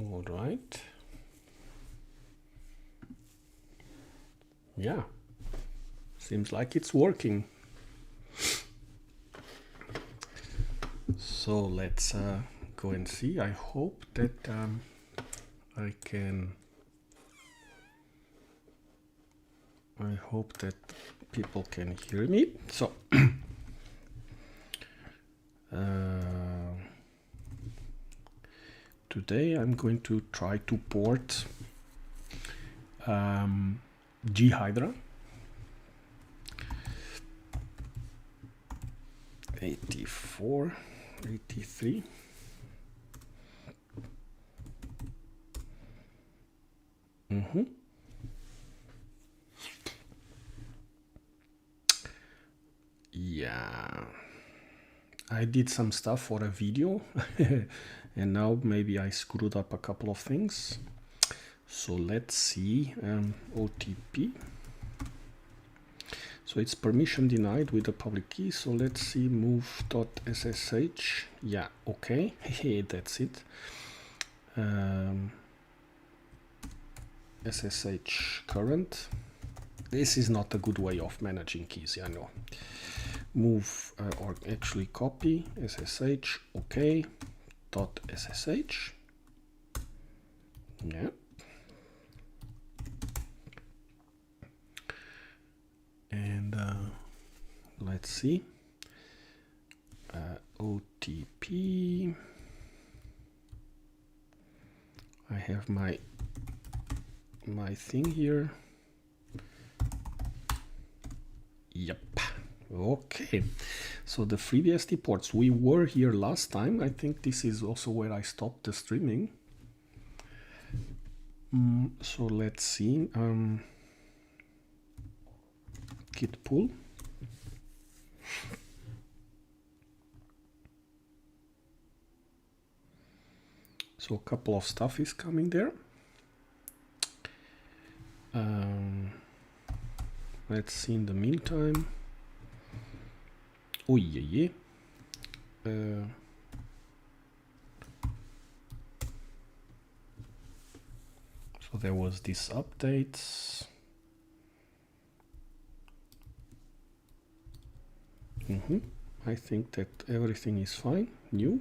All right. Yeah, seems like it's working. So let's go and see. I hope that I hope that people can hear me. So today I'm going to try to port ghidra 84, 83. Yeah, I did some stuff for a video and now maybe I screwed up a couple of things. So let's see. OTP. So it's permission denied with a public key. So let's see, move.ssh. Yeah, okay. That's it. SSH current. This is not a good way of managing keys, I know. Move or actually copy SSH, okay, dot SSH. Yeah. And let's see. OTP. I have my thing here. Yep. Okay. So the FreeBSD ports, we were here last time. I think this is also where I stopped the streaming. So let's see. Git pull. So a couple of stuff is coming there. Let's see in the meantime. Oh yeah. So there was this updates. I think that everything is fine. New.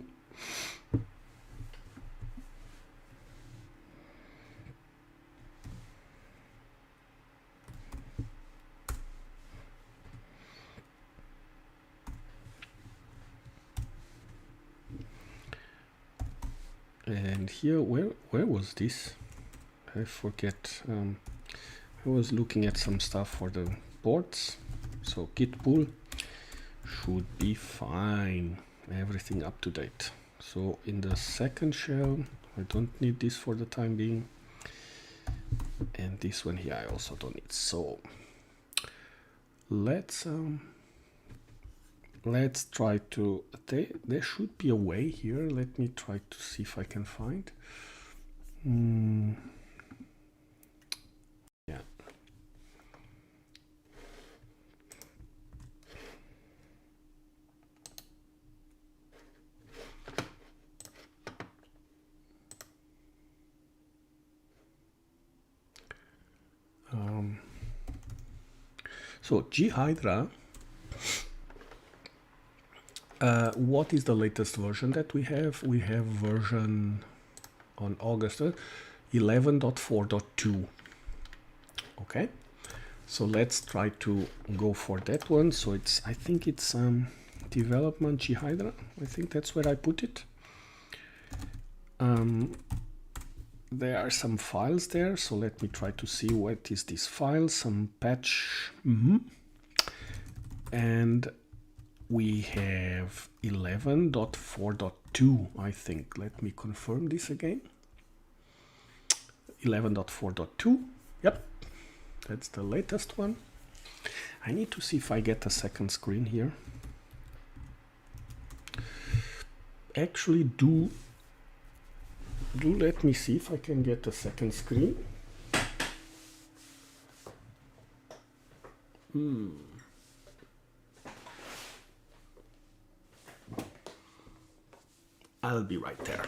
And here, where was this? I forget. I was looking at some stuff for the ports. So git pull should be fine. Everything up to date. So in the second shell, I don't need this for the time being. And this one here, I also don't need. So let's try to, there should be a way here. Let me try to see if I can find. Yeah. So ghidra, what is the latest version that we have? We have version on August 11.4.2. Okay, so let's try to go for that one. So it's, I think it's development ghidra. I think that's where I put it. There are some files there, so let me try to see what is this file. Some patch. And we have 11.4.2, I think. Let me confirm this again. 11.4.2. Yep, that's the latest one. I need to see if I get a second screen here. Actually, do let me see if I can get a second screen. I'll be right there.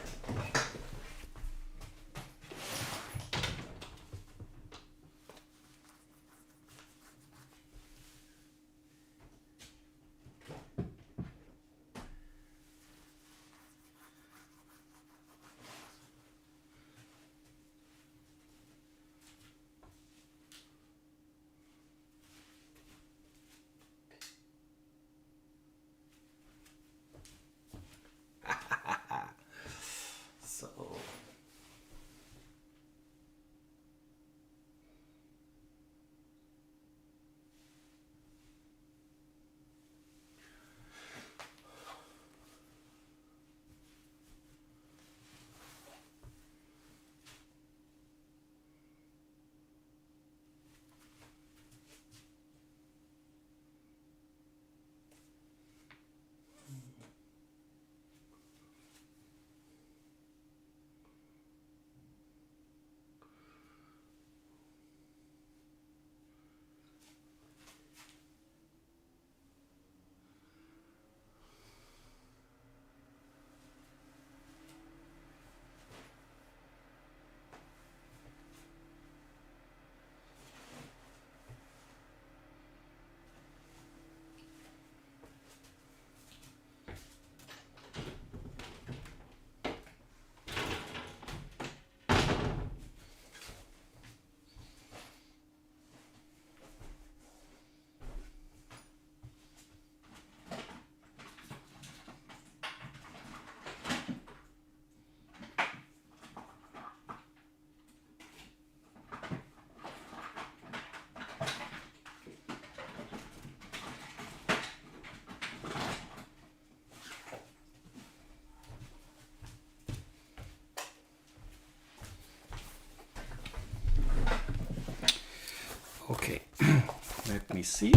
me see.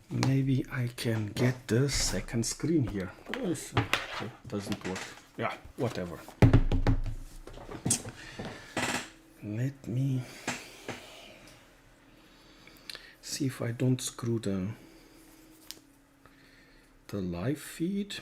Maybe I can get the second screen here. Oh, okay, doesn't work. Yeah, whatever. Let me see if I don't screw the live feed.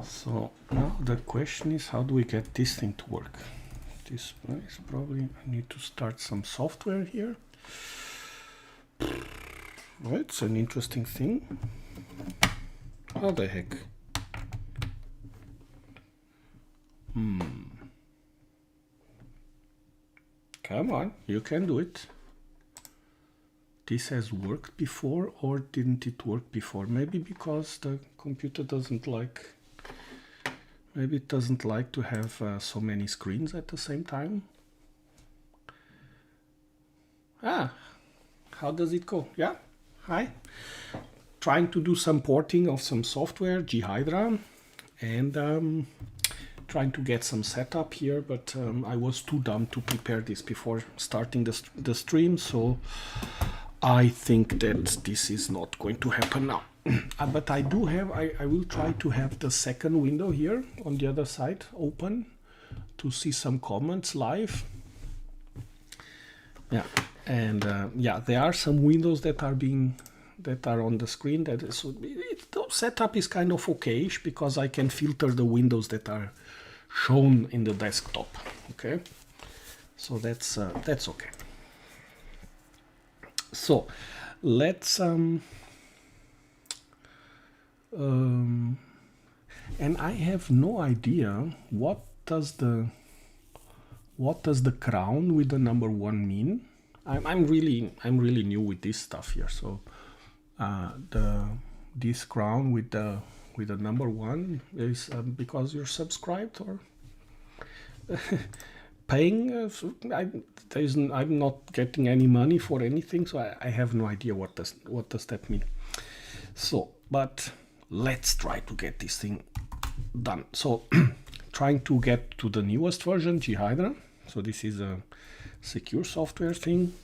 So now the question is, how do we get this thing to work? This is probably, I need to start some software here. Well, it's an interesting thing. How the heck? Come on, you can do it. This has worked before, or didn't it work before? Maybe because the computer doesn't like, maybe it doesn't like to have so many screens at the same time. Ah, how does it go? Yeah, hi. Trying to do some porting of some software, ghidra, and trying to get some setup here, but I was too dumb to prepare this before starting the stream, so I think that this is not going to happen now. But I do have, I will try to have the second window here on the other side open to see some comments live. Yeah, and yeah, there are some windows that are on the screen. That is, so the setup is kind of okayish because I can filter the windows that are shown in the desktop. Okay, so that's okay. So let's and I have no idea what does the crown with the number 1 mean. I'm really new with this stuff here. So this crown with the number 1 is because you're subscribed or paying. I'm not getting any money for anything, so I have no idea what does that mean. So, but let's try to get this thing done. So trying to get to the newest version, ghidra. So this is a secure software thing.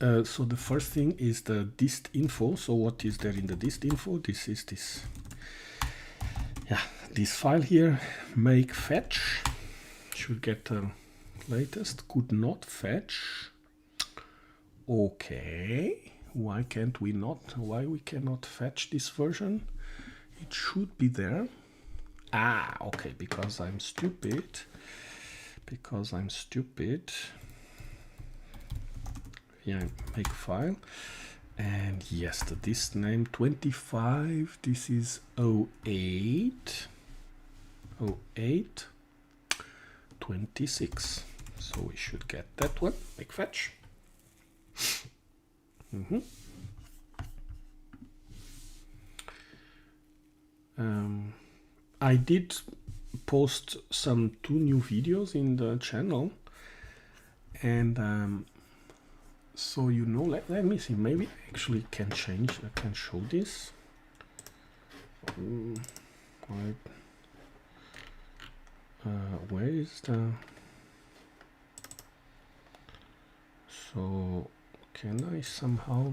So the first thing is the dist info. So what is there in the dist info? This is this, yeah, this file here. Make fetch. Should get the latest. Could not fetch. Okay. Why can't we not? Why we cannot fetch this version? It should be there. Ah, okay. Because I'm stupid. Yeah, make file, and yes, the dist name 25. This is 08 26. So we should get that one. Make fetch. I did post some 2 new videos in the channel, and so you know, let me see, maybe I actually can change, I can show this. Where is the, so can I somehow,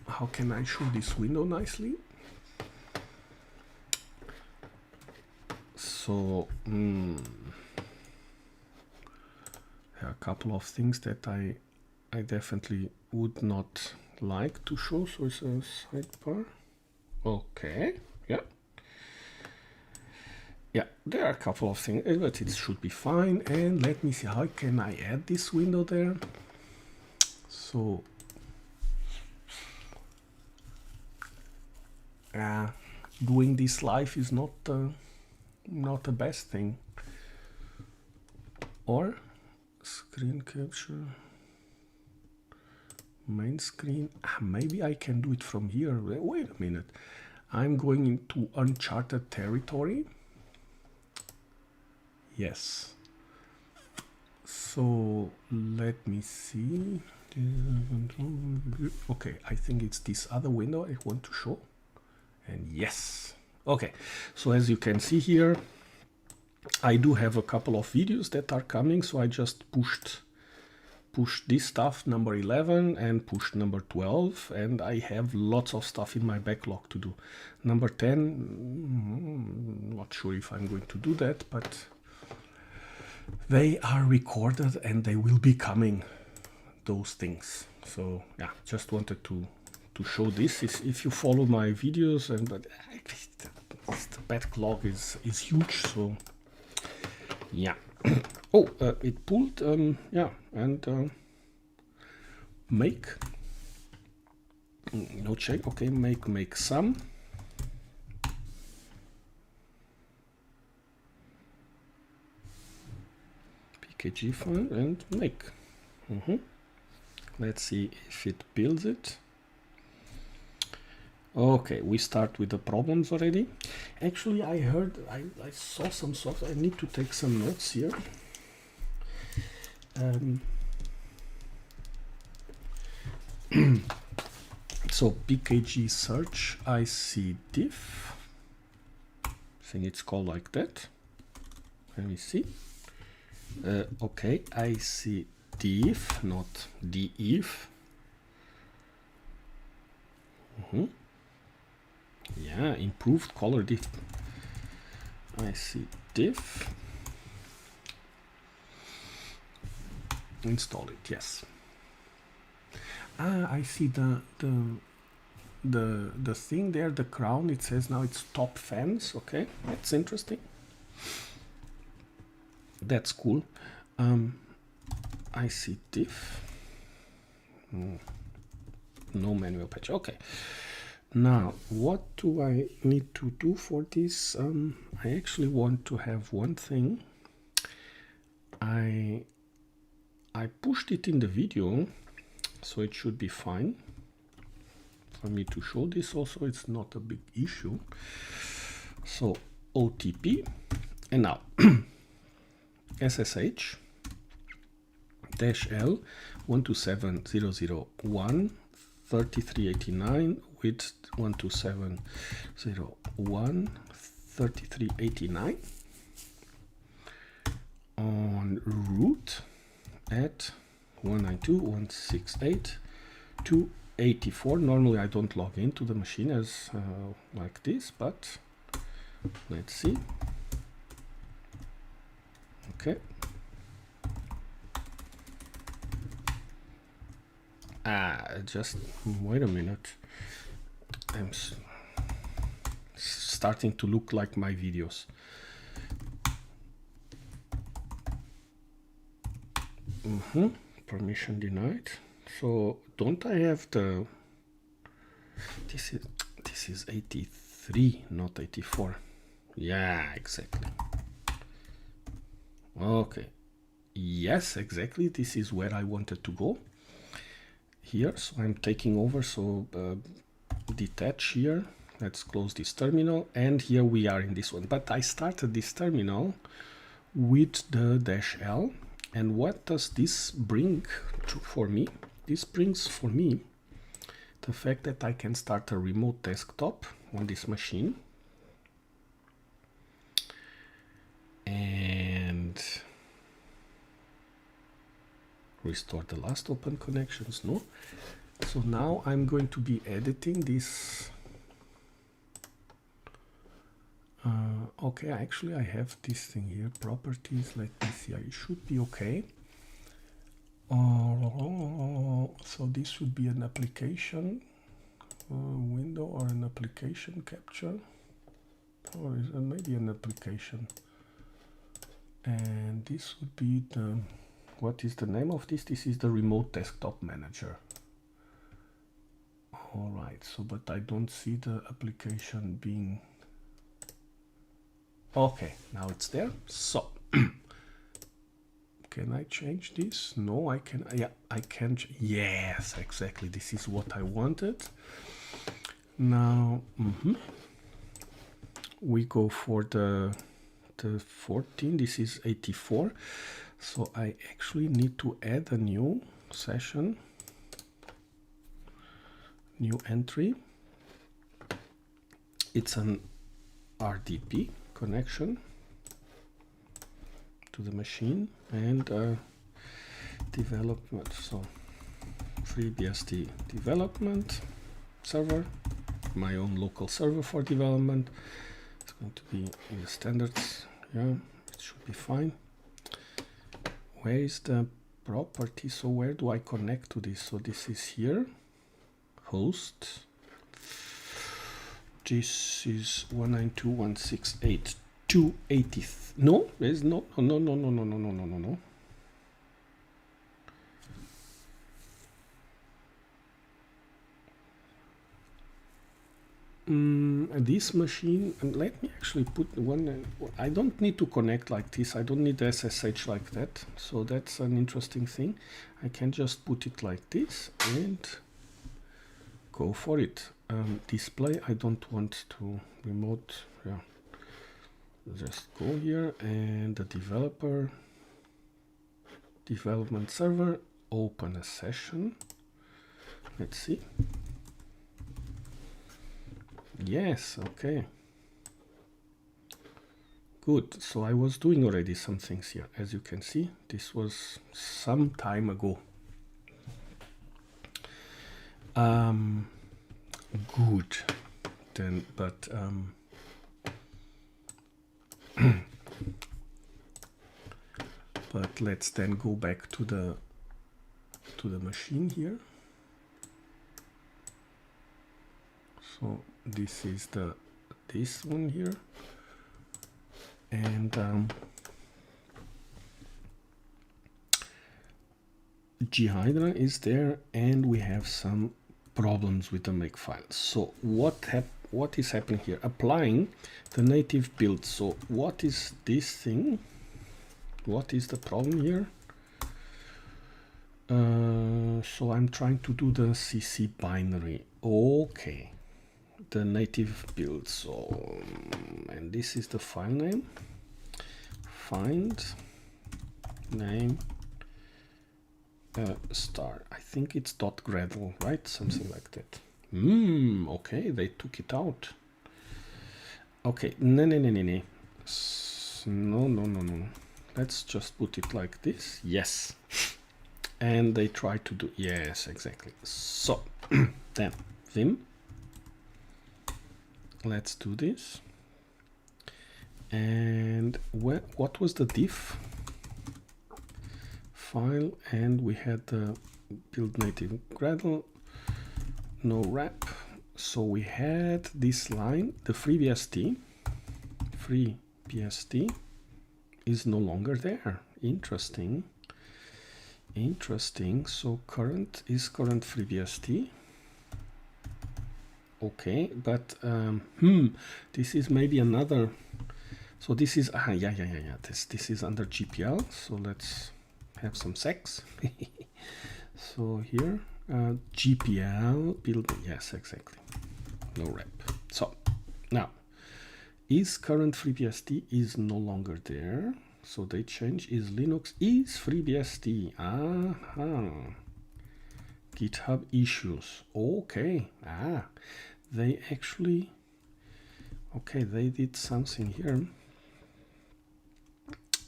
how can I show this window nicely? So there are a couple of things that I definitely would not like to show. So it's a sidebar. Okay, yeah. Yeah, there are a couple of things, but it should be fine. And let me see, how can I add this window there? So doing this live is not the best thing. Or screen capture, main screen. Maybe I can do it from here. Wait a minute, I'm going into uncharted territory. Yes, so let me see. Okay, I think it's this other window I want to show. And yes, okay, so as you can see here, I do have a couple of videos that are coming, so I just pushed this stuff, number 11, and pushed number 12, and I have lots of stuff in my backlog to do. Number 10, not sure if I'm going to do that, but they are recorded and they will be coming, those things. So yeah, just wanted to show this. If you follow my videos, and but the backlog is huge, so yeah. Oh, it pulled, yeah, and make, no check, okay, make some. PKG file and make. Let's see if it builds it. Okay, we start with the problems already. Actually, I saw some software. I need to take some notes here. So PKG search, I see diff. I think it's called like that. Let me see. Okay, I see diff, not dif. Yeah, improved color diff. I see diff. Install it, yes. I see the thing there, the crown, it says now it's top fans. Okay, that's interesting. That's cool. I see diff. No manual patch. Okay. Now, what do I need to do for this? I actually want to have one thing. I pushed it in the video, so it should be fine for me to show this. Also, it's not a big issue. So OTP, and now SSH -L 127.0.0.1 with 127.0.1 on root at 192.168.284. Normally I don't log into the machine as like this, but let's see. Okay. Just wait a minute. I'm starting to look like my videos. Permission denied. So don't I have the? This is 83, not 84. Yeah, exactly. Okay. Yes, exactly. This is where I wanted to go. Here, so I'm taking over. So detach here. Let's close this terminal, and here we are in this one. But I started this terminal with the -L. And what does this bring for me? This brings for me the fact that I can start a remote desktop on this machine. And restore the last open connections, no? So now I'm going to be editing this. Okay, actually I have this thing here, properties, let me see, it should be okay. So this should be an application window or an application capture. or is maybe an application. And this would be the, what is the name of this? This is the remote desktop manager. All right, so but I don't see the application being, okay, now it's there. So can I change this? No, I can. Yeah, I can. Yes, exactly. This is what I wanted. Now we go for the 14. This is 84. So I actually need to add a new session, new entry. It's an RDP connection to the machine and development. So FreeBSD development server, my own local server for development. It's going to be in the standards. Yeah, it should be fine. Where is the property? So where do I connect to this? So this is here, host. This is 192.168.280. No, there's no. This machine, and let me actually put one. I don't need to connect like this. I don't need SSH like that. So that's an interesting thing. I can just put it like this and go for it. Display, I don't want to remote. Yeah, just go here and the development server, open a session. Let's see. Yes, okay. Good. So I was doing already some things here. As you can see, this was some time ago. Good. Then, but but let's then go back to the machine here. So this is this one here, and ghidra is there, and we have some problems with the makefile. So what is happening here? Applying the native build. So what is this thing? What is the problem here? So I'm trying to do the CC binary. Okay. The native build. So and this is the file name. Find name star. I think it's .gradle, right? Something like that. Okay, they took it out. Okay, no. Let's just put it like this. Yes. And they try to do, yes, exactly. So then vim. Let's do this. And what was the diff file? And we had the build native Gradle, no wrap. So we had this line, the FreeBSD is no longer there. Interesting. So current is current FreeBSD. Okay, but this is maybe another. So this is this is under GPL. So let's have some sex. So here GPL build. Yes, exactly. No rep. So now is current FreeBSD is no longer there. So they change is Linux is FreeBSD. GitHub issues. Okay. They actually, okay, they did something here.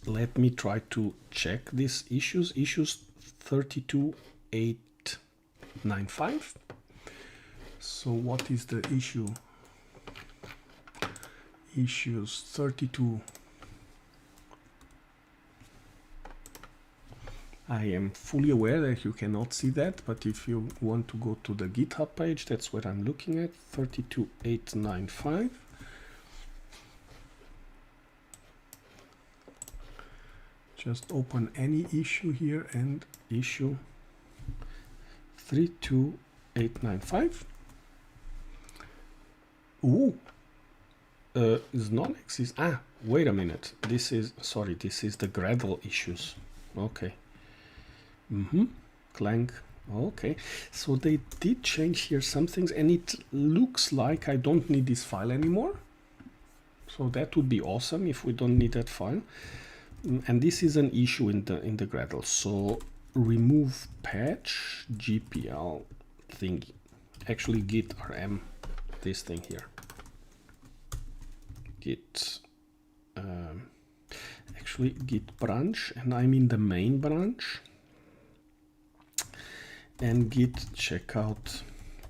Let me try to check these issues. Issues 32895. So what is the issue? Issues 32. I am fully aware that you cannot see that, but if you want to go to the GitHub page, that's what I'm looking at, 32895. just open any issue here and issue 32895. Ooh, is non-exist. Ah, wait a minute. This is, sorry, this is the Gradle issues. Okay. Clang. Okay. So they did change here some things, and it looks like I don't need this file anymore. So that would be awesome if we don't need that file. And this is an issue in the Gradle. So remove patch GPL thingy. Actually git rm this thing here. Git actually git branch, and I'm in the main branch, and git checkout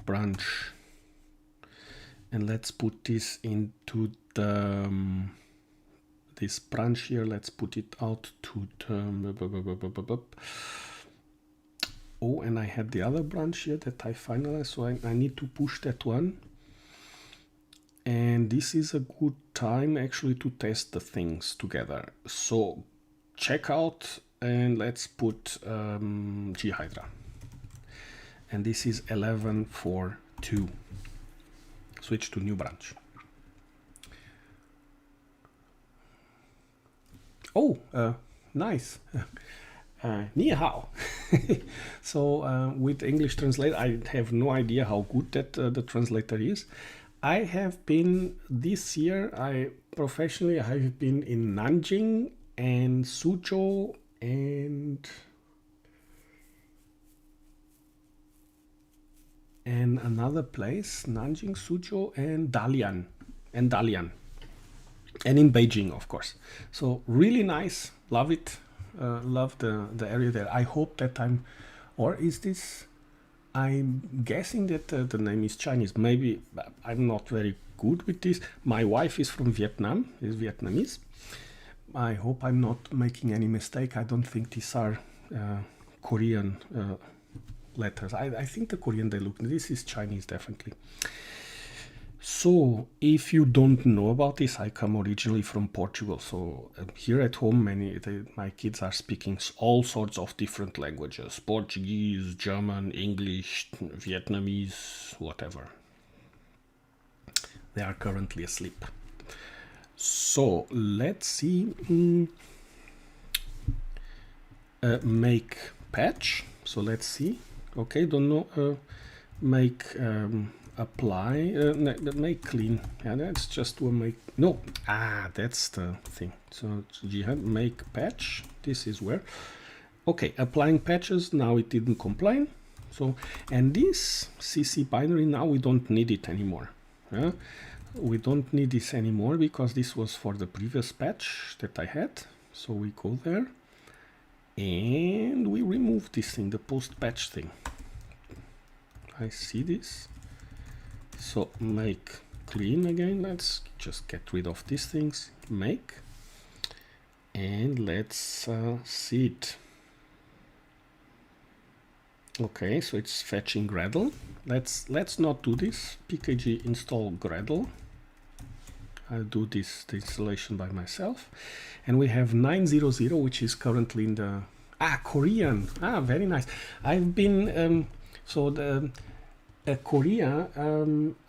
branch, and let's put this into the this branch here. Let's put it out to the oh, and I had the other branch here that I finalized, so I need to push that one. And this is a good time actually to test the things together. So check out, and let's put ghidra. And this is 11.4.2. Switch to new branch. Oh, nice. Ni hao. So with English translate, I have no idea how good that the translator is. I have been this year, professionally have been in Nanjing and Suzhou and another place, Nanjing, Suzhou and Dalian. And in Beijing, of course. So really nice, love it, love the area there. I hope that I'm guessing that the name is Chinese. Maybe I'm not very good with this. My wife is from Vietnam, is Vietnamese. I hope I'm not making any mistake. I don't think these are Korean letters. I think the Korean they look, this is Chinese definitely. So if you don't know about this, I come originally from Portugal. So here at home, my kids are speaking all sorts of different languages: Portuguese, German, English, Vietnamese, whatever. They are currently asleep. So let's see. Make patch. So let's see. Okay, don't know. Make apply, make clean. Yeah, that's just what make, no, that's the thing. So jihad make patch, this is where, okay, applying patches. Now it didn't complain. So, and this cc binary, now we don't need it anymore. Yeah? We don't need this anymore because this was for the previous patch that I had. So we go there and we remove this thing, the post patch thing. I see this. So make clean again. Let's just get rid of these things. Make, and let's see it. Okay, so it's fetching Gradle. Let's not do this. pkg install Gradle. I'll do the installation by myself. And we have 900, which is currently in the Korean. Very nice. I've been Korea,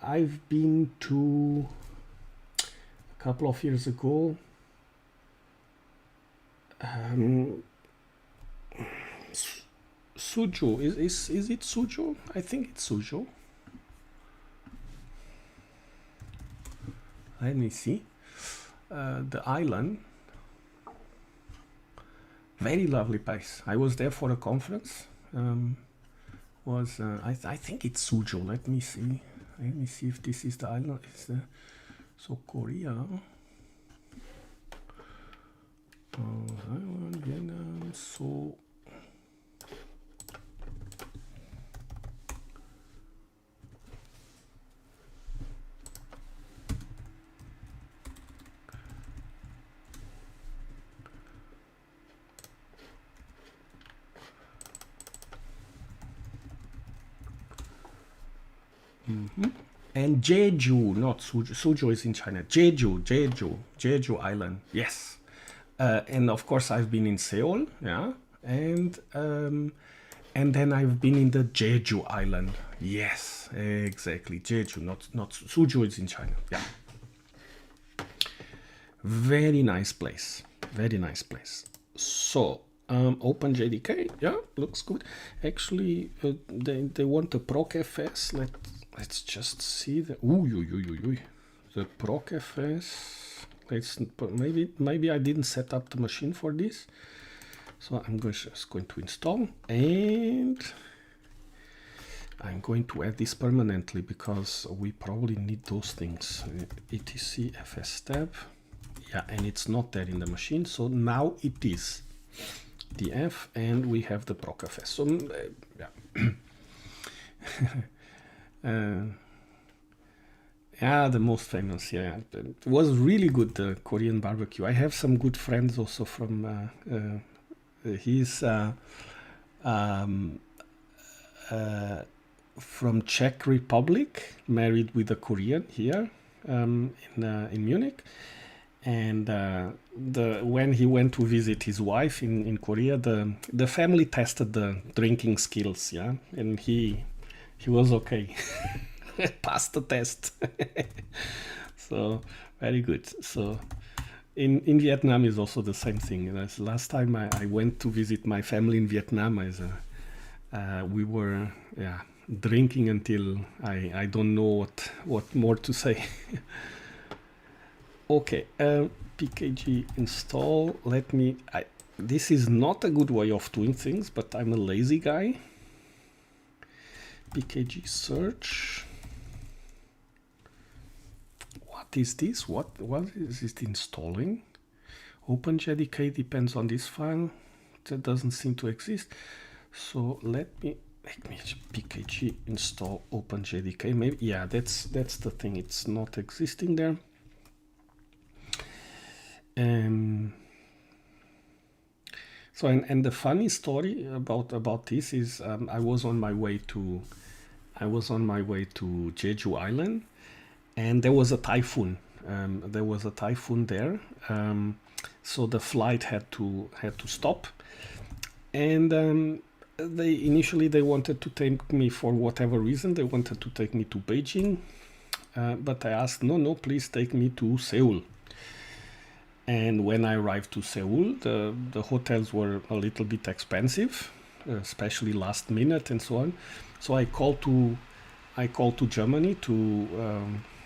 I've been to a couple of years ago. Suzhou, is it Suzhou? I think it's Suzhou. Let me see. The island. Very lovely place. I was there for a conference. I think it's Suzhou. Let me see if this is the island. So Korea, Vietnam, so and Jeju, not Suzhou. Suzhou is in China. Jeju Island. Yes, and of course I've been in Seoul, yeah, and then I've been in the Jeju Island. Yes, exactly, Jeju, not Suzhou is in China. Yeah, very nice place, very nice place. So OpenJDK, yeah, looks good. Actually, they want a procfs. Let's just see the the procfs. Let's maybe I didn't set up the machine for this, so I'm just going to install, and I'm going to add this permanently because we probably need those things. etc fstab, yeah, and it's not there in the machine, so now it is the F, and we have the procfs. So yeah. Yeah, the most famous. Yeah, it was really good, the Korean barbecue. I have some good friends also from from Czech Republic, married with a Korean here in Munich. And when he went to visit his wife in Korea, the family tested the drinking skills, yeah, and he was okay. Passed the test. So very good. So in Vietnam is also the same thing. Last time I went to visit my family in Vietnam, we were drinking until I don't know what more to say. Okay, pkg install. Let me. This is not a good way of doing things, but I'm a lazy guy. Pkg search. What is this? What is it installing? OpenJDK depends on this file. That doesn't seem to exist. So let me pkg install OpenJDK. Maybe, yeah, that's the thing. It's not existing there. So and the funny story about this is I was on my way to Jeju Island, and there was a typhoon. There, so the flight had to stop, and they wanted to take me for whatever reason. They wanted to take me to Beijing, but I asked, no, please take me to Seoul. And when I arrived to Seoul, the hotels were a little bit expensive, especially last minute and so on. So I called to Germany to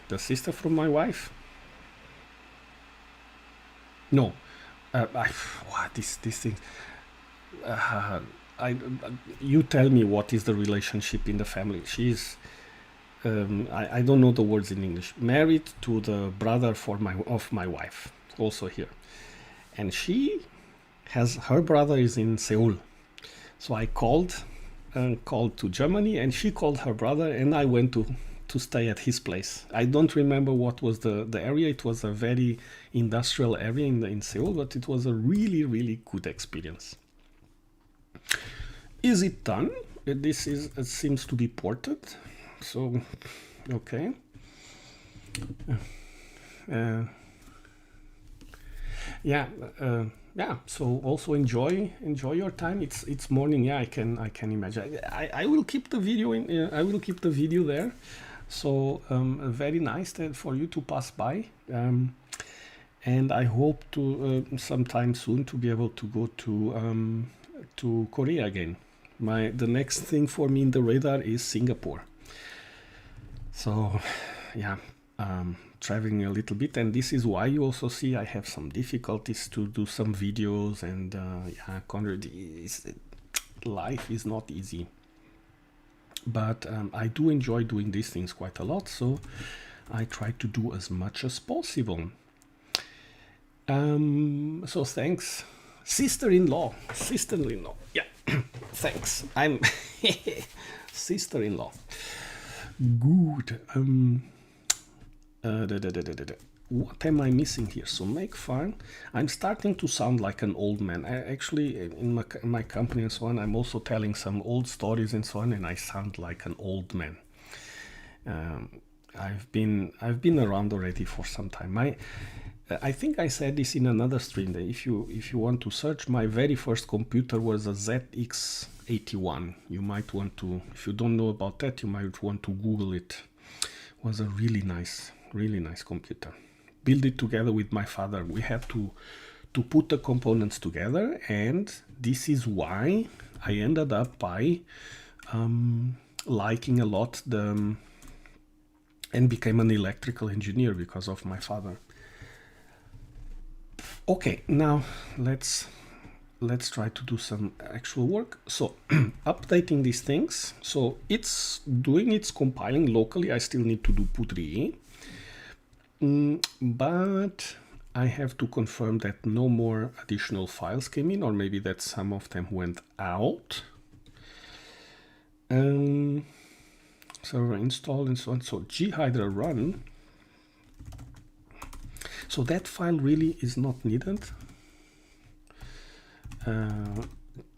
the sister from my wife. No, this thing. You tell me what is the relationship in the family. She's I don't know the words in English. Married to the brother of my wife, also here, and her brother is in Seoul. So I called to Germany, and she called her brother, and I went to stay at his place. I don't remember what was the area. It was a very industrial area in Seoul, but it was a really, really good experience. Is it done? It seems to be ported. So, okay. So also enjoy your time. It's morning. Yeah, I can imagine. I will keep the video I will keep the video there. So very nice for you to pass by, and I hope to sometime soon to be able to go to Korea again. The next thing for me in the radar is Singapore. So yeah, traveling a little bit, and this is why you also see I have some difficulties to do some videos, and Conrad, life is not easy, but I do enjoy doing these things quite a lot, so I try to do as much as possible. So thanks, sister-in-law, yeah. Thanks, I'm sister-in-law. Good. What am I missing here? So make file. I'm starting to sound like an old man. Actually, in my company and so on, I'm also telling some old stories and so on, and I sound like an old man. I've been around already for some time. I think I said this in another stream that if you want to search, my very first computer was a ZX81. You might want to, if you don't know about that, you might want to Google it. It was a really nice computer. Built it together with my father. We had to put the components together, and this is why I ended up by liking a lot and became an electrical engineer because of my father. Okay, now let's try to do some actual work. So updating these things. So it's doing its compiling locally. I still need to do putri, but I have to confirm that no more additional files came in, or maybe that some of them went out. Server install and so on. So ghidra run. So that file really is not needed.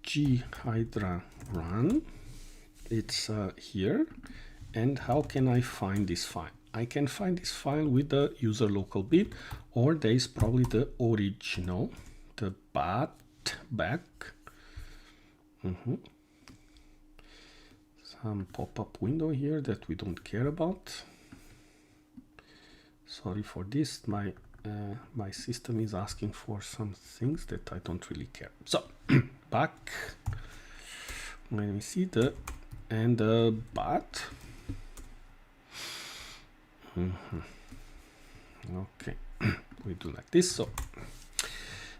Ghidra run. It's here. And how can I find this file? I can find this file with the user local bin, or there is probably the original, the back. Some pop-up window here that we don't care about. Sorry for this. My system is asking for some things that I don't really care. So back. Let me see the bat. Okay, we do like this. So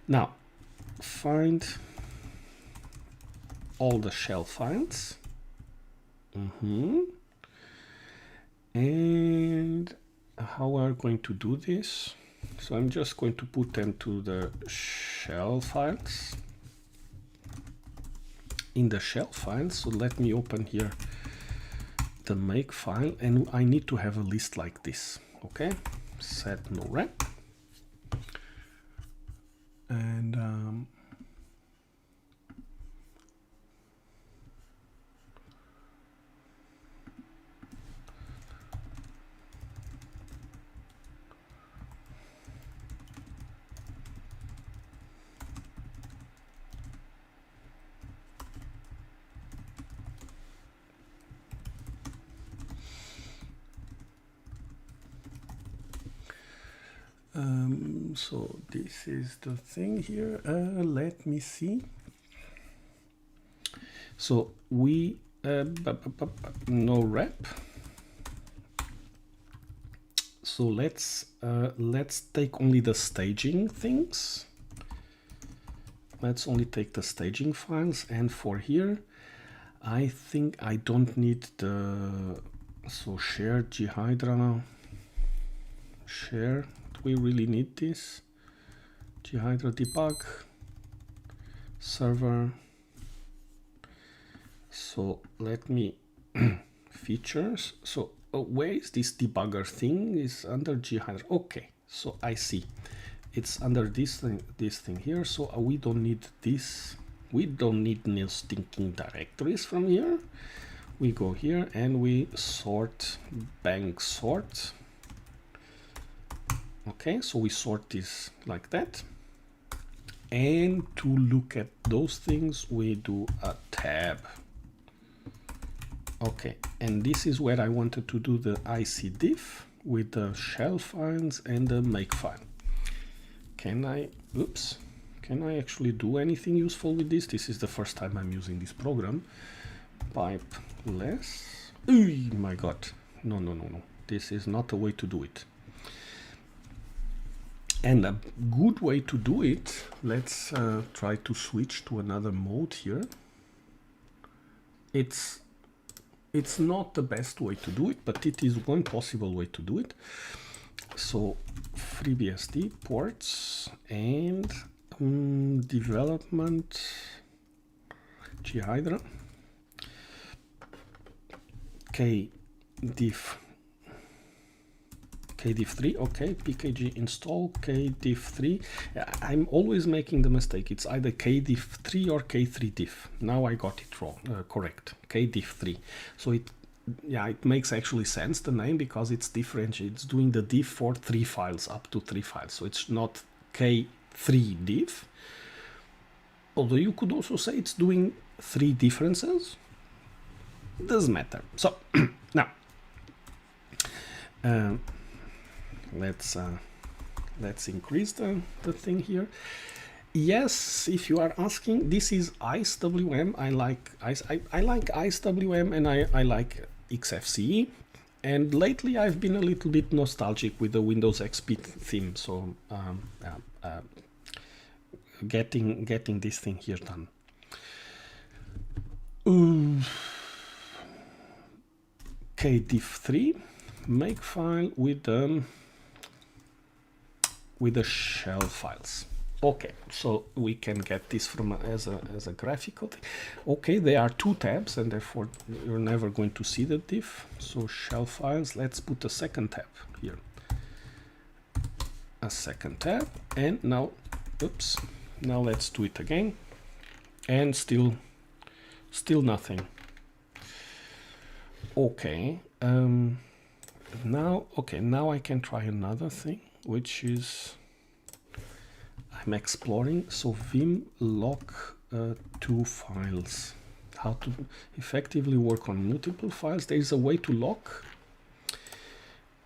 now find all the shell files. And how are we going to do this? So I'm just going to put them to the shell files. In the shell files, so let me open here the make file, and I need to have a list like this. Okay, set no rep, and so this is the thing here. Let me see. So we no rep. So let's take only the staging things. Let's only take the staging files, and for here, I think I don't need the share ghidra share. We really need this ghidra debug server. So let me features. So where is this debugger thing? Is under ghidra. Okay, so I see it's under this thing here. So we don't need this. We don't need no stinking directories from here. We go here and we sort, bang sort. Okay, so we sort this like that, and to look at those things we do a tab. Okay, and this is where I wanted to do the ICDiff with the shell files and the make file. Can I actually do anything useful with this? This is the first time I'm using this program. Pipe less. Oh my god, no, this is not a way to do it. And a good way to do it, let's try to switch to another mode here. It's not the best way to do it, but it is one possible way to do it. So FreeBSD ports and development ghidra kdiff3, okay, pkg install kdiff3. I'm always making the mistake. It's either kdiff3 or k3diff. Now I got it wrong, correct, kdiff3. So yeah, it makes actually sense, the name, because it's differentiated. It's doing the diff for 3 files, up to 3 files. So it's not K3 diff. Although you could also say it's doing 3 differences. Doesn't matter. So now let's increase the thing here. Yes, if you are asking, this is IceWM. I like IceWM, and I like XFCE. And lately I've been a little bit nostalgic with the Windows XP theme, so getting this thing here done. KDiff3 make file with the shell files. Okay, so we can get this from as a graphical thing. Okay, there are 2 tabs, and therefore you're never going to see the diff. So shell files, let's put a second tab here. A second tab, and now, oops, now let's do it again, and still nothing. Okay, now I can try another thing, which is I'm exploring. So vim lock 2 files. How to effectively work on multiple files. There is a way to lock.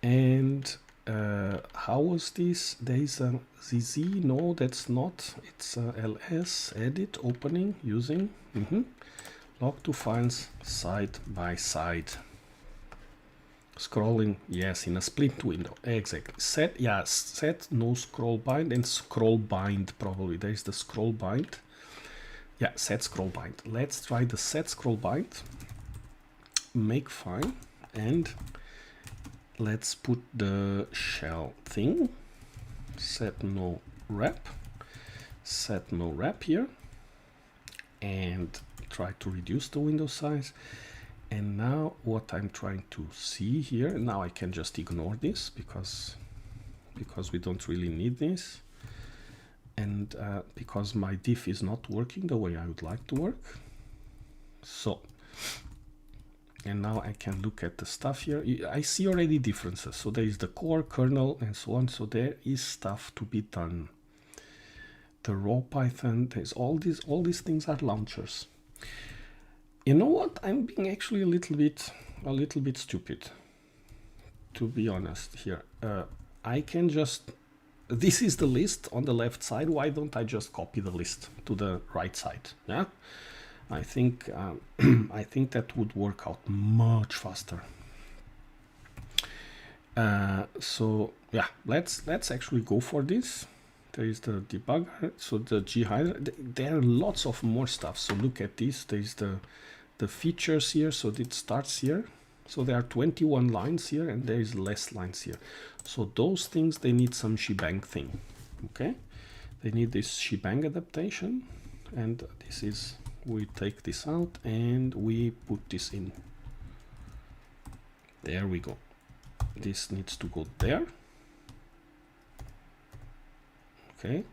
And how was this? There is a ZZ. No, that's not. It's ls edit opening using lock 2 files side by side. Scrolling, yes, in a split window, exactly. Set, yeah, set no scroll bind, and scroll bind probably. There is the scroll bind. Yeah, set scroll bind. Let's try the set scroll bind. Make file, and let's put the shell thing. Set no wrap. Set no wrap here, and try to reduce the window size. And now what I'm trying to see here, now I can just ignore this because we don't really need this, and because my diff is not working the way I would like to work. So, and now I can look at the stuff here. I see already differences. So there is the core, kernel, and so on. So there is stuff to be done. The raw Python, there's all these things are launchers. You know what? I'm being actually a little bit stupid, to be honest here. I can just, this is the list on the left side. Why don't I just copy the list to the right side? Yeah, I think I think that would work out much faster. So yeah, let's actually go for this. There is the debugger, so the ghidra. There are lots of more stuff. So look at this. There is the features here. So it starts here. So there are 21 lines here, and there is less lines here. So those things, they need some shebang thing. Okay, they need this shebang adaptation, and this is, we take this out and we put this in. There we go. This needs to go there. Okay,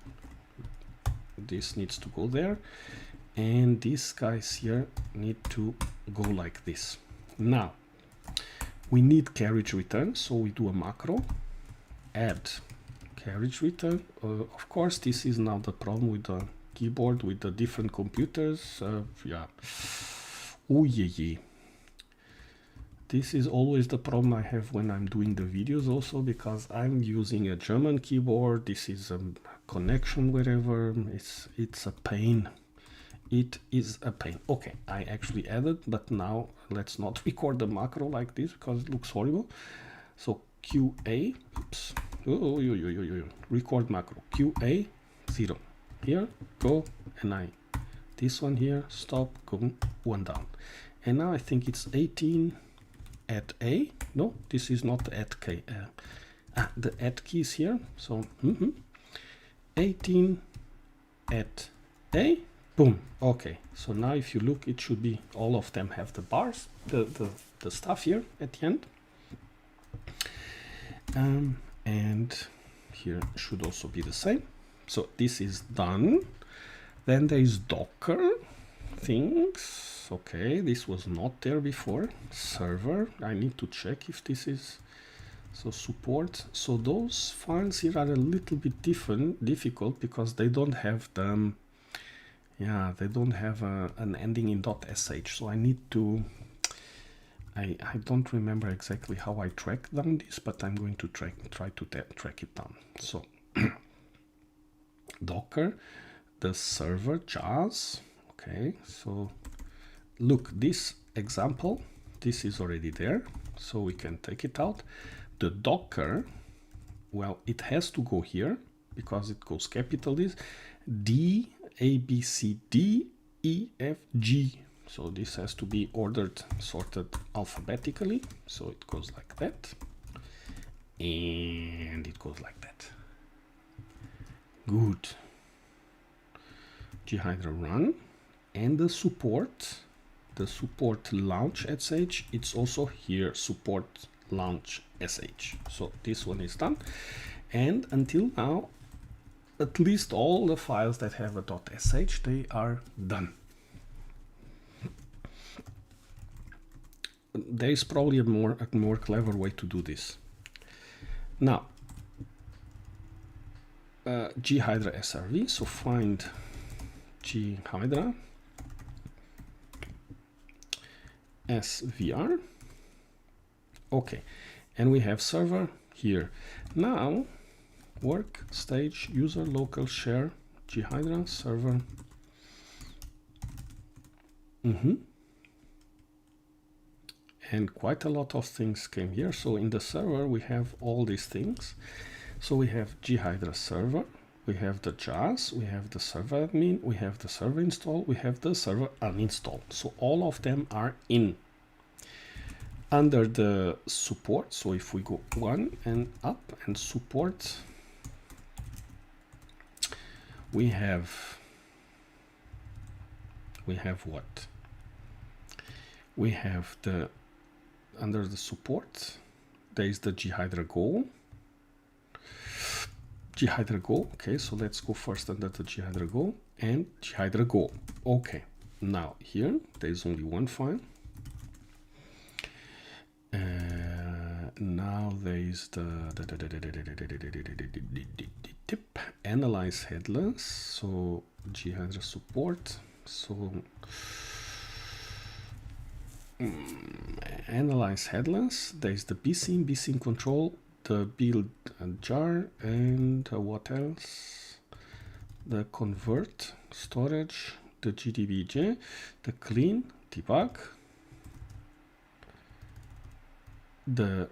this needs to go there, and these guys here need to go like this. Now we need carriage return, so we do a macro add carriage return. Of course, this is now the problem with the keyboard with the different computers. Yeah, oh yeah. This is always the problem I have when I'm doing the videos also, because I'm using a German keyboard. This is a connection wherever. It's a pain. It is a pain. Okay, I actually added, but now let's not record the macro like this because it looks horrible. So QA, oops, record macro, QA 0. Here, go, and this one here, stop, go, 1 down. And now I think it's 18 at A. No, this is not at K. The at key is here. So 18 at A. Boom. Okay. So now if you look, it should be, all of them have the bars, the stuff here at the end. And here should also be the same. So this is done. Then there is Docker. things. Okay, this was not there before. Server, I need to check if this is, so support. So those files here are a little bit difficult because they don't have the, yeah, they don't have an ending in .sh. So I need to, I don't remember exactly how I track down this, but I'm going to try to track it down. So Docker, the server JAWS. Okay, so look, this example, this is already there, so we can take it out. The Docker, well, it has to go here because it goes capital is D, A, B, C, D, E, F, G. So this has to be ordered, sorted alphabetically. So it goes like that. And it goes like that. Good. ghidra run. And the support launch sh, it's also here, support launch sh. So this one is done. And until now, at least all the files that have a .sh, they are done. There is probably a more clever way to do this. Now, ghidra srv, so find ghidra svr. Okay, and we have server here. Now, work stage user local share ghidra server. And quite a lot of things came here. So in the server, we have all these things. So we have ghidra server, we have the JAWS, we have the server admin, we have the server install, we have the server uninstall. So all of them are in. Under the support, so if we go one and up and support, we have what? We have the, under the support, there is the ghidra go. ghidra go, okay, so let's go first under the ghidra go and ghidra go. Okay, now here there is only one file. Now there is the analyze headless, so ghidra support, so analyze headless, there is the bsym control, the build jar, and what else, the convert storage, the gdbj, the clean debug, the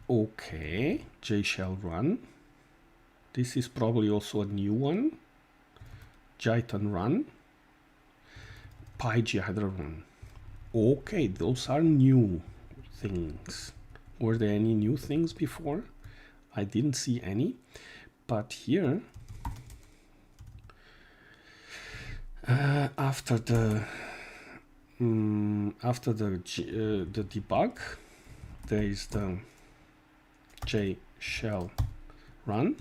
okay jshell run, this is probably also a new one, Jython run, ghidra run. Okay, those are new things. Were there any new things before? I didn't see any, but here after the debug, there is the jshell run,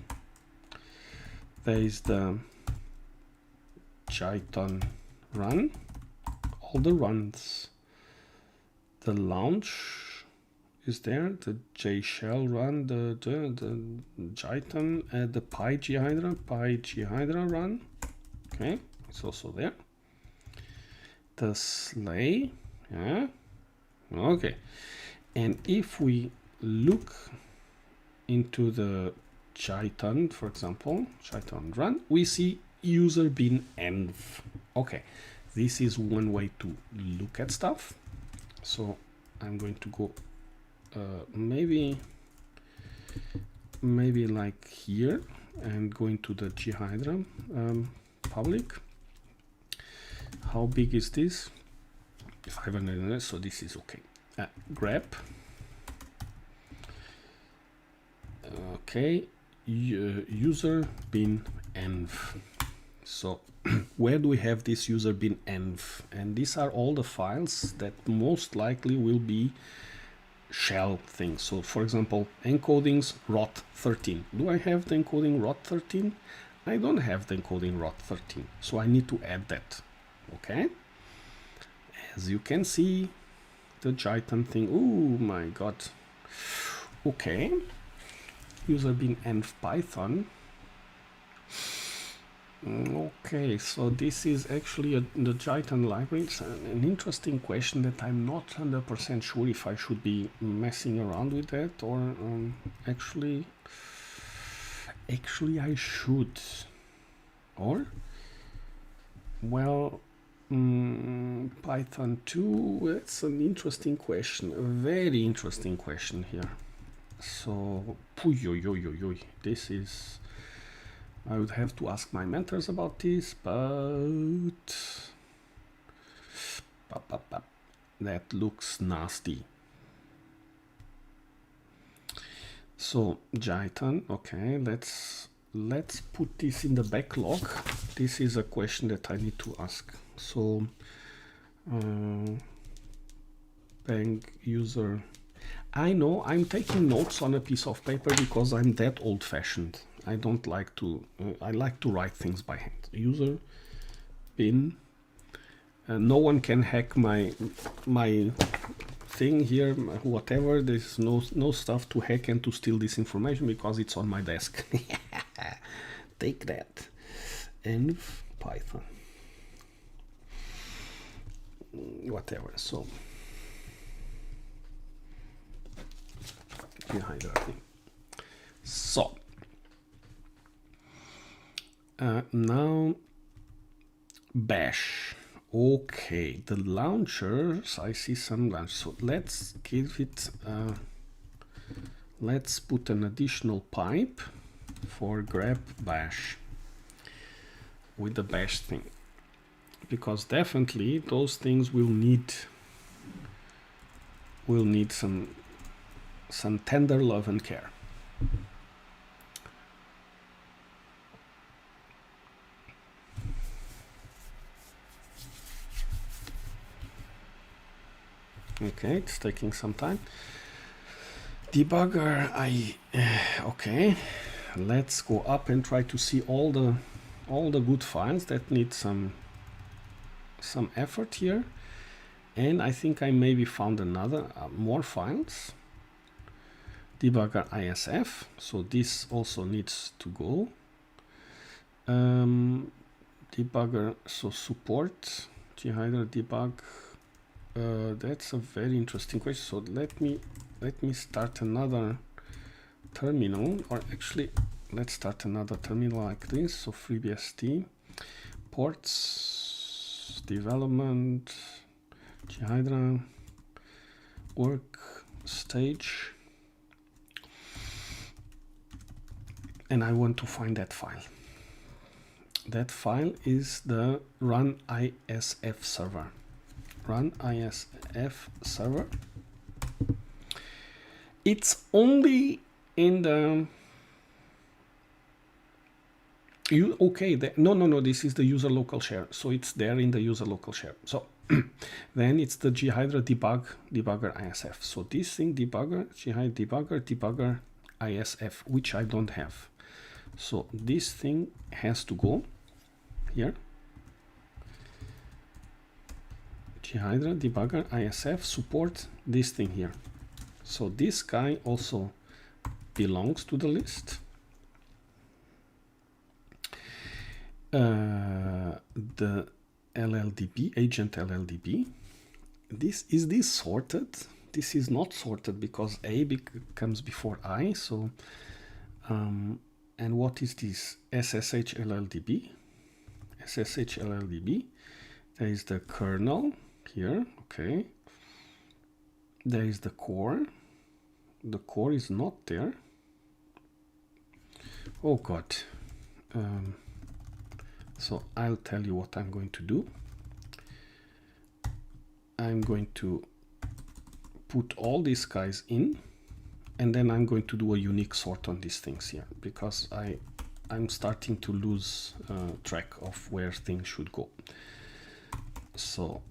there is the Jython run, all the runs, the launch is there, the jshell run, the Jython, the ghidra run, okay, it's also there, the slay, yeah, okay. And if we look into the Jython, for example, Jython run, we see user bin env. Okay, this is one way to look at stuff. So I'm going to go maybe like here and go into the ghidra public. How big is this? 500, so this is okay. Grep. Okay, user bin env. So where do we have this user bin env? And these are all the files that most likely will be shell things. So for example, encodings rot13. Do I have the encoding rot13? I don't have the encoding rot13, so I need to add that. Okay, as you can see, the Jython thing. Oh my god. Okay. User bin env Python. Okay, so this is actually the Jython library. It's an interesting question that I'm not 100% sure if I should be messing around with that or actually I should. Or, well, Python 2, it's an interesting question, a very interesting question here. So, this is, I would have to ask my mentors about this, but that looks nasty. So Jython, okay, let's put this in the backlog. This is a question that I need to ask. So bang user. I know I'm taking notes on a piece of paper because I'm that old-fashioned. I don't like to, I like to write things by hand. User bin. No one can hack my thing here, whatever. There's no stuff to hack and to steal this information because it's on my desk. Take that. Env Python. Whatever. So behind everything. So now bash. Okay, the launchers, I see some launchers. So let's give it let's put an additional pipe for grep bash with the bash thing, because definitely those things will need some tender love and care. Okay, it's taking some time. Debugger, okay. Let's go up and try to see all the good files that need some effort here. And I think I maybe found another more files. Debugger ISF, so this also needs to go. Debugger, so support ghidra debug. That's a very interesting question. So let me start another terminal, or actually let's start another terminal like this. So FreeBSD ports development ghidra work stage, and I want to find that file. That file is the run ISF server. Run ISF server. It's only in the no, this is the user local share, so it's there in the user local share. So then it's the ghidra debugger ISF. So this thing debugger debugger ISF, which I don't have. So this thing has to go here. Ghidra debugger ISF support this thing here. So this guy also belongs to the list. The LLDB, agent LLDB. Is this sorted? This is not sorted because A comes before I. So, and what is this? SSH LLDB. SSH LLDB. There is the kernel here. Okay. There is the core. The core is not there. Oh God. So I'll tell you what I'm going to do. I'm going to put all these guys in, and then I'm going to do a unique sort on these things here, because I'm starting to lose track of where things should go. So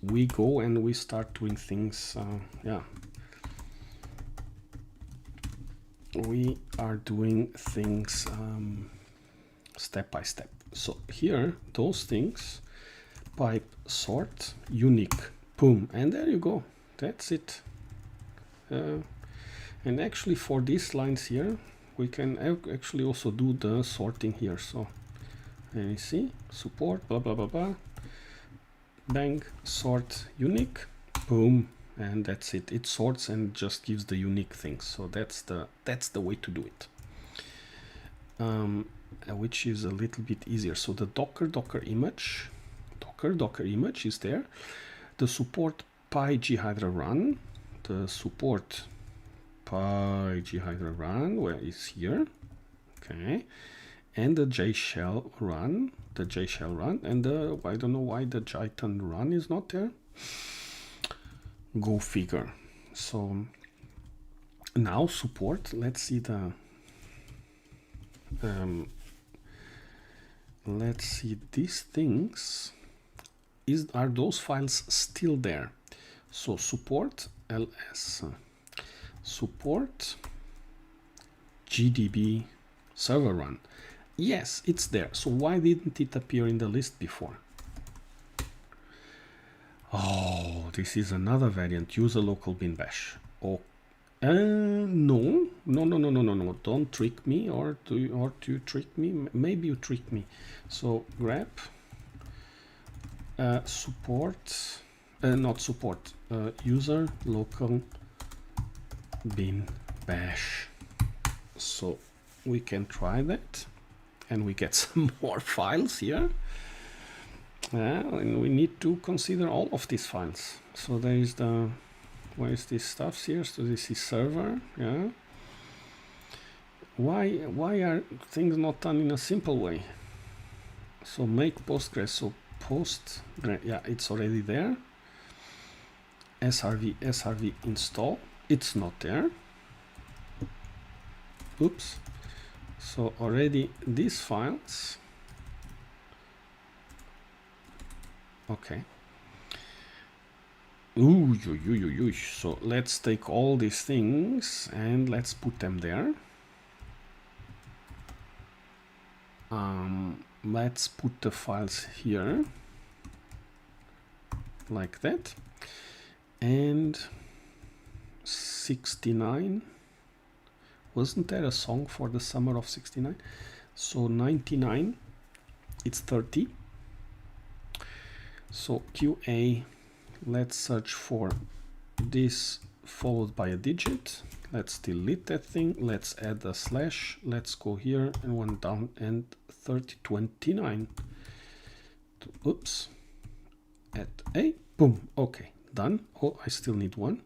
we go and we start doing things, yeah. We are doing things step by step. So here, those things, pipe sort unique, boom, and there you go. That's it. And actually for these lines here, we can actually also do the sorting here. So you see, support, blah, blah, blah, blah, bang, sort unique, boom, and that's it. It sorts and just gives the unique things. So that's the way to do it. Which is a little bit easier. So the Docker image is there. The support ghidra run, the support ghidra run, where is here, okay, and the jshell run, and the, I don't know why the Jython run is not there. Go figure. So now support, let's see the let's see these things. Are those files still there? So support ls support gdb server run. Yes, it's there. So why didn't it appear in the list before? Oh, this is another variant. Use a local bin bash. Oh, no. Don't trick me, or do you trick me? Maybe you trick me. So grab support, not support, user local bin bash. So we can try that, and we get some more files here. And we need to consider all of these files. So there is the, where is this stuff here? So this is server, yeah. Why are things not done in a simple way? So make Postgres, so post, yeah, it's already there. srv install, it's not there. Oops. So already these files, okay. Ooh, so let's take all these things and let's put them there. Let's put the files here like that. And 69, wasn't there a song for the summer of 69? So 99, it's 30. So QA, let's search for this followed by a digit. Let's delete that thing. Let's add a slash. Let's go here and one down, and 3029. Oops. Add a, boom. Okay, done. Oh, I still need one.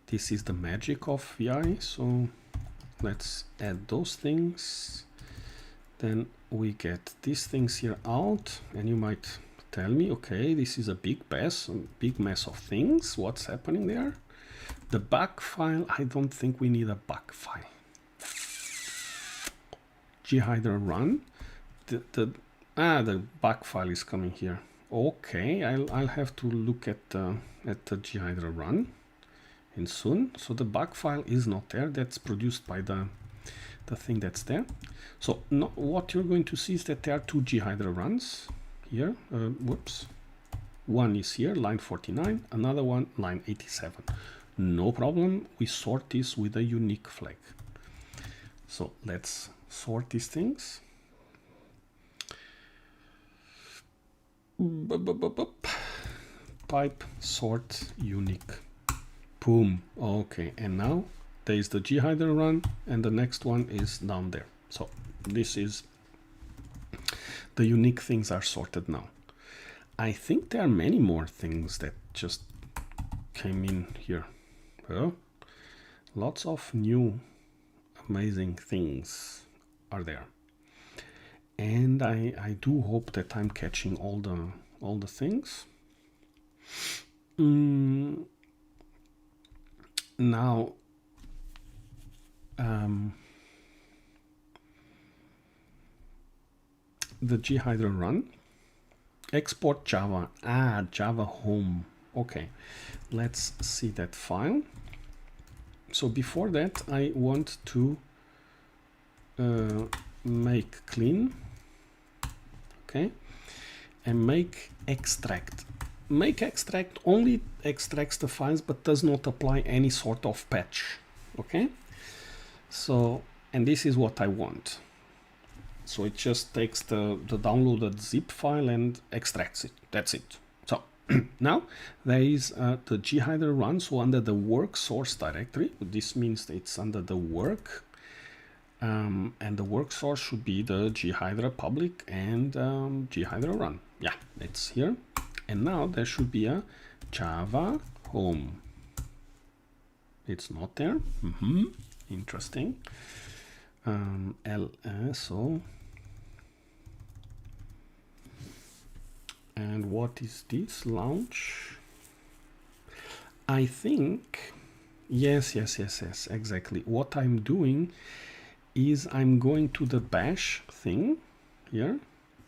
This is the magic of VI. So let's add those things. Then we get these things here out, and you might tell me, okay, this is a big mess of things. What's happening there? The back file, I don't think we need a back file. ghidra run, the back file is coming here. Okay, I'll have to look at the ghidra run and soon. So the back file is not there. That's produced by the thing that's there. So what you're going to see is that there are two ghidra runs here. Whoops. One is here, line 49, another one, line 87. No problem. We sort this with a unique flag. So let's sort these things. Pipe sort unique. Boom. Okay, and now there is the ghidra run, and the next one is down there. So this is the unique things are sorted now. I think there are many more things that just came in here. Well, lots of new amazing things are there, and I do hope that I'm catching all the things. Now the ghidra run, export Java, Java home. Okay, let's see that file. So before that, I want to make clean, okay, and make extract. Make extract only extracts the files but does not apply any sort of patch, okay? So, and this is what I want. So it just takes the downloaded zip file and extracts it. That's it. So now there is the ghidra run, so under the work source directory. This means that it's under the work, and the work source should be the ghidra public and ghidra run. Yeah, it's here. And now there should be a Java home. It's not there. Interesting. So, and what is this? Launch. I think, yes, exactly. What I'm doing is I'm going to the bash thing here,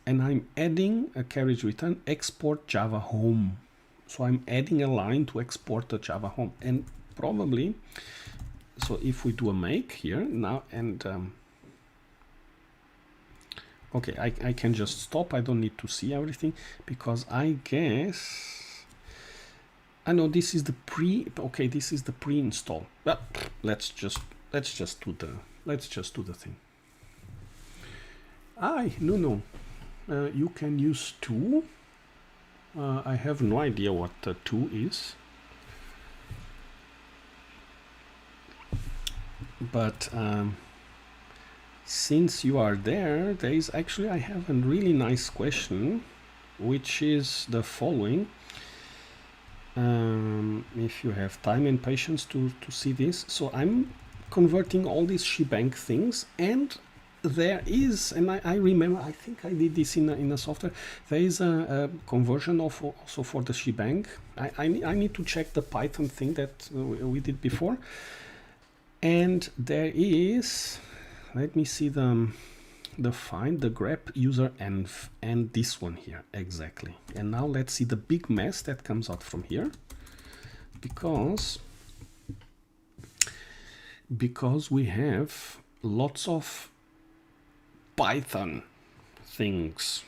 and I'm adding a carriage return export Java home. So I'm adding a line to export the Java home, and probably, so if we do a make here now, and okay, I can just stop. I don't need to see everything, because I guess I know this is the okay, this is the pre-install. But let's just do the thing. No. You can use 2. I have no idea what 2 is. But since you are there, I have a really nice question, which is the following. If you have time and patience to see this. So I'm converting all these shebang things, and there is, and I remember, I think I did this in a software, there is a conversion of also for the shebang. I need to check the Python thing that we did before. And there is, let me see the find, the grep user env, and this one here, exactly. And now let's see the big mess that comes out from here, because we have lots of Python things,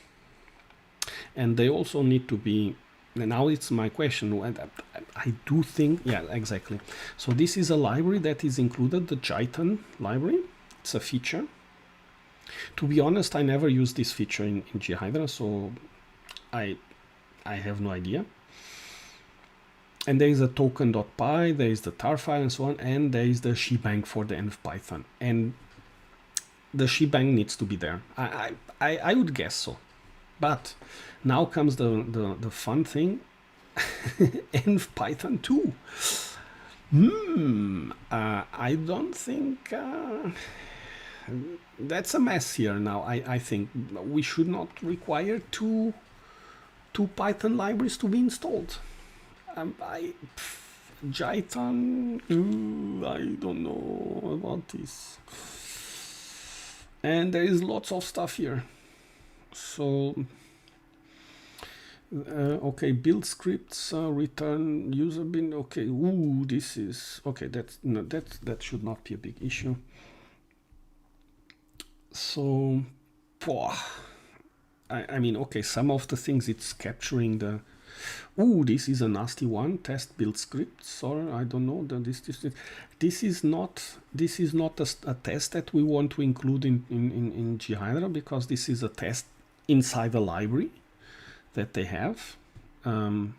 and they also need to be. Now it's my question. I do think, yeah, exactly. So this is a library that is included, the Jython library. It's a feature. To be honest, I never use this feature in ghidra, so I have no idea. And there is a token.py, there is the tar file and so on, and there is the shebang for the env Python. And the shebang needs to be there. I would guess so. But now comes the fun thing. env Python 2. I don't think that's a mess here now. I think we should not require two Python libraries to be installed. Jython, I don't know about this. And there is lots of stuff here. So okay, build scripts, return user bin. Okay, this is okay. That should not be a big issue. So, I mean, okay, some of the things it's capturing the. This is a nasty one. Test build scripts, or I don't know. This is not a test that we want to include in ghidra, because this is a test inside the library that they have, and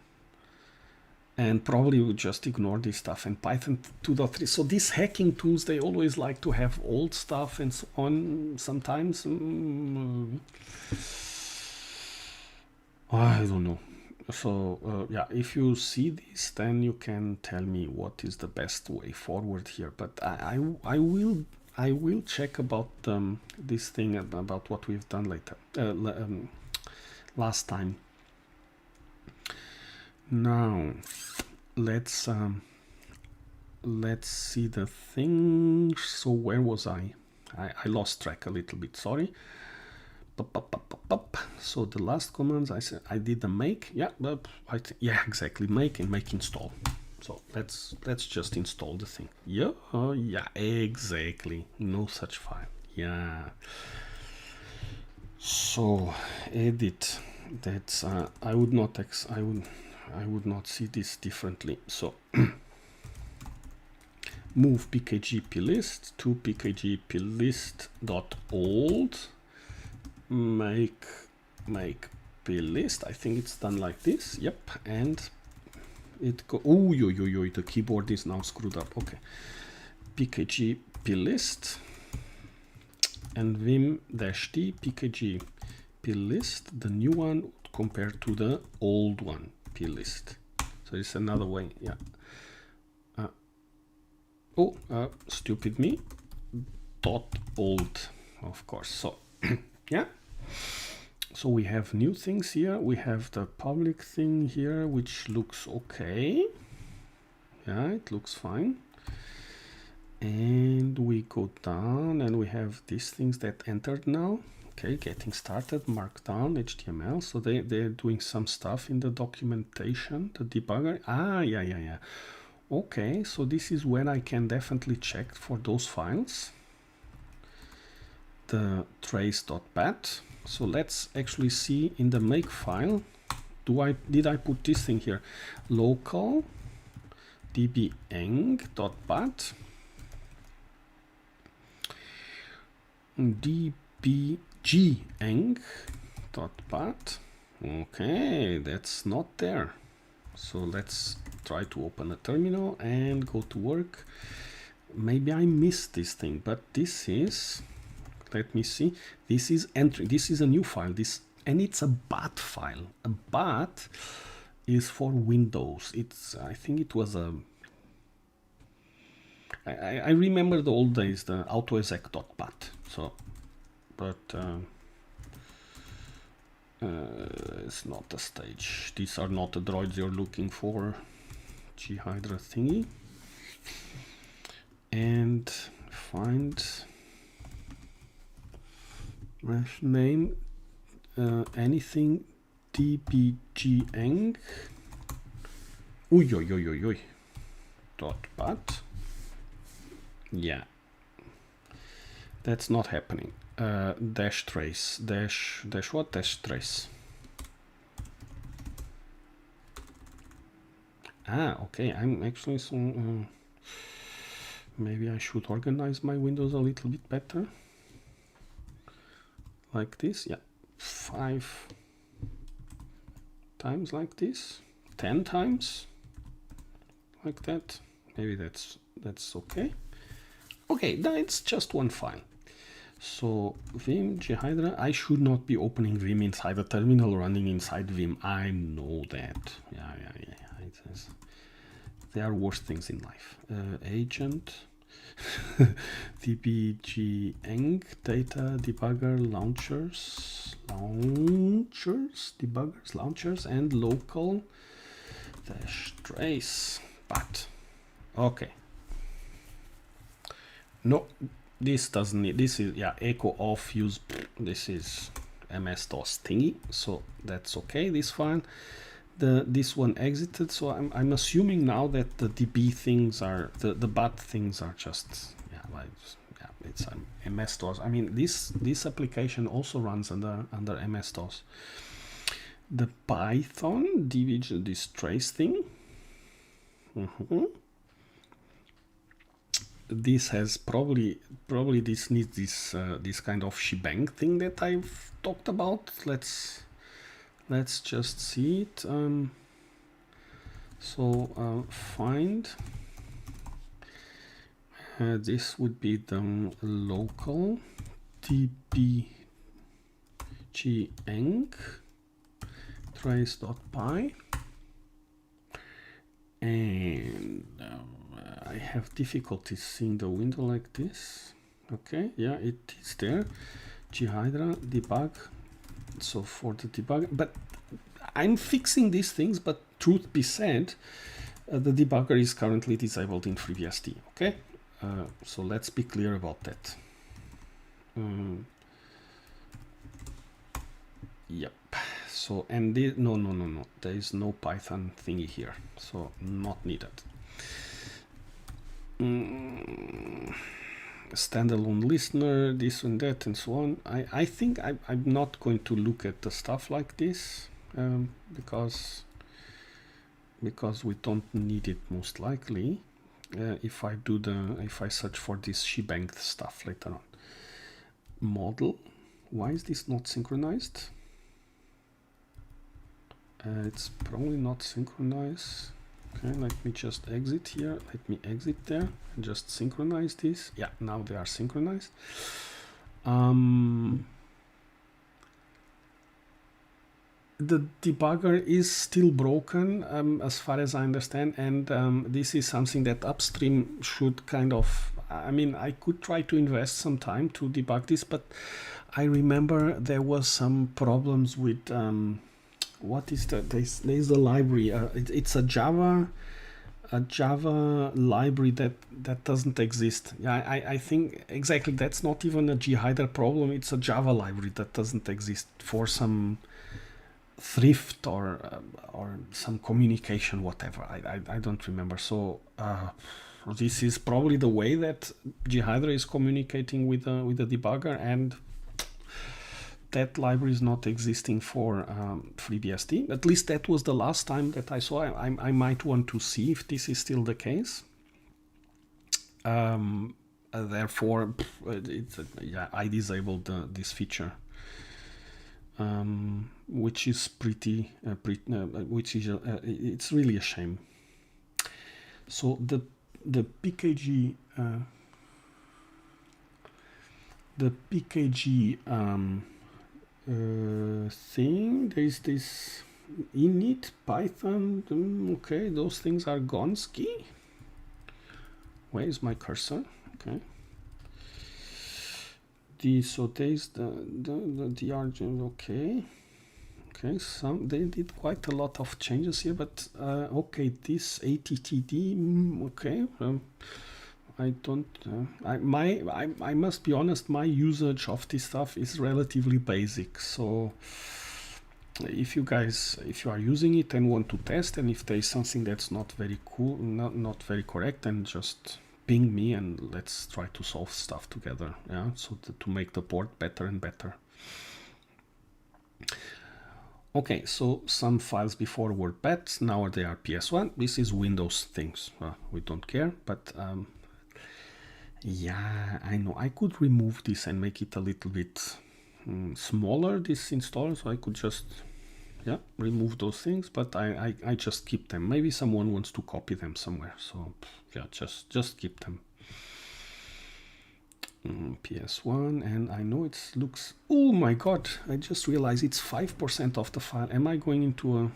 probably we'll just ignore this stuff. And Python 2.3. So these hacking tools, they always like to have old stuff and so on. Sometimes I don't know. So yeah, if you see this, then you can tell me what is the best way forward here. But I will check about this thing, about what we've done later, last time. Now let's see the thing. So where was I lost track a little bit, sorry. So the last commands I said I did the make, yeah, exactly, make and make install. So let's just install the thing. Yeah, yeah, exactly. No such file. Yeah. So edit. That's I would not see this differently. So move pkg plist to pkg plist dot old. Make plist. I think it's done like this. Yep, and it go. Oh, the keyboard is now screwed up. Okay, pkg plist and vim -d pkg plist, the new one compared to the old one plist. So it's another way. Yeah. Stupid me. Dot old, of course. So yeah. So we have new things here. We have the public thing here, which looks okay. Yeah, it looks fine. And we go down and we have these things that entered now. Okay, getting started, markdown, HTML. So they're doing some stuff in the documentation, the debugger. Ah, yeah. Okay, so this is when I can definitely check for those files. The trace.bat. So let's actually see in the make file. Did I put this thing here? Local dbeng.bat dbgeng.bat. Okay, that's not there. So let's try to open a terminal and go to work. Maybe I missed this thing, but this is, let me see, this is entry. This is a new file, and it's a bat file. A bat is for Windows. I think it was I remember the old days, the autoexec.bat. So, but it's not a stage. These are not the droids you're looking for. Ghidra thingy. And find name anything dbgeng .bat. Yeah, that's not happening. Dash trace dash what dash trace. Okay, I'm actually so maybe I should organize my windows a little bit better, like this. Yeah, 5 times like this, 10 times like that. Maybe that's okay. Okay, it's just one file. So vim ghidra, I should not be opening vim inside the terminal, running inside vim. I know that. Yeah. There are worse things in life. Agent dbgeng data debugger launchers debuggers launchers and local dash trace bat. Okay. No, this doesn't need, this is, yeah, echo off use, this is MS-DOS thingy, so that's okay, this file. This one exited, so I'm assuming now that the DB things are, the bat things are just, it's MS-DOS. I mean, this application also runs under MS-DOS. The Python DB, this trace thing. This has probably this needs this kind of shebang thing that I've talked about. Let's just see it. Find this would be the local dbgeng trace.py, and I have difficulties seeing the window like this. Okay, yeah, it is there. Ghidra debug. So for the debug, but I'm fixing these things, but truth be said, the debugger is currently disabled in FreeBSD. Okay, so let's be clear about that. Yep. So, and no, there is no Python thingy here, so not needed. Standalone listener, this and that and so on. I think I'm not going to look at the stuff like this because we don't need it most likely. If I search for this shebang stuff later on. Model, why is this not synchronized? It's probably not synchronized. Okay, let me just exit here. Let me exit there and just synchronize this. Yeah, now they are synchronized. The debugger is still broken as far as I understand, and this is something that upstream should kind of, I mean, I could try to invest some time to debug this, but I remember there was some problems with what is that? There's a library. It's a Java library that doesn't exist. Yeah, I think exactly that's not even a ghidra problem. It's a Java library that doesn't exist for some thrift or some communication, whatever. I don't remember. So this is probably the way that ghidra is communicating with the debugger, and that library is not existing for FreeBSD. At least that was the last time that I saw. I might want to see if this is still the case. Therefore, yeah, I disabled this feature, which is it's really a shame. So the PKG thing, there's this init Python. Okay, those things are gone. Ski. Where is my cursor? Okay. So there's the RGB. Okay, they did quite a lot of changes here, but okay, this ATTD. Okay. I don't. I must be honest. My usage of this stuff is relatively basic. So, if you are using it and want to test, and if there is something that's not very cool, not very correct, then just ping me and let's try to solve stuff together. Yeah. So to make the board better and better. Okay, so some files before were bad. Now they are PS1. This is Windows things. We don't care, but. Yeah, I know. I could remove this and make it a little bit smaller, this installer, so I could just, yeah, remove those things, but I just keep them. Maybe someone wants to copy them somewhere, so yeah, just keep them. PS1, and I know it looks, oh my god, I just realized it's 5% of the file. Am I going into a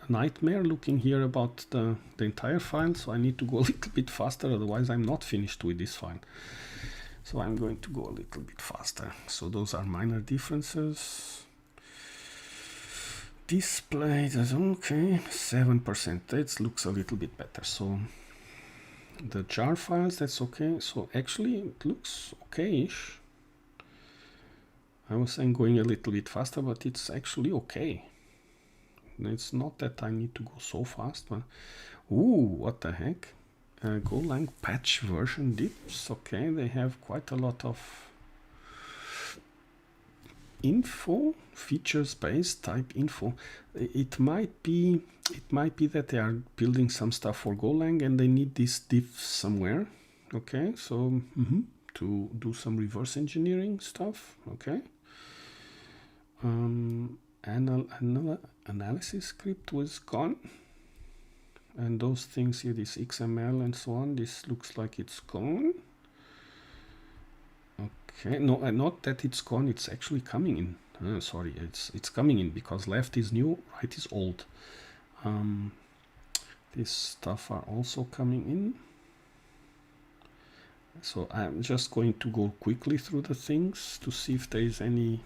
nightmare looking here about the entire file? So I need to go a little bit faster, otherwise I'm not finished with this file. So I'm going to go a little bit faster. So those are minor differences. Display, okay, 7%. That looks a little bit better. So the jar files, that's okay. So actually it looks okay-ish. I was saying going a little bit faster, but it's actually okay. It's not that I need to go so fast, but ooh, what the heck? Golang patch version dips. Okay, they have quite a lot of info, features-based type info. It might be that they are building some stuff for Golang and they need this diff somewhere. Okay, so to do some reverse engineering stuff. Okay. Analysis script was gone, and those things here, this XML and so on, this looks like it's gone. Okay, no, not that it's gone, it's actually coming in. Sorry, it's coming in because left is new, right is old. This stuff are also coming in. So I'm just going to go quickly through the things to see if there is any.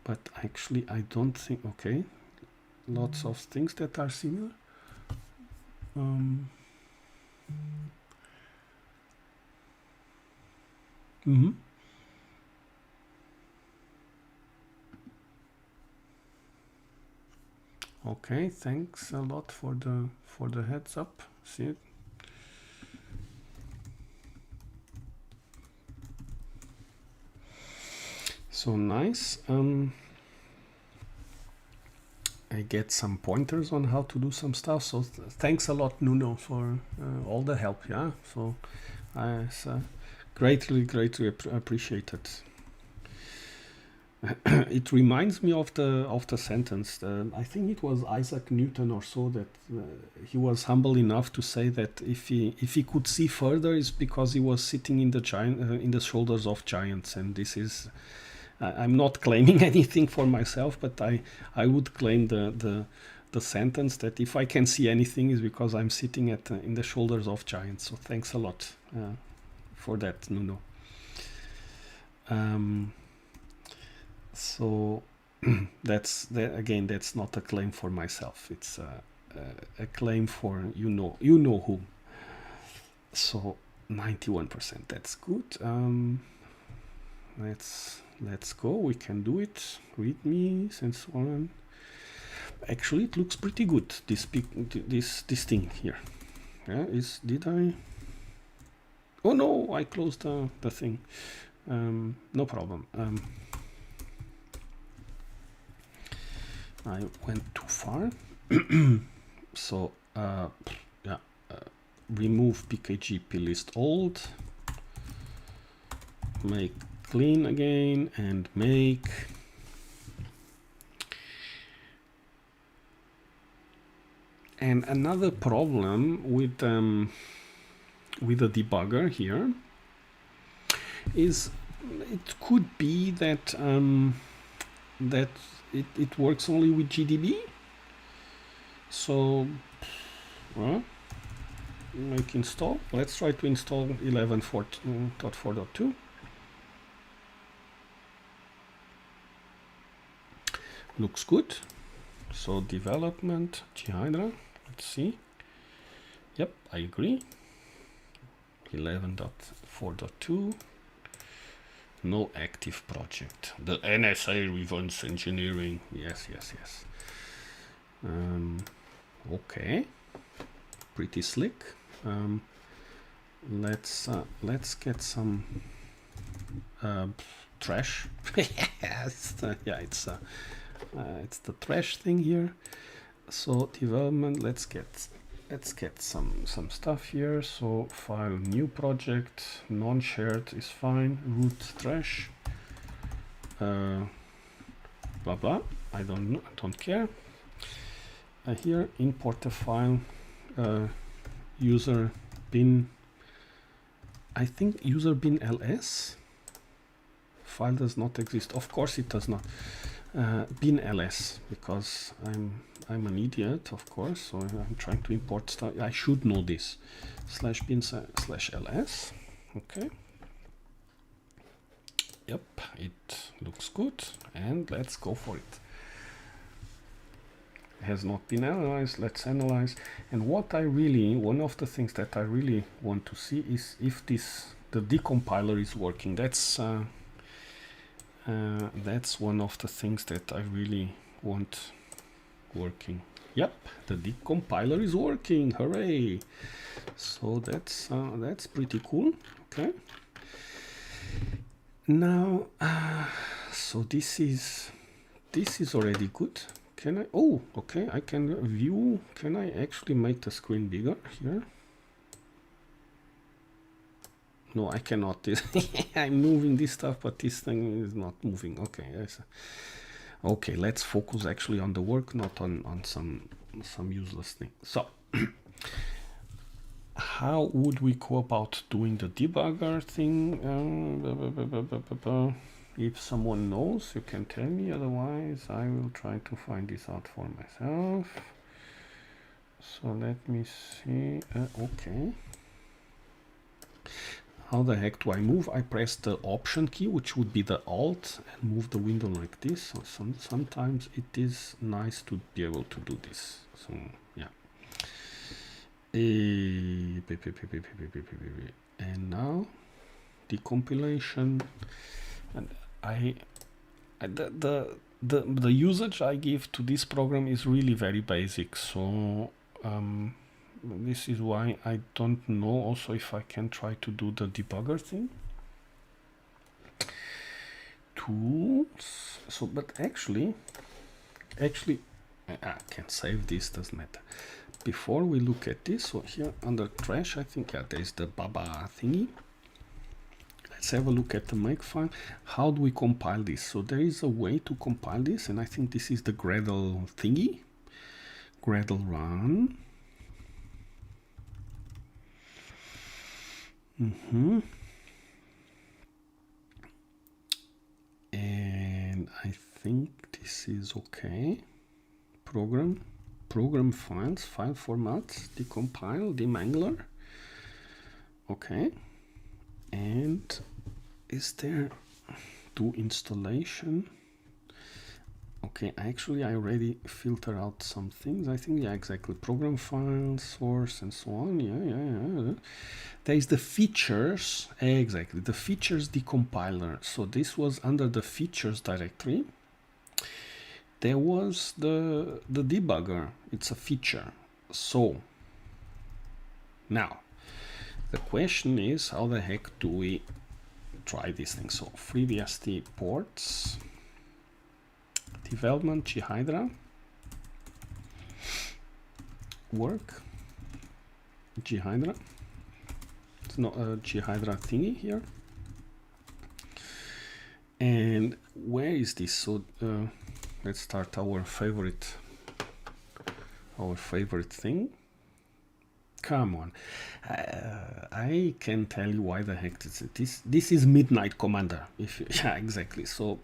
But actually, I don't think, okay, lots of things that are similar. Okay, thanks a lot for the heads up. See it? So nice. I get some pointers on how to do some stuff. So thanks a lot, Nuno, for all the help. Yeah. So it's greatly appreciated. It reminds me of the sentence. I think it was Isaac Newton or so that he was humble enough to say that if he could see further, it's because he was sitting in the shoulders of giants. And this is, I'm not claiming anything for myself, but I would claim the sentence that if I can see anything is because I'm sitting in the shoulders of giants. So thanks a lot for that, Nuno. So that's not a claim for myself. It's a claim for you know whom. So 91%. That's good. Let's go. We can do it. Read me since one. Actually, it looks pretty good. This thing here. Yeah. Did I? Oh no! I closed the thing. No problem. I went too far. So yeah, remove pkg plist old, make clean again, and make and another problem with the debugger here is it could be that it works only with GDB. So make install. Let's try to install 11.4.2. Looks good. So development ghidra. Let's see. Yep, I agree. 11.4.2. No active project. The NSA reverse engineering. Yes. Okay. Pretty slick. Let's get some trash. Yes. Yeah, it's the trash thing here. So development. Let's get some stuff here. So file new project, non-shared is fine, root trash, blah blah. I don't care. Here import a file, user bin. I think user bin ls file does not exist. Of course it does not. Bin ls, because I'm an idiot, of course, so I'm trying to import stuff. I should know this. /bin/ls. Okay. Yep, it looks good, and let's go for it. It has not been analyzed. Let's analyze. And what one of the things that I really want to see is if the decompiler is working. That's one of the things that I really want working. Yep, the decompiler is working. Hooray! So that's pretty cool. Okay. Now, so this is already good. Can I? Oh, okay. I can view. Can I actually make the screen bigger here? No, I cannot. I'm moving this stuff, but this thing is not moving. Okay, okay. Let's focus actually on the work, not on some useless thing. So, how would we go about doing the debugger thing? If someone knows, you can tell me. Otherwise, I will try to find this out for myself. So let me see. Okay. How the heck do I move? I press the Option key, which would be the Alt, and move the window like this. So sometimes it is nice to be able to do this. So yeah. And now the compilation, and the usage I give to this program is really very basic. So this is why I don't know also if I can try to do the debugger thing. Tools. So, but actually, I can save this, doesn't matter. Before we look at this, so here under trash, I think, yeah, there's the Baba thingy. Let's have a look at the makefile. How do we compile this? So there is a way to compile this, and I think this is the Gradle thingy. Gradle run. And I think this is okay. Program files, file formats, decompile, demangler. Okay. And is there do installation? Okay, actually I already filter out some things. I think, yeah, exactly. Program files, source, and so on. Yeah. There is the features, exactly, the features decompiler. So this was under the features directory. There was the debugger. It's a feature. So now the question is, how the heck do we try this thing? So FreeBSD ports, development, ghidra, work, ghidra. It's not a ghidra thingy here. And where is this? So let's start our favorite thing. Come on, I can tell you why the heck this is Midnight Commander. Yeah, exactly. So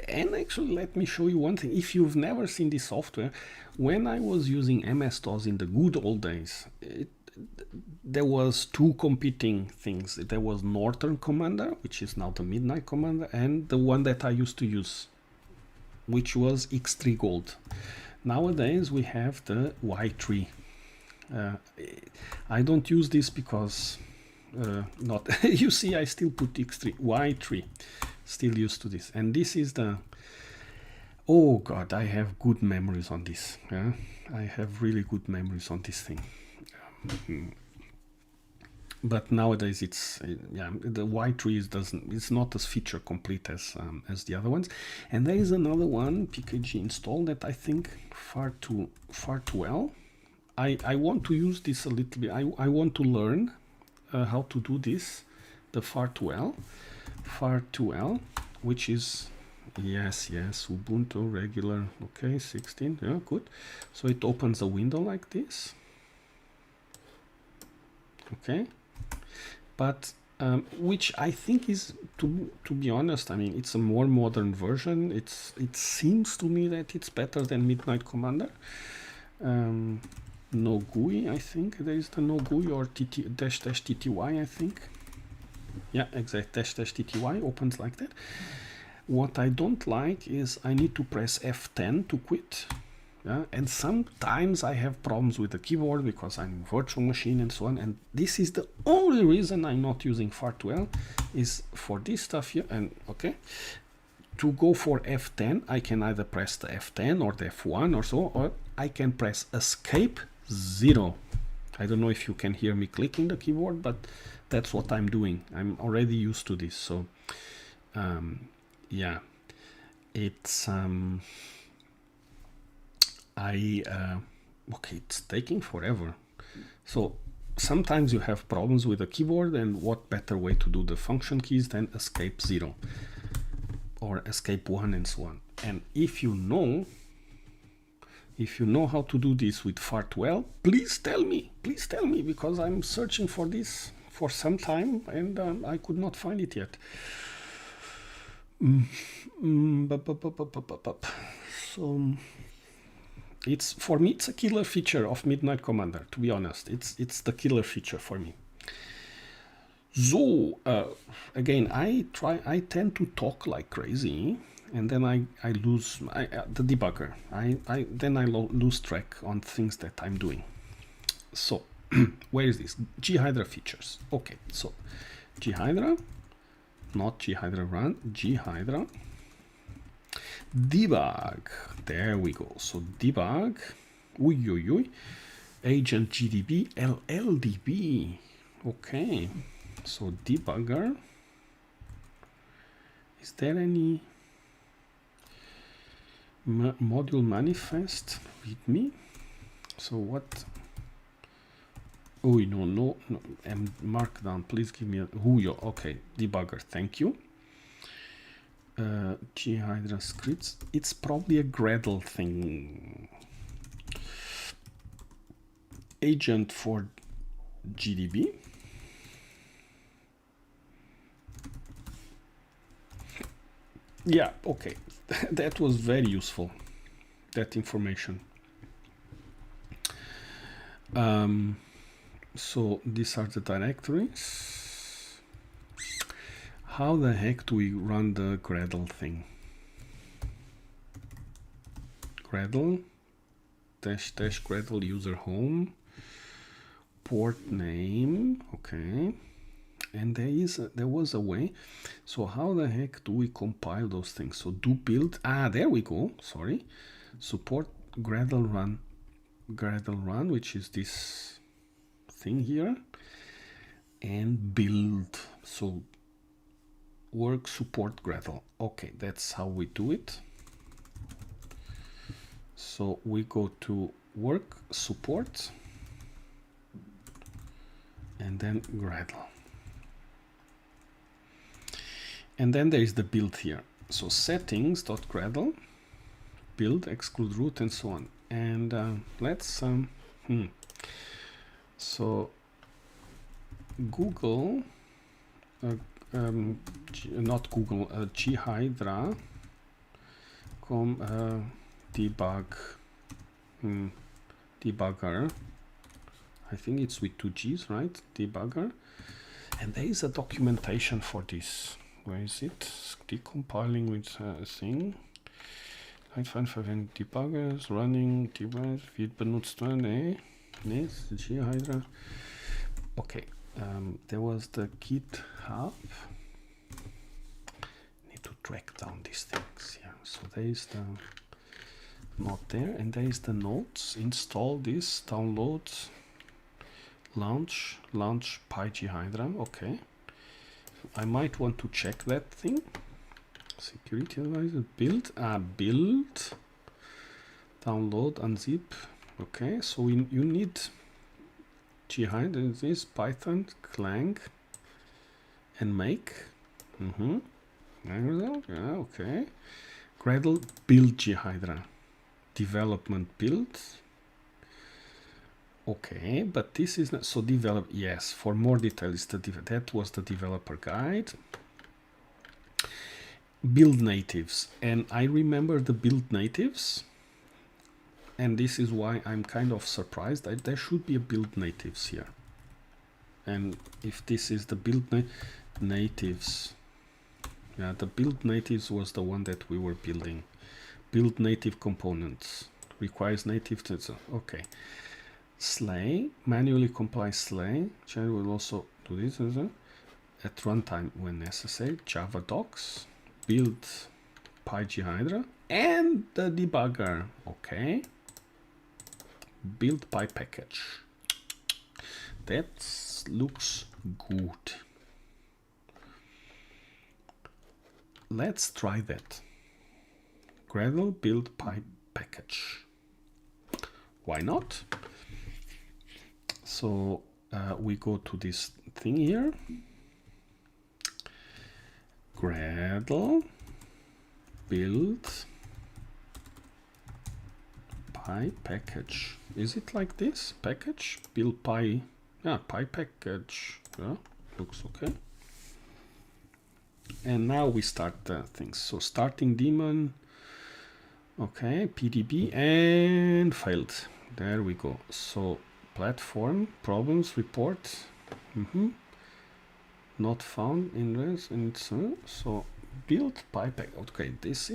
and actually, let me show you one thing. If you've never seen this software, when I was using MS-DOS in the good old days, there was two competing things. There was Northern Commander, which is now the Midnight Commander, and the one that I used to use, which was X3 Gold. Nowadays we have the Y3. I don't use this because not you see, I still put X3, Y3, still used to this. And this is the, oh god, I have good memories on this. Yeah, I have really good memories on this thing. But nowadays it's yeah, the Y3 it's not as feature complete as the other ones. And there is another one, pkg install, that I think far too well. I want to use this a little bit. I want to learn how to do this, the far too well, which is yes, Ubuntu regular. Okay, 16. Yeah, good. So it opens a window like this. Okay, but which I think is, to be honest, I mean, it's a more modern version. It seems to me that it's better than Midnight Commander. No GUI, I think there is the no GUI, or --tty, I think. Yeah, exactly. --tty opens like that. What I don't like is I need to press F10 to quit. Yeah, and sometimes I have problems with the keyboard because I'm in virtual machine and so on, and this is the only reason I'm not using far2l, is for this stuff here. And okay, to go for F10 I can either press the F10 or the F1 or so, or I can press escape 0. I don't know if you can hear me clicking the keyboard, but that's what I'm doing. I'm already used to this. So yeah, it's okay, it's taking forever. So sometimes you have problems with the keyboard, and what better way to do the function keys than escape 0 or escape 1 and so on. And if you know how to do this with far2l, please tell me, because I'm searching for this for some time and I could not find it yet. So it's, for me, it's a killer feature of Midnight Commander, to be honest. It's the killer feature for me. So again, I tend to talk like crazy, and then I lose the debugger. Then I lose track on things that I'm doing. So where is this? ghidra features. Okay, so ghidra, not ghidra run, ghidra debug. There we go. So debug, Agent GDB LLDB. Okay, so debugger. Is there any module manifest with me? So what? Oh no, markdown. Please give me a okay, debugger. Thank you. Ghidra scripts. It's probably a Gradle thing. Agent for GDB. Yeah, okay. That was very useful, that information. So these are the directories. How the heck do we run the Gradle thing? Gradle -- Gradle user home port name. Okay, and there was a way. So how the heck do we compile those things? So do build. There we go. Sorry, support Gradle run, which is this thing here, and build. So work support Gradle. Okay, that's how we do it. So we go to work support and then Gradle. And then there is the build here. So settings.gradle, build, exclude root, and so on. And let's so Google, not Google, ghidra debugger. I think it's with 2 G's, right? Debugger. And there is a documentation for this. Where is it? Decompiling with a thing. 955 debuggers, running device, wird benutzt werden, ghidra. Okay, there was the GitHub. Need to track down these things here. So there is the not there, and there is the notes. Install this, download, launch PyGhidra. Okay, I might want to check that thing. Security advisor, build, download, unzip. Okay, so you need ghidra, this Python, Clang, and make. Yeah, okay. Gradle build ghidra, development build. Okay, but this is not so develop. Yes, for more details, that was the developer guide. Build natives, and I remember the build natives, and this is why I'm kind of surprised that there should be a build natives here. And if this is the build natives, yeah, the build natives was the one that we were building. Build native components requires native. Okay. Slay, manually compile slay. Cherry will also do this at runtime when necessary. Java docs, build PyGhidra, and the debugger. Okay. Build PyPackage. That looks good. Let's try that. Gradle build PyPackage. Why not? So we go to this thing here. Gradle build PyPackage. Is it like this? Package build Py. Yeah, PyPackage. Yeah, looks okay. And now we start things. So starting daemon. Okay, PDB, and failed. There we go. So platform problems report. Not found in this. And so build PyPack. Okay, this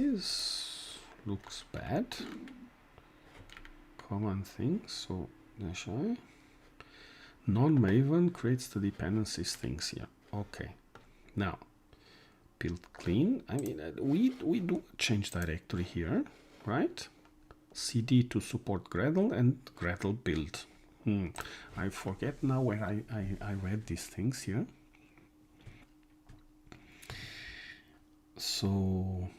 looks bad. Common thing. So non-Maven creates the dependencies things here. Okay, now build clean. I mean, we do change directory here, right? CD to support Gradle and Gradle build. I forget now where I read these things here. So,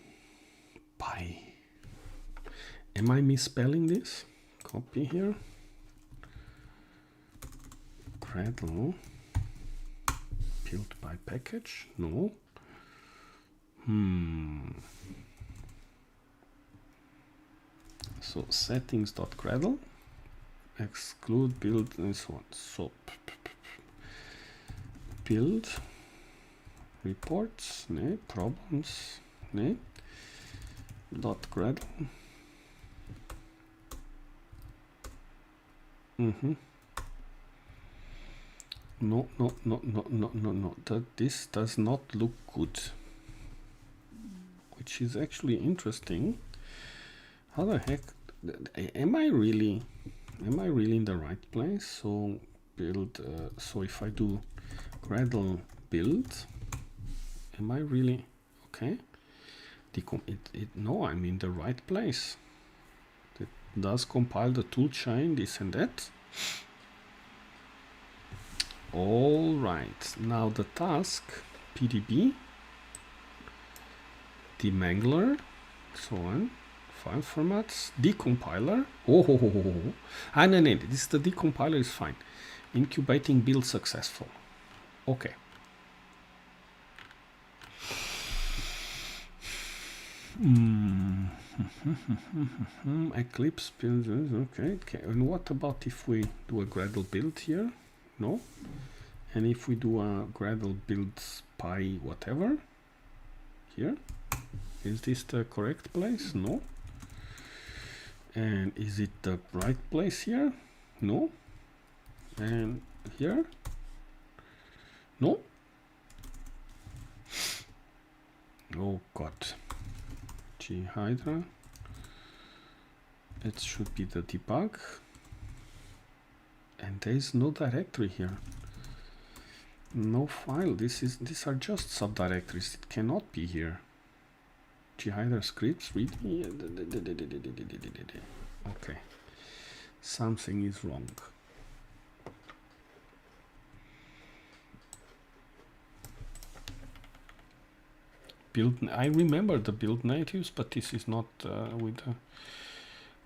pi. Am I misspelling this? Copy here. Gradle build by package. No. So settings.gradle, exclude build and so on. So build reports, ne, problems, ne, dot gradle. No. This does not look good. Which is actually interesting. How the heck am I really in the right place? So build. So if I do Gradle build, am I really okay? No, I'm in the right place. It does compile the toolchain, this and that. All right. Now the task PDB, demangler, so on. File formats, decompiler. No, this the decompiler is fine. Incubating build successful. Okay. Eclipse build. Okay. And what about if we do a Gradle build here? No. And if we do a Gradle build pi whatever here, is this the correct place? No. And is it the right place here? No. And here? No. Oh God. Ghidra. It should be the debug. And there is no directory here. No file. These are just subdirectories. It cannot be here. Ghidra scripts readme. Okay, something is wrong. Build. I remember the build natives, but this is not with the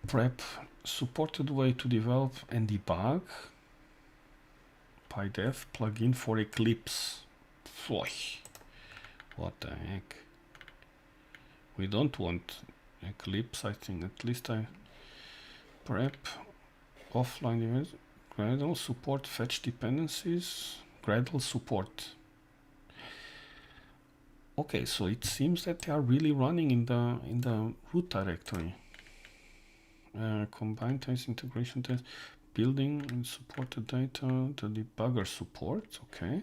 prep supported way to develop and debug. PyDev plugin for Eclipse. What the heck? We don't want Eclipse, I think. At least I prep offline events. Gradle support fetch dependencies. Gradle support. Okay, so it seems that they are really running in the root directory. Combined test, integration test, building and supported data, the debugger support. Okay,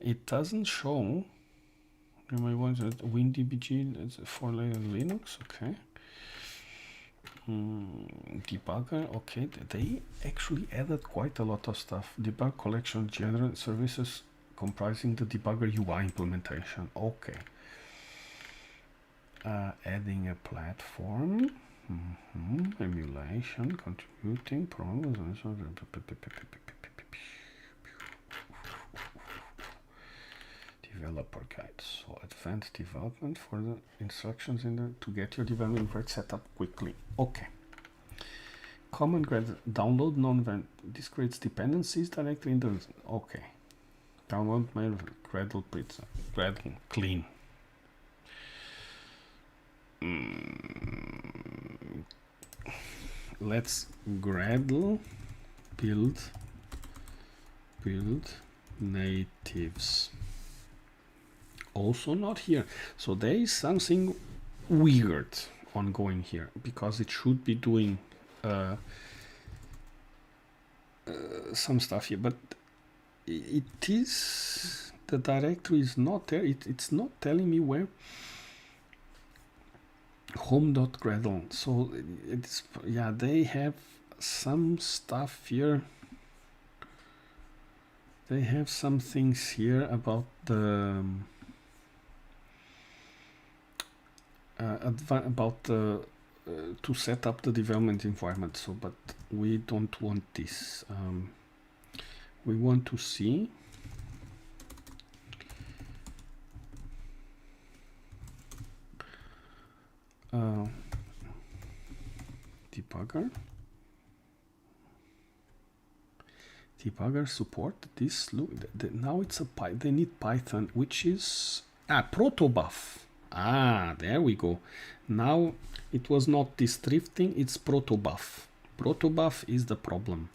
it doesn't show. You might want WinDBG as a 4-layer Linux. Okay. Debugger. Okay, they actually added quite a lot of stuff. Debug collection, general services comprising the debugger UI implementation. Okay. Adding a platform. Emulation, contributing problems. Developer guides. So advanced development for the instructions in there to get your development environment set up quickly. Okay. Common Gradle download non-event. This creates dependencies directly in the. Okay. Download my Gradle pizza. Gradle clean. Let's Gradle build natives. Also not here. So there is something weird ongoing here because it should be doing some stuff here, but it is, the directory is not there. It's not telling me where. Home.gradle. So it's, yeah, they have some stuff here. They have some things here about the to set up the development environment. So, but we don't want this. We want to see debugger support this. Look, now it's a they need Python, which is protobuf. There we go. Now it was not this drifting, it's protobuf. Protobuf is the problem.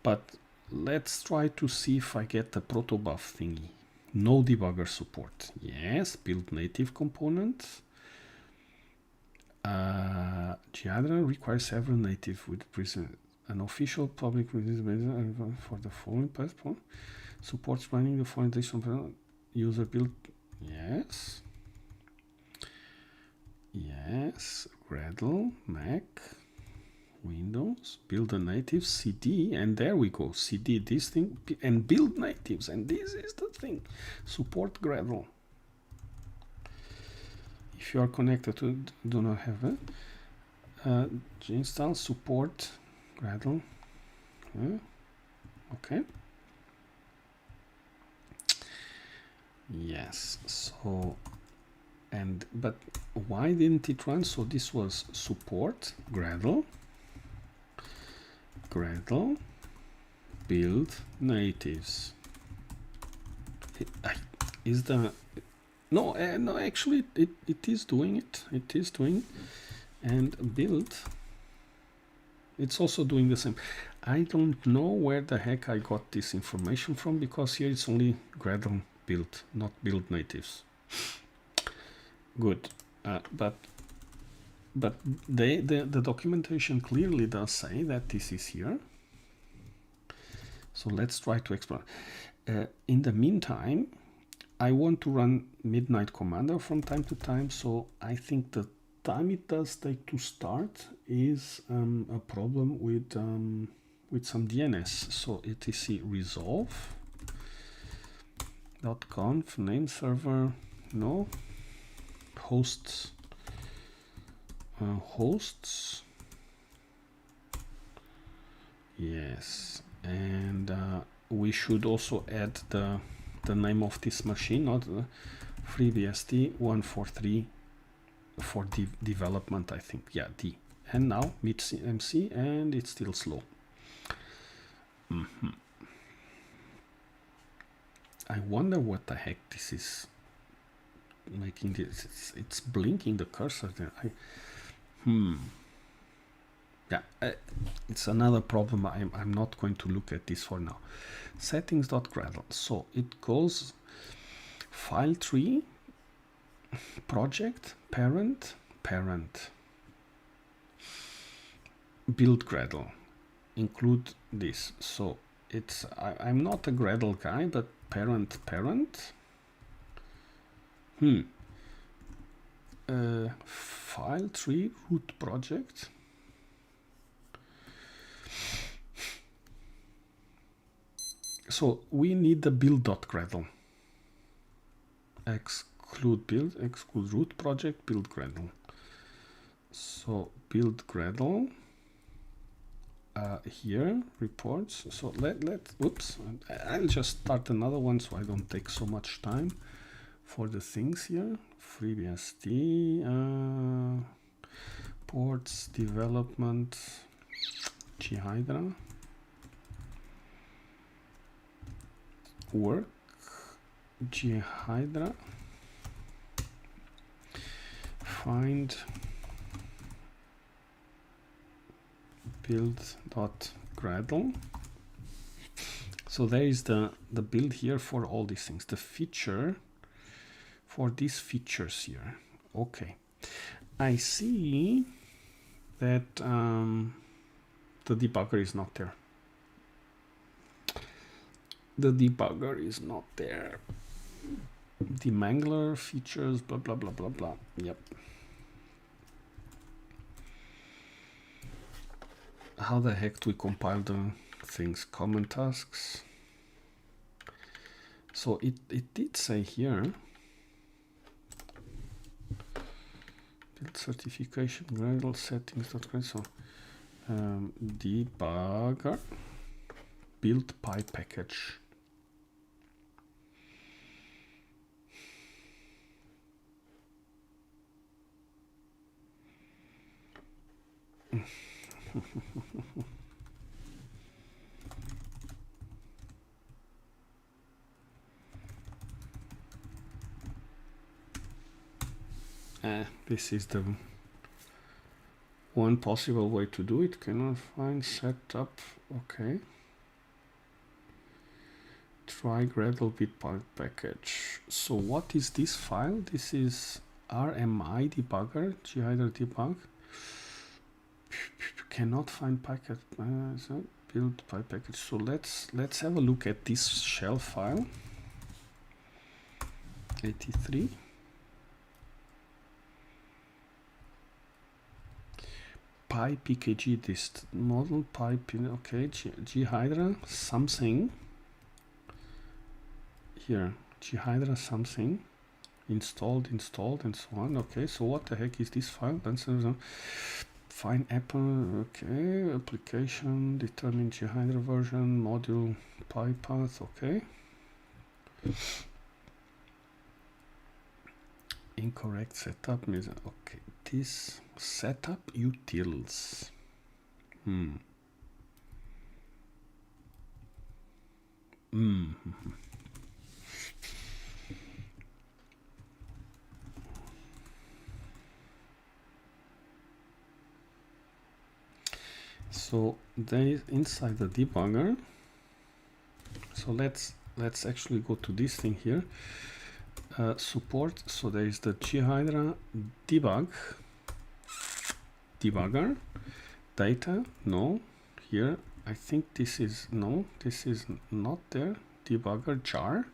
But let's try to see if I get the protobuf thingy. No debugger support. Yes, build native components. ghidra requires several native with present. An official public release for the following platform supports running the following user build. Yes. Yes. Gradle, Mac, Windows, build a native CD, and there we go. CD this thing and build natives, and this is the thing. Support Gradle. If you are connected to do not have it, install support Gradle. Okay. Yes. So, but why didn't it run? So this was support Gradle, build natives. Is the no? No, actually, it is doing it. It is doing, and build. It's also doing the same. I don't know where the heck I got this information from, because here it's only Gradle build, not build natives. Good, but the documentation clearly does say that this is here. So let's try to explore. In the meantime, I want to run Midnight Commander from time to time, so I think the time it does take to start is a problem with some DNS. So etc resolve .conf name server, no, hosts, yes, and we should also add the name of this machine, not FreeBSD 143 for development, I think. Yeah, D. And now meet MC, and it's still slow. I wonder what the heck this is making this. It's blinking the cursor there. Yeah, it's another problem. I'm not going to look at this for now. Settings.gradle. So it goes file tree, project, parent, build Gradle, include this. So it's I'm not a Gradle guy, but parent, file tree, root project. So we need the build.gradle. Exclude build, exclude root project, build Gradle. So build Gradle. Here reports. So oops, I'll just start another one so I don't take so much time for the things here. FreeBSD, ports, development, ghidra, work, ghidra, find build.gradle. So there is the build here for all these things, the feature for these features here. Okay, I see that the debugger is not there. The debugger is not there. Demangler features, blah blah blah blah blah. Yep. How the heck do we compile the things? Common tasks. So it did say here build certification, Gradle settings, so debugger, build py package. This is the one possible way to do it. Cannot find setup. Okay. Try Gradle bit package. So what is this file? This is RMI debugger, ghidra debug. Cannot find packet. So build py package. So let's have a look at this shell file. 83. PyPKG dist model pipe. Okay, ghidra something. Here, ghidra something installed, and so on. Okay, so what the heck is this file? Find Apple. Okay, application, determine ghidra version, module, PyPath. Okay. Incorrect setup. Okay, this setup utils. So there is inside the debugger. So let's actually go to this thing here. Support. So there is the ghidra debugger data. No, here I think this is no. This is not there. Debugger jar.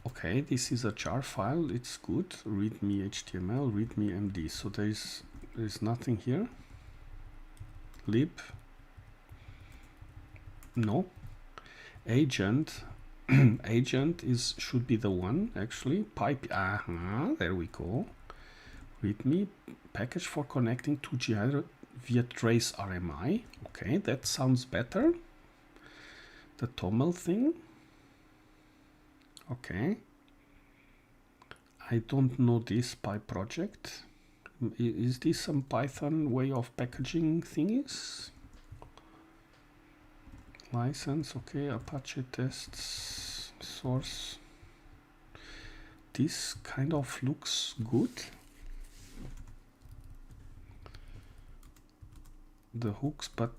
Okay, this is a jar file. It's good. README HTML, README MD. So there is nothing here. Lib. No. Agent. Agent should be the one actually. Pipe. There we go. README package for connecting to ghidra via trace RMI. Okay, that sounds better. The TOML thing. Okay. I don't know this Py project. Is this some Python way of packaging thingies? License, okay, Apache tests, source. This kind of looks good. The hooks, but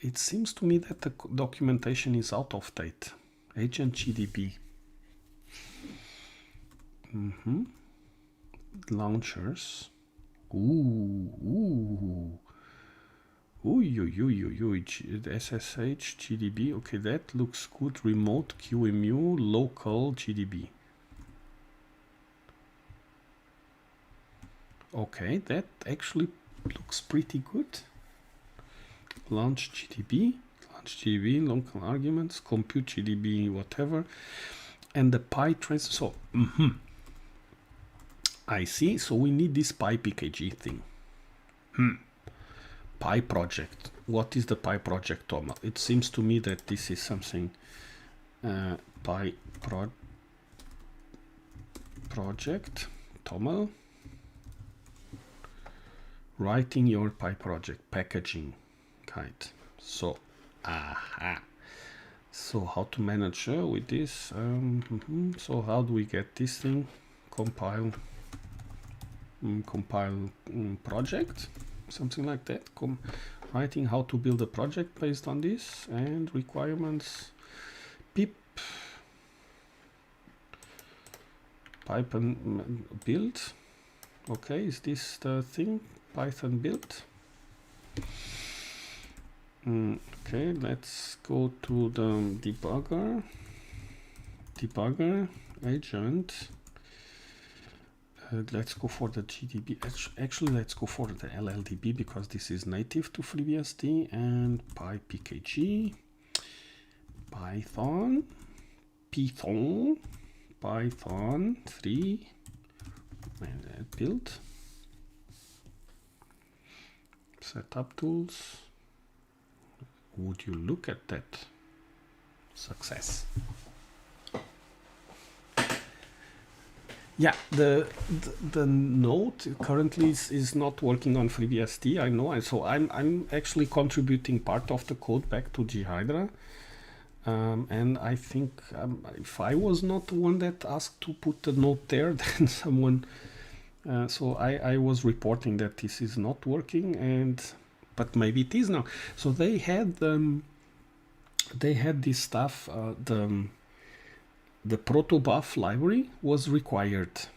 it seems to me that the documentation is out of date. Agent GDB. Launchers. SSH GDB. Okay, that looks good. Remote QEMU, local GDB. Okay, that actually looks pretty good. Launch GDB, local arguments, compute GDB, whatever, and the PyTrace. So, I see. So we need this PyPKG thing. Py project. What is the Py project, Tom? It seems to me that this is something. Py project, Toml. Writing your Py project packaging guide. So, So how to manage with this? So how do we get this thing? Compile project, something like that. Writing how to build a project based on this, and requirements. Pip Python build. Okay, is this the thing? Python build. Okay, let's go to the debugger agent. Let's go for the GDB. Actually, let's go for the LLDB because this is native to FreeBSD, and PyPKG, Python 3 and build, setup tools. Would you look at that? Success. Yeah, the node currently is not working on FreeBSD. I know, so I'm actually contributing part of the code back to ghidra, and I think if I was not the one that asked to put the node there, then someone. So I was reporting that this is not working, but maybe it is now. So they had this stuff. The protobuf library was required,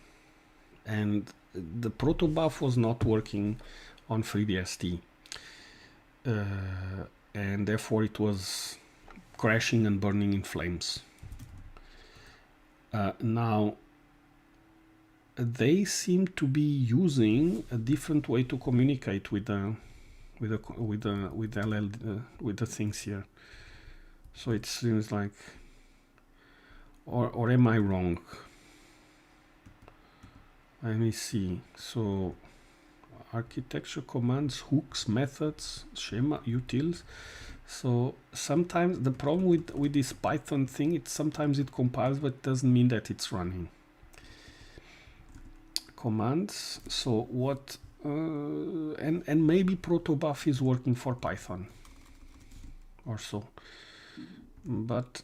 and the protobuf was not working on FreeBSD, and therefore it was crashing and burning in flames. Now they seem to be using a different way to communicate with the things here. So it seems like, or am I wrong? Let me see. So architecture commands, hooks, methods, schema, utils. So sometimes the problem with this Python thing, sometimes it compiles, but it doesn't mean that it's running. Commands. So what? And maybe protobuf is working for Python or so, but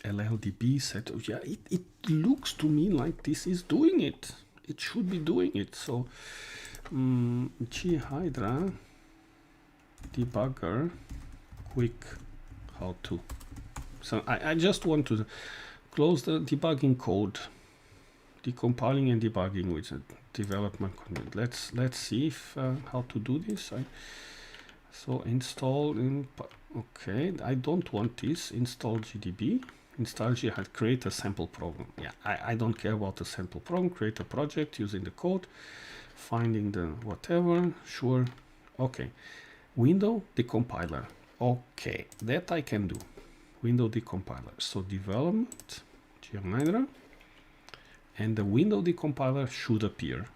LLDB set. Yeah, it looks to me like this is doing it. It should be doing it. So ghidra debugger quick how to. So I just want to close the debugging code, decompiling and debugging with a development command. Let's see if how to do this. So install in. Okay, I don't want this. Install GDB. Install ghidra. Create a sample program. Yeah, I don't care about the sample program. Create a project using the code, finding the whatever. Sure. Okay. Window decompiler. Okay, that I can do. Window decompiler. So development ghidra, and the window decompiler should appear.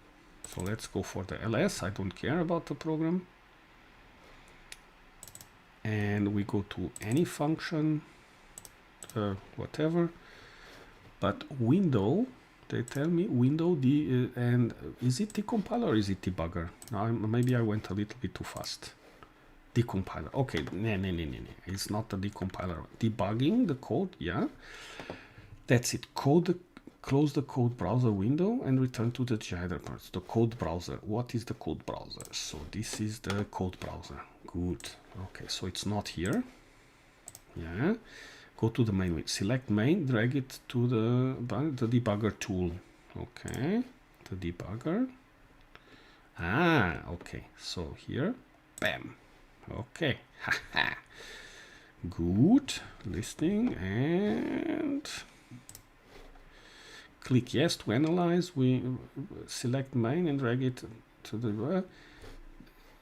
So let's go for the ls. I don't care about the program. And we go to any function, whatever. But window, they tell me window and is it decompiler or is it debugger? Now maybe I went a little bit too fast. Decompiler. Okay, no. It's not a decompiler. Debugging the code, yeah. That's it. Close the code browser window and return to the ghidra parts. The code browser. What is the code browser? So this is the code browser. Good. Okay, so it's not here. Yeah. Go to the main. Select main. Drag it to the debugger tool. Okay. The debugger. Ah. Okay. So here. Bam. Okay. Good. Listing and click yes to analyze. We select main and drag it to the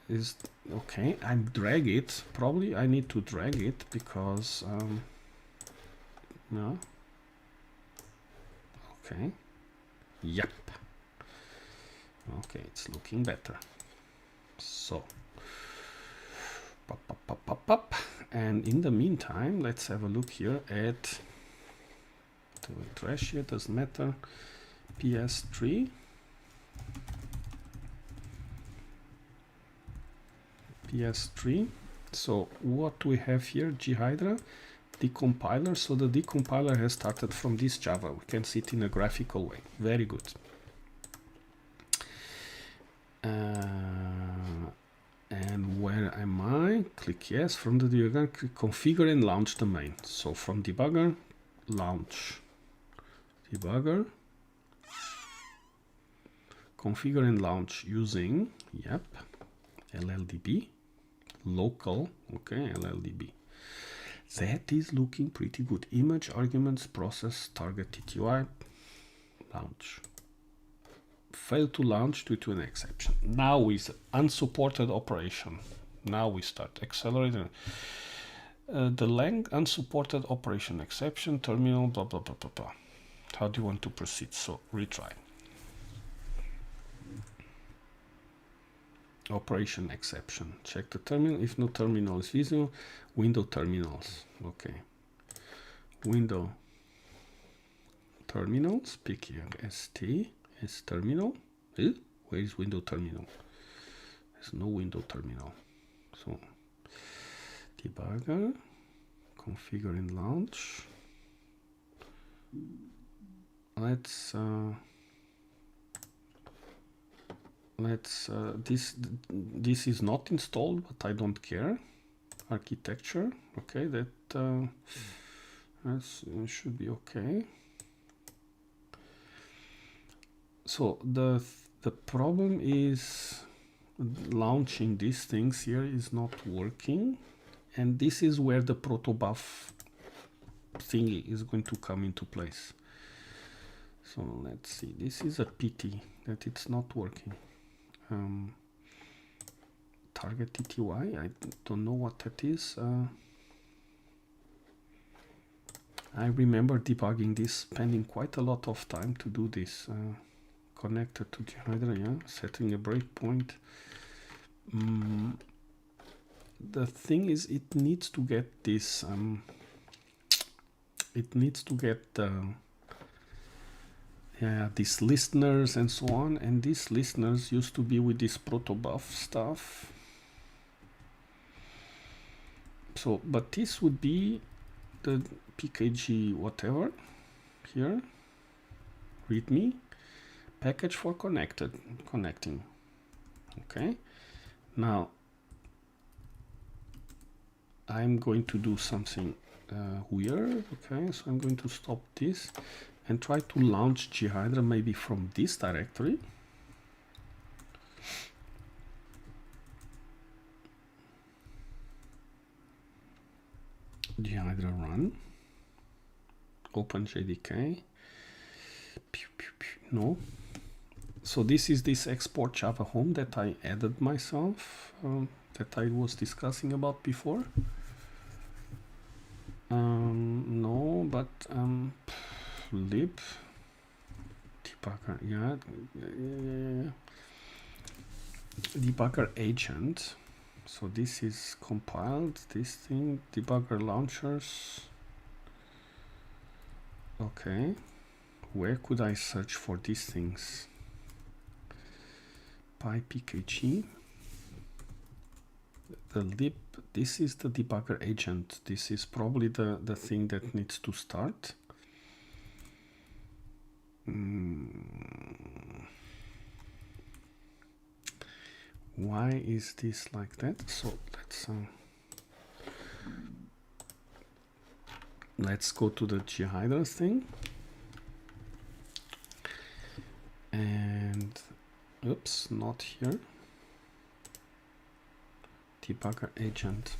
is okay. I drag it. Probably I need to drag it because no. Okay. Yep. Okay, it's looking better. So pop. And in the meantime, let's have a look here at the trash here, doesn't matter. PS3. PS3. So what we have here, ghidra decompiler. So the decompiler has started from this Java. We can see it in a graphical way. Very good. And where am I? Click yes. From the debugger, configure and launch the main. So from debugger, launch. Debugger. Configure and launch using, yep, LLDB. Local, okay, LLDB. That is looking pretty good. Image, arguments, process, target TTY, launch. Failed to launch due to an exception. Now is unsupported operation. Now we start accelerating. The lang unsupported operation exception terminal blah blah blah blah blah. How do you want to proceed? So retry. Operation exception. Check the terminal. If no terminal is visible, window terminals. Okay. Window terminals. Pick here. ST is terminal. Where is window terminal? There's no window terminal. So debugger. Configure in launch. Let's this is not installed, but I don't care. Architecture, okay, that should be okay. So the problem is launching these things here is not working, and this is where the protobuf thingy is going to come into place. So let's see, this is a pity that it's not working. Target TTY, I don't know what that is. I remember debugging this, spending quite a lot of time to do this. Connected to ghidra, yeah, setting a breakpoint. The thing is, it needs to get this. It needs to get these listeners and so on, and these listeners used to be with this protobuf stuff. So, but this would be the PKG whatever here, readme package for connecting. Okay, now I'm going to do something weird. Okay, so I'm going to stop this and try to launch ghidra maybe from this directory. Ghidra run. Open JDK. No. So this is this export Java home that I added myself, that I was discussing about before. No, but lib debugger, yeah. Debugger agent. So this is compiled, this thing, debugger launchers. Okay, where could I search for these things? PyPKG. The lib, this is the debugger agent. This is probably the thing that needs to start. Why is this like that? So let's go to the ghidra thing, and oops, not here. Debugger agent.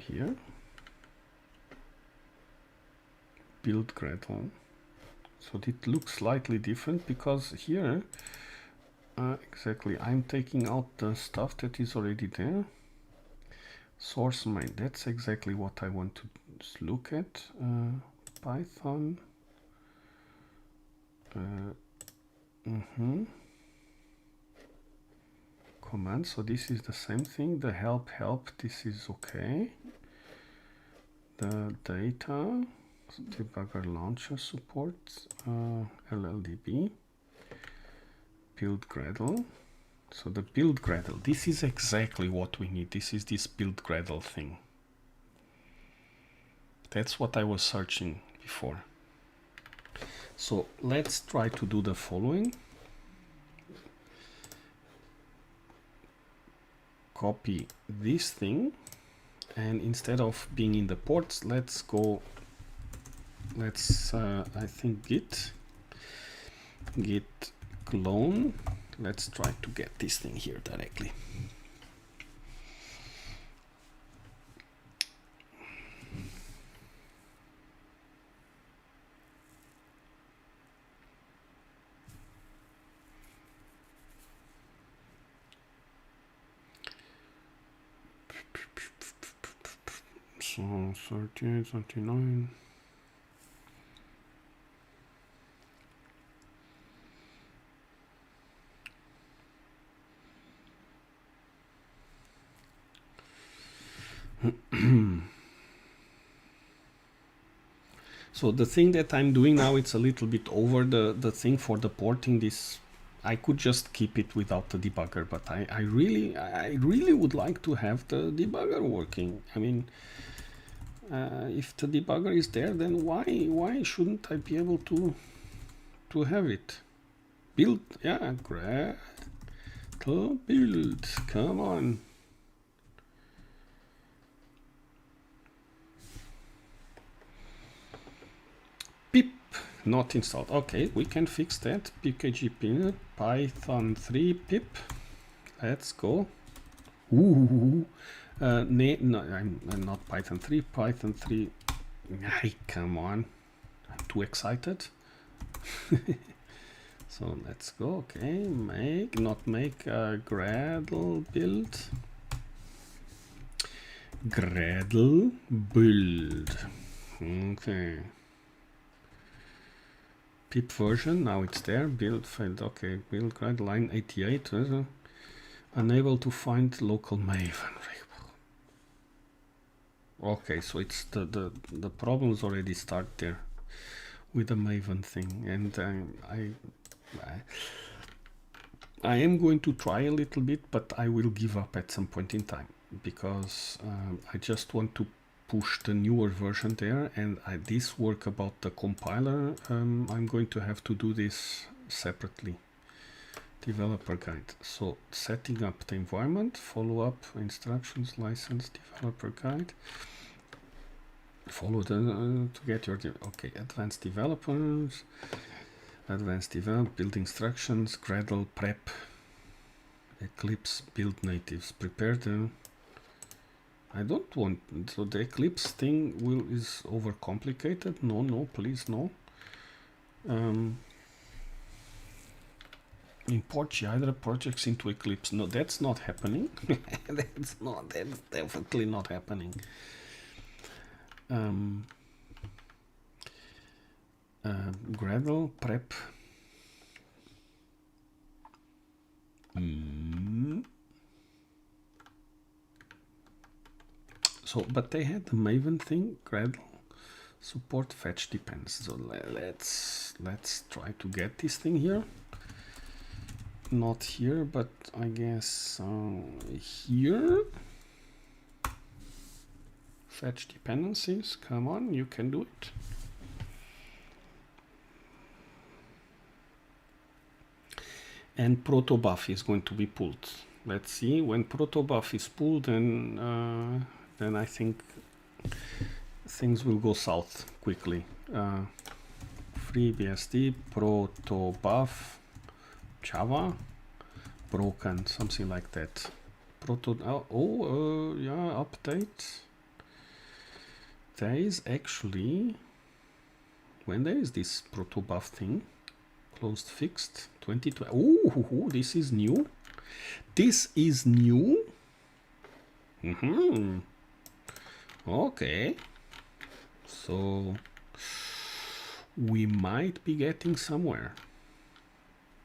Here, build Gradle. So it looks slightly different because here, exactly, I'm taking out the stuff that is already there. Source main, that's exactly what I want to look at. Python. Command, so this is the same thing. The help, this is okay. The data, debugger launcher support, LLDB, build Gradle. So the build Gradle, this is exactly what we need. This is this build Gradle thing. That's what I was searching before. So let's try to do the following. Copy this thing, and instead of being in the ports, let's I think git clone. Let's try to get this thing here directly. So 38, 39. So the thing that I'm doing now, it's a little bit over the thing for the porting this. I could just keep it without the debugger, but I really would like to have the debugger working. I mean, if the debugger is there, then why shouldn't I be able to have it? Build, yeah, great. To build, come on. Pip, not installed. Okay, we can fix that. pkg python 3 pip. Let's go. Ooh, no, I'm not Python 3. Python 3. Ay, come on, I'm too excited. So let's go. Okay, not make a Gradle build. Gradle build. Okay. Pip version, now it's there. Build field. Okay, build Gradle line 88. Unable to find local Maven. Okay, so it's the problems already start there with the Maven thing, and I am going to try a little bit, but I will give up at some point in time because I just want to push the newer version there, and this work about the compiler, I'm going to have to do this separately. Developer guide. So setting up the environment, follow up instructions, license, developer guide. Follow the to get your okay. Advanced developers, advanced develop, build instructions, Gradle prep, Eclipse build natives. Prepare the. I don't want so the Eclipse thing is overcomplicated. No, please no. Import ghidra projects into Eclipse. No, that's not happening. That's definitely not happening. Gradle prep. So, but they had the Maven thing. Gradle support fetch depends. So let's try to get this thing here. Not here, but I guess here. Fetch dependencies. Come on, you can do it. And protobuf is going to be pulled. Let's see. When protobuf is pulled, then I think things will go south quickly. FreeBSD protobuf Java broken, something like that. Yeah, update. There is actually, when there is this protobuf thing, closed fixed 2020. Oh, this is new. This is new. Okay, so we might be getting somewhere,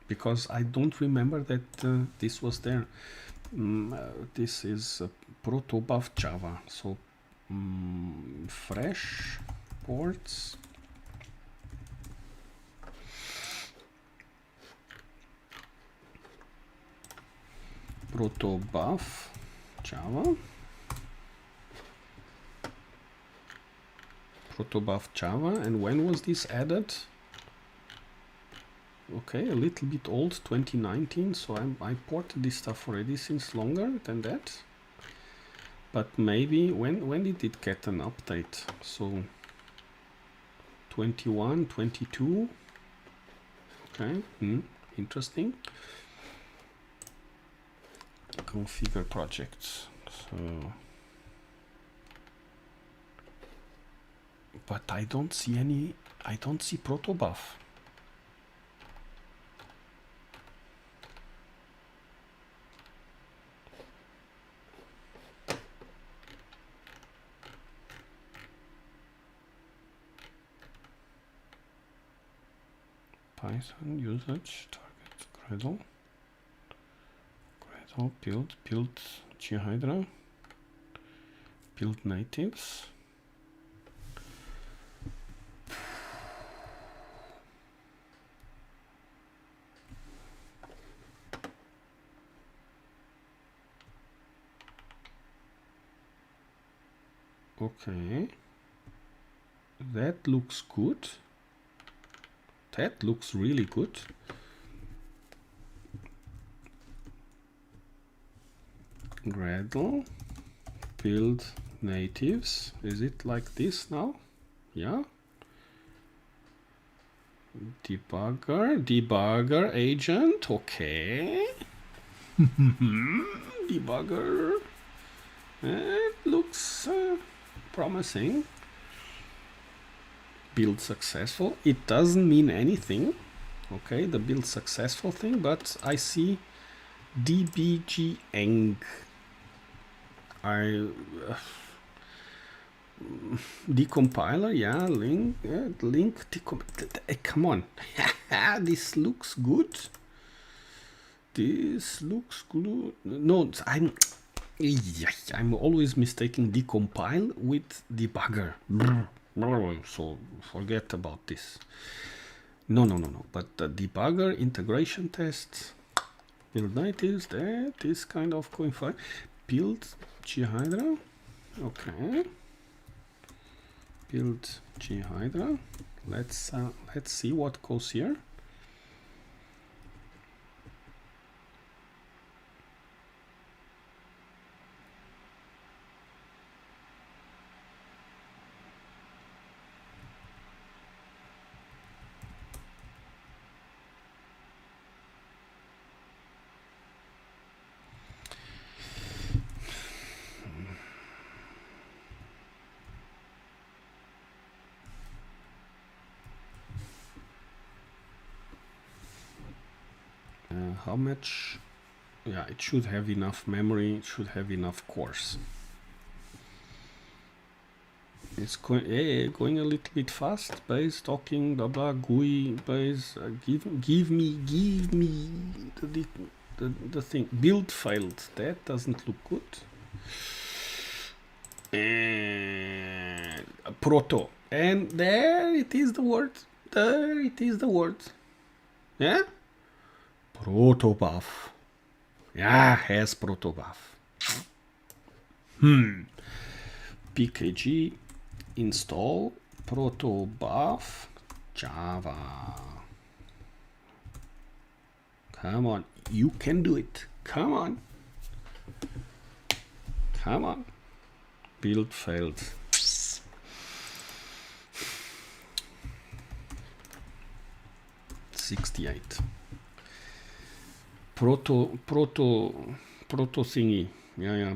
because I don't remember that this was there. This is protobuf Java. So fresh ports. Protobuf Java. Protobuf Java. And when was this added? Okay, a little bit old, 2019. So I ported this stuff already since longer than that. But maybe when did it get an update? So 21, 22. Okay, interesting. Configure projects. So, but I don't see any. I don't see protobuf. Python usage target Gradle build ghidra, build natives. Okay, that looks good. That looks really good. Gradle, build natives. Is it like this now? Yeah. Debugger agent. Okay. Debugger. It looks promising. Build successful. It doesn't mean anything. Okay, the build successful thing, but I see dbgeng. Decompiler, yeah, link come on. This looks good. This looks good. No, I'm always mistaking decompile with debugger. So forget about this. No. But the debugger integration tests, build natives, that is kind of going fine. Build ghidra. Okay. Build ghidra. Let's see what goes here. How much? Yeah, it should have enough memory. It should have enough cores. It's going a little bit fast. Base talking, blah blah. GUI base. Give me the thing. Build failed. That doesn't look good. And proto. And there it is the word. There it is the word. Yeah. Protobuf. Yeah, has protobuf. pkg install protobuf Java. Come on, you can do it. Come on. Come on. Build failed. '68. Proto thingy. Yeah.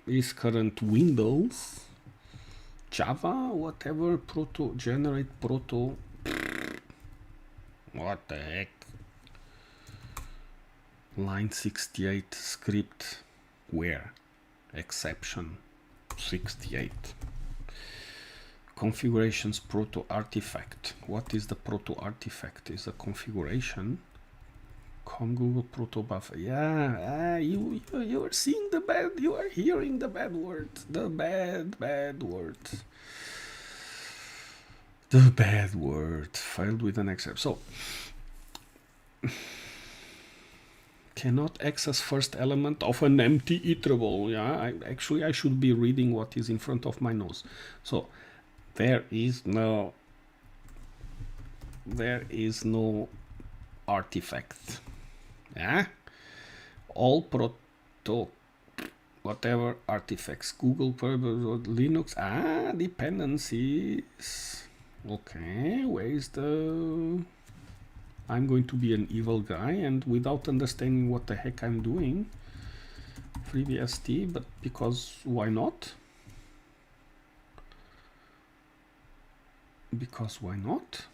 Is current Windows, Java, whatever. Proto generate proto. What the heck? Line 68 script. Where? Exception 68. Configurations proto artifact. What is the proto artifact? Is a configuration. Google protobuf. Yeah, you are seeing the bad. You are hearing the bad word. The bad word. The bad word. Filed with an exception. So cannot access first element of an empty iterable. Yeah, I should be reading what is in front of my nose. So there is no artifact. Yeah, all proto whatever artifacts, Google, Linux, dependencies. Okay, where is the... I'm going to be an evil guy and without understanding what the heck I'm doing. FreeBSD, but because why not? Because why not?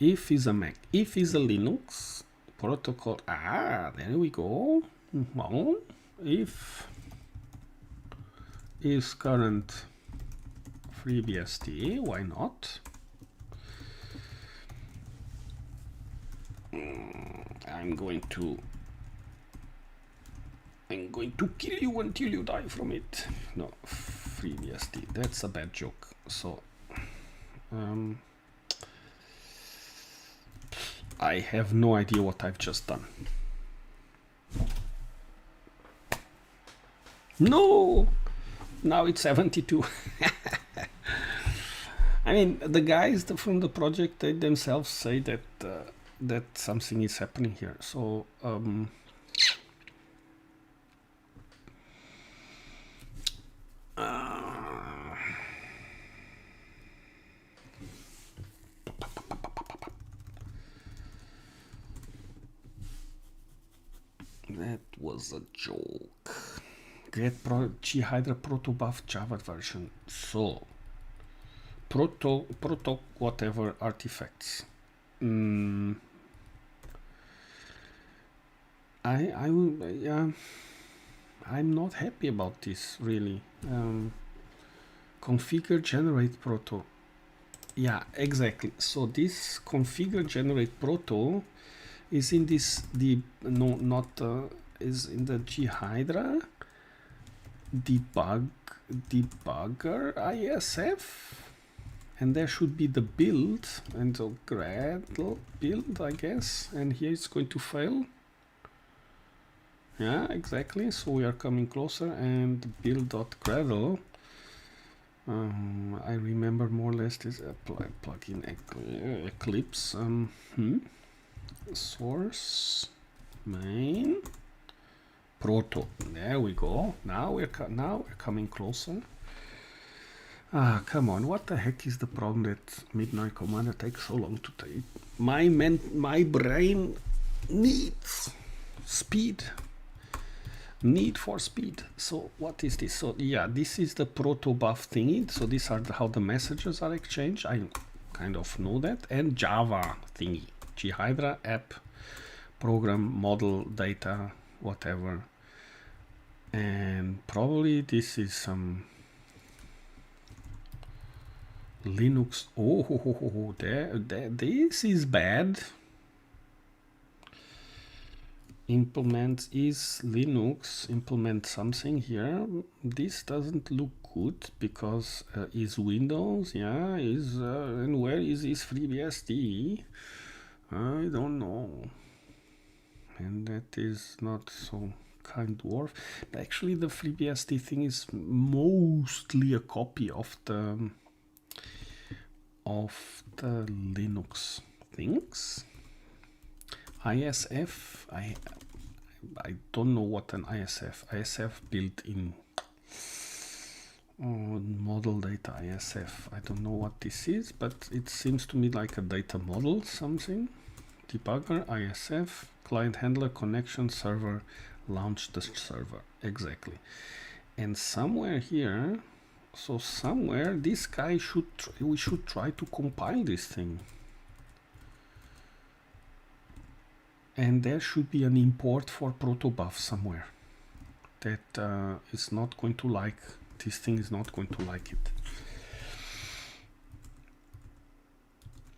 If is a Mac, if is a Linux protocol, there we go. Well, if is current FreeBSD, why not? I'm going to kill you until you die from it. No, FreeBSD. That's a bad joke. So, I have no idea what I've just done. No! Now it's 72. I mean, the guys from the project, they themselves say that that something is happening here. So, that was a joke. Get ghidra protobuf Java version. So, proto whatever artifacts. I will, yeah, I'm not happy about this really. Configure generate proto. Yeah, exactly. So this configure generate proto is in this is in the ghidra debugger ISF, and there should be the build and the Gradle build, I guess, and here it's going to fail. Yeah, exactly. So we are coming closer, and build.gradle. I remember more or less this plugin Eclipse. Source main proto. There we go. Now we're coming closer. Ah, come on! What the heck is the problem that Midnight Commander takes so long to take? My brain needs speed. Need for speed. So what is this? So yeah, this is the protobuf thingy. So these are how the messages are exchanged. I kind of know that. And Java thingy. ghidra app program model data whatever. And probably this is some Linux. Oh, this is bad. Implement is Linux, implement something here. This doesn't look good because is Windows, yeah, is and where is this FreeBSD? I don't know. And that is not so kind dwarf. But actually the FreeBSD thing is mostly a copy of the Linux things. ISF, I don't know what an ISF built in model data ISF. I don't know what this is, but it seems to me like a data model something. Debugger ISF client handler connection server launch the server, exactly. And somewhere here, so somewhere this guy we should try to compile this thing. And there should be an import for protobuf somewhere that is not going to like, this thing is not going to like it.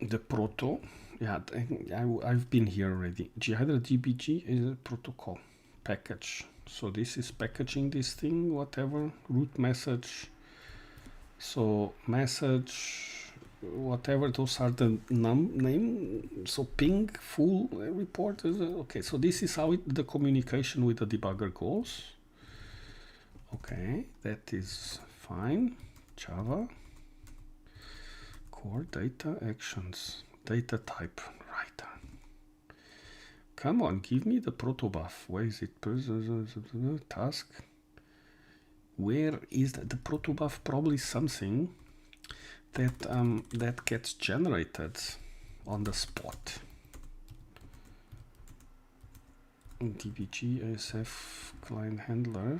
The proto, yeah, I've been here already. ghidra dbg is a protocol package. So this is packaging this thing, whatever, root message. So message, whatever, those are the name. So ping full report is okay. So this is how the communication with the debugger goes. Okay, that is fine. Java core data actions data type writer. Come on, give me the protobuf. Where is it? Task. Where is the protobuf? Probably something that that gets generated on the spot. dbg ASF client handler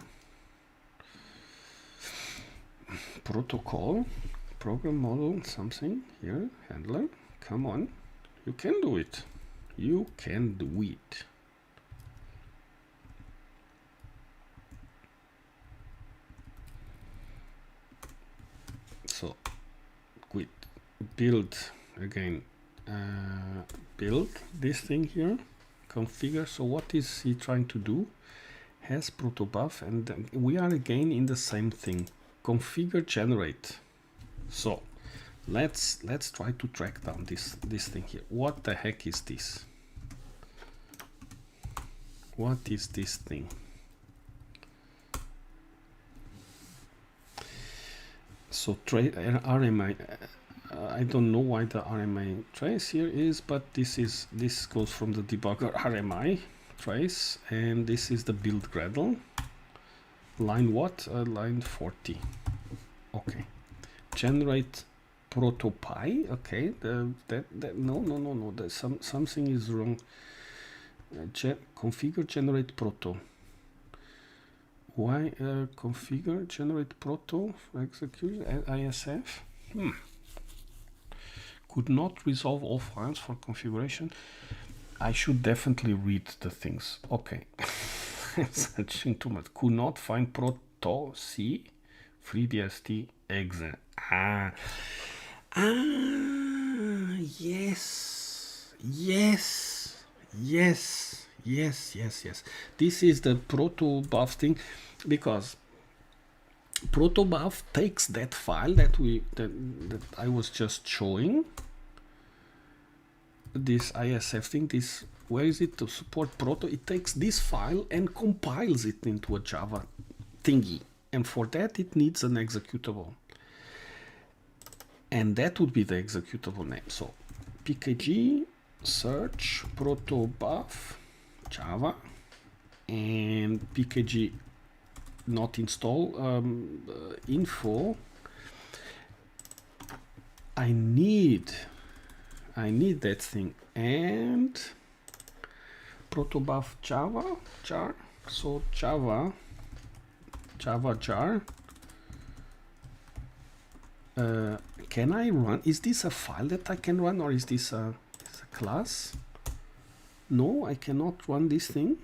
protocol program model something here handler. Come on, you can do it. You can do it. So quit build again, build this thing here, configure. So what is he trying to do? Has protobuf, and then we are again in the same thing. Configure generate. So let's try to track down this thing here. What the heck is this? What is this thing? So RMI. I don't know why the RMI trace here is, but this goes from the debugger RMI trace, and this is the build Gradle. Line what? Line 40. Okay. Generate protopy. Okay. No. There's something is wrong. Configure generate proto. Why configure generate proto execute ISF? Could not resolve all files for configuration. I should definitely read the things. Okay. Searching too much. Could not find proto C FreeBSD exe. Yes. This is the protobuf thing, because protobuf takes that file that I was just showing, this ISF thing, this, where is it, to support proto, it takes this file and compiles it into a Java thingy, and for that it needs an executable, and that would be the executable name. So pkg search protobuf Java, and pkg not install info. I need that thing, and protobuf Java jar. So Java jar. Can I run? Is this a file that I can run, or is this a class? No, I cannot run this thing.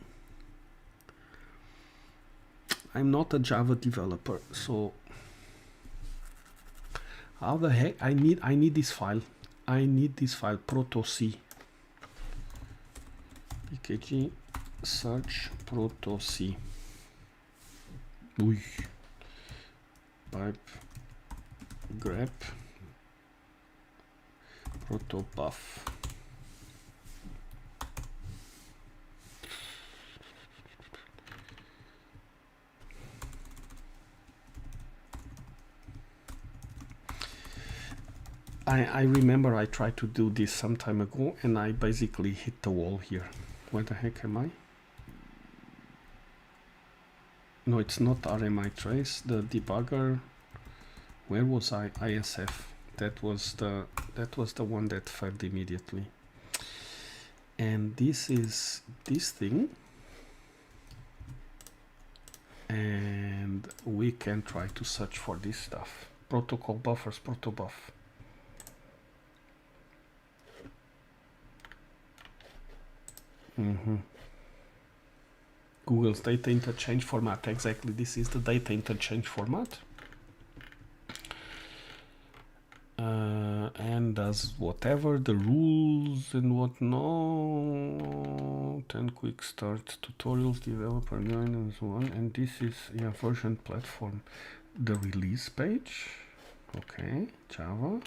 I'm not a Java developer, so how the heck? I need this file. I need this file, proto C. pkg search proto C. Pipe grep protobuf. I remember I tried to do this some time ago, and I basically hit the wall here. Where the heck am I? No, it's not RMI trace, the debugger. Where was I? ISF. That was the one that failed immediately. And this is this thing. And we can try to search for this stuff. Protocol buffers, protobuf. Google's data interchange format. Exactly, this is the data interchange format. And does whatever the rules and whatnot, 10 quick start tutorials, developer guide and so on. And this is version platform, the release page. Okay, Java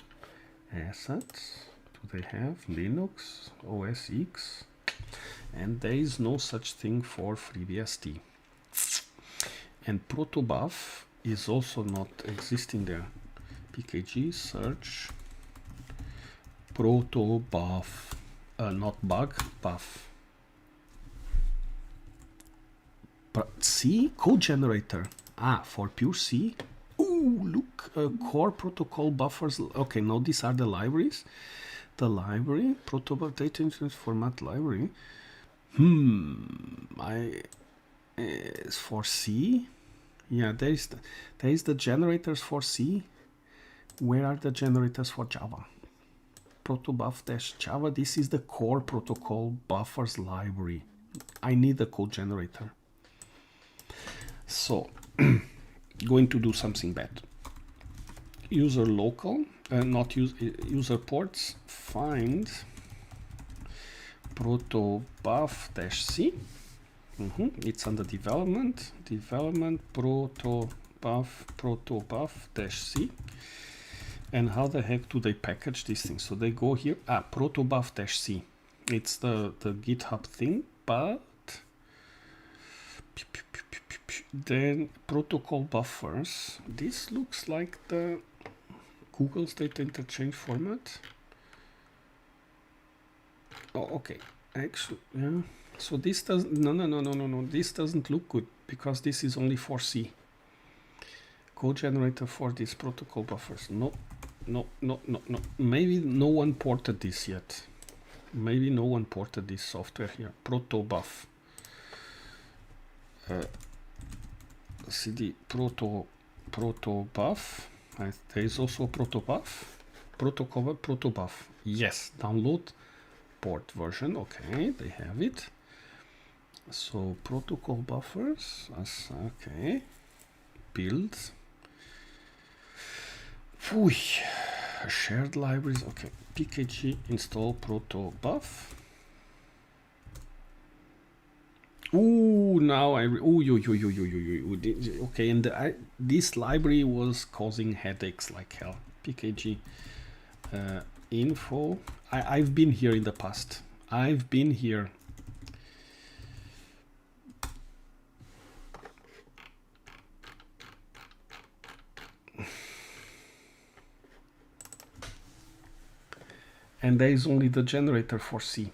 assets. Do they have Linux, OS X? And there is no such thing for FreeBSD. And protobuf is also not existing there. pkg search protobuf, not bug, buff. C code generator. For pure C. Ooh, look, core protocol buffers. Okay, now these are the libraries. The library, protobuf data interchange format library. Is for C. Yeah, there is the generators for C. Where are the generators for Java? Protobuf-Java. This is the core protocol buffers library. I need the code generator. So, going to do something bad. User local, not user ports. Find protobuf-c. It's under development protobuf-c. And how the heck do they package these things? So they go here, protobuf-c. It's the GitHub thing, but then protocol buffers. This looks like the Google State Interchange format. Oh, okay. Actually, yeah. So this doesn't. No. This doesn't look good because this is only for C. Code generator for these protocol buffers. No. Maybe no one ported this yet. Maybe no one ported this software here. Protobuf. CD protobuf. There is also protobuf. Protobuf. Yes. Download port version. Okay, they have it. So protocol buffers. Okay. Build. Shared libraries. Okay. pkg install protobuf. Ooh, now okay, and this library was causing headaches like hell. pkg info. I've been here in the past. I've been here. And there is only the generator for C.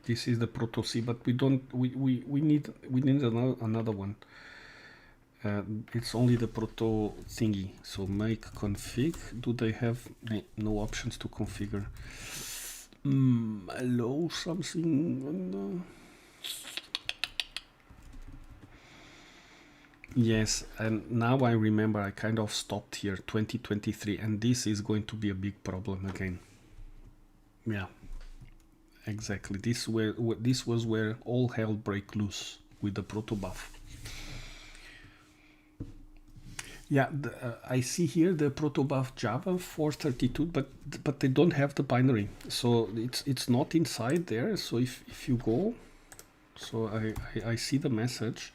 This is the proto C, but we don't. We need another one. It's only the proto thingy. So make config. Do they have no options to configure? Allow something. Yes, and now I remember I kind of stopped here 2023, and this is going to be a big problem again. Yeah, exactly. This was where all hell break loose with the protobuf. Yeah, I see here the protobuf Java 432, but they don't have the binary, so it's not inside there. So if you go, so I see the message.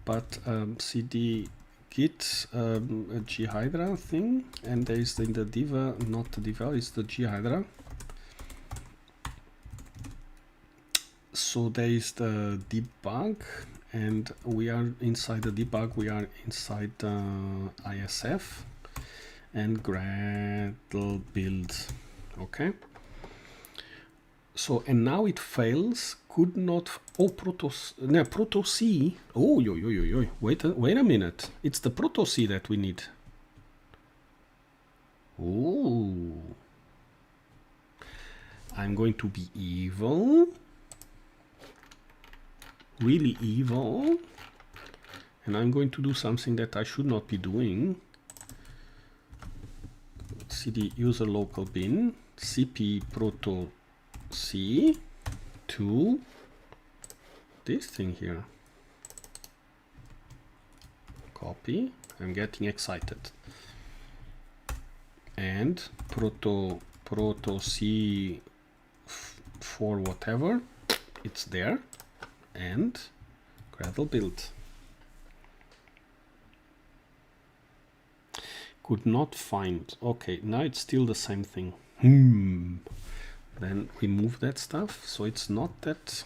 But cd git ghidra thing, and there is in the diva, not the diva, it's the ghidra. So there is the debug, and we are inside the debug. We are inside the ISF and Gradle build. Okay. So, and now it fails. Could not. Oh, proto C. Oh, wait a minute. It's the proto C that we need. Oh, I'm going to be evil. Really evil. And I'm going to do something that I should not be doing. cd user local bin cp proto C to this thing here. Copy. I'm getting excited. And proto C for whatever. It's there. And Gradle build. Could not find. Okay, now it's still the same thing. Then we move that stuff, so it's not that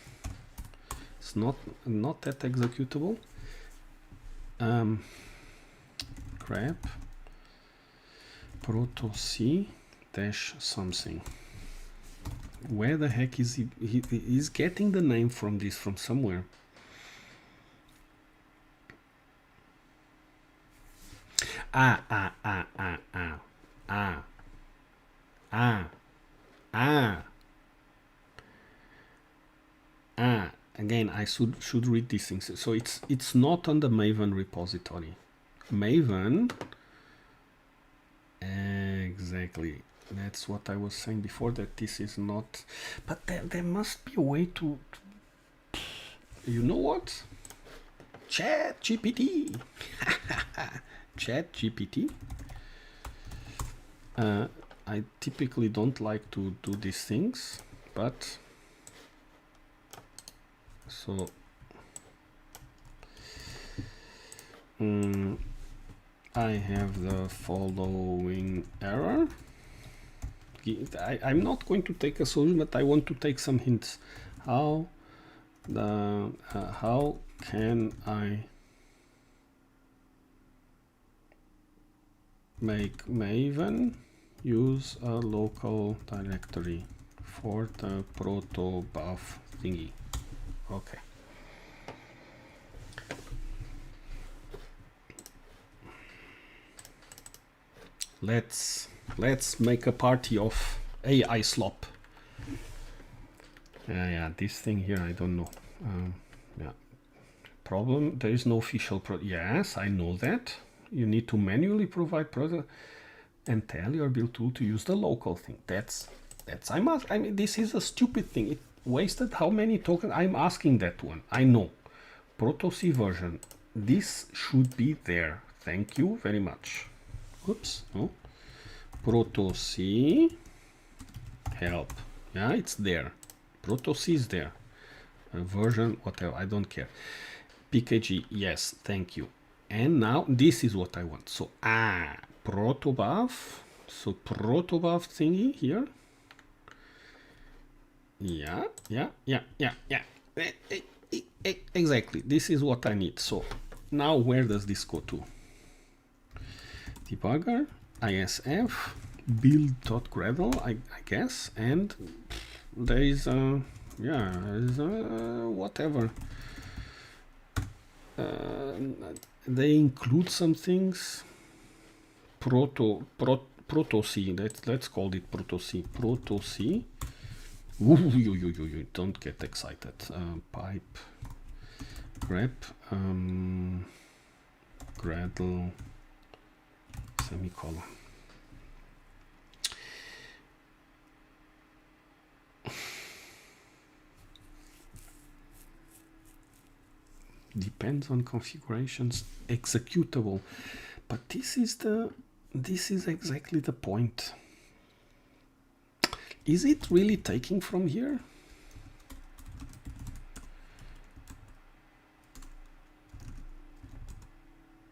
executable. Grab proto C dash something. Where the heck is he? He's getting the name from this from somewhere. Again, I should read these things. So it's not on the Maven repository. Maven, exactly. That's what I was saying before, that this is not. But there must be a way to you know what? ChatGPT. ChatGPT. I typically don't like to do these things, but so I have the following error. I'm not going to take a solution, but I want to take some hints. How can I make Maven use a local directory for the protobuf thingy? Okay. Let's make a party of AI slop. Yeah, this thing here, I don't know. Yeah. Problem, there is no official yes, I know that. You need to manually provide product and tell your build tool to use the local thing. That's I mean, this is a stupid thing. It wasted how many tokens? I'm asking that one. I know. Proto-C version. This should be there. Thank you very much. Oops, no. Proto-C help. Yeah, it's there. Proto-C is there. Version, whatever, I don't care. PKG, yes, thank you. And now this is what I want. So, protobuf. So, protobuf thingy here. Yeah. Exactly. This is what I need. So, now where does this go to? Debugger, ISF, build.gradle, I guess, and there is whatever. They include some things. Proto-C. Let's call it Proto-C. Proto-C. Don't get excited. Pipe. Grep. Gradle. Semicolon. Depends on configurations. Executable. But this is exactly the point. Is it really taking from here?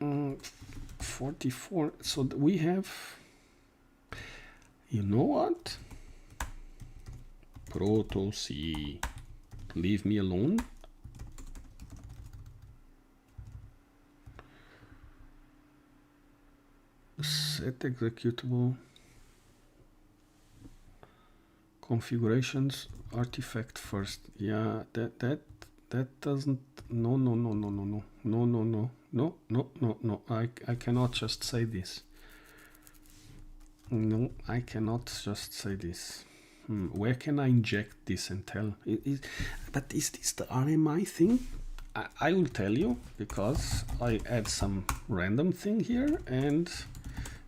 Mm, 44. So we have, you know what? Proto-C. Leave me alone. Set executable configurations artifact first. Yeah, that doesn't. No. I cannot just say this. No, I cannot just say this. Where can I inject this and tell? But is this the RMI thing? I will tell you, because I add some random thing here and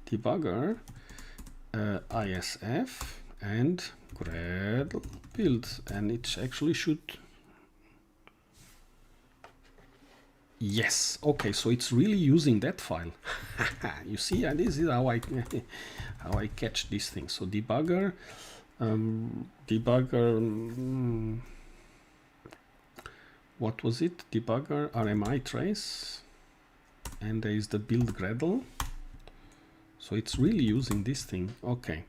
debugger ISF and Gradle build, and it actually should. Yes, okay, so it's really using that file. You see, this is how I catch these things. So debugger, what was it? Debugger RMI trace, and there is the build Gradle. So it's really using this thing. Okay.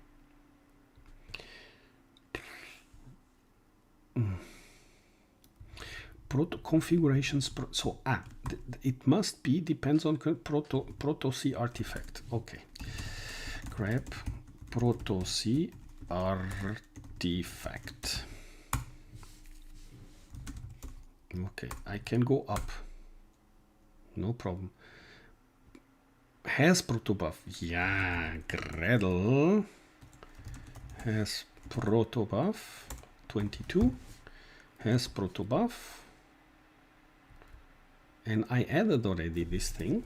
Proto configurations. So it must be depends on Proto-C artifact. Okay. Grep Proto-C artifact. Okay, I can go up. No problem. Has protobuf. Yeah, Gradle has protobuf 22. Has protobuf. And I added already this thing.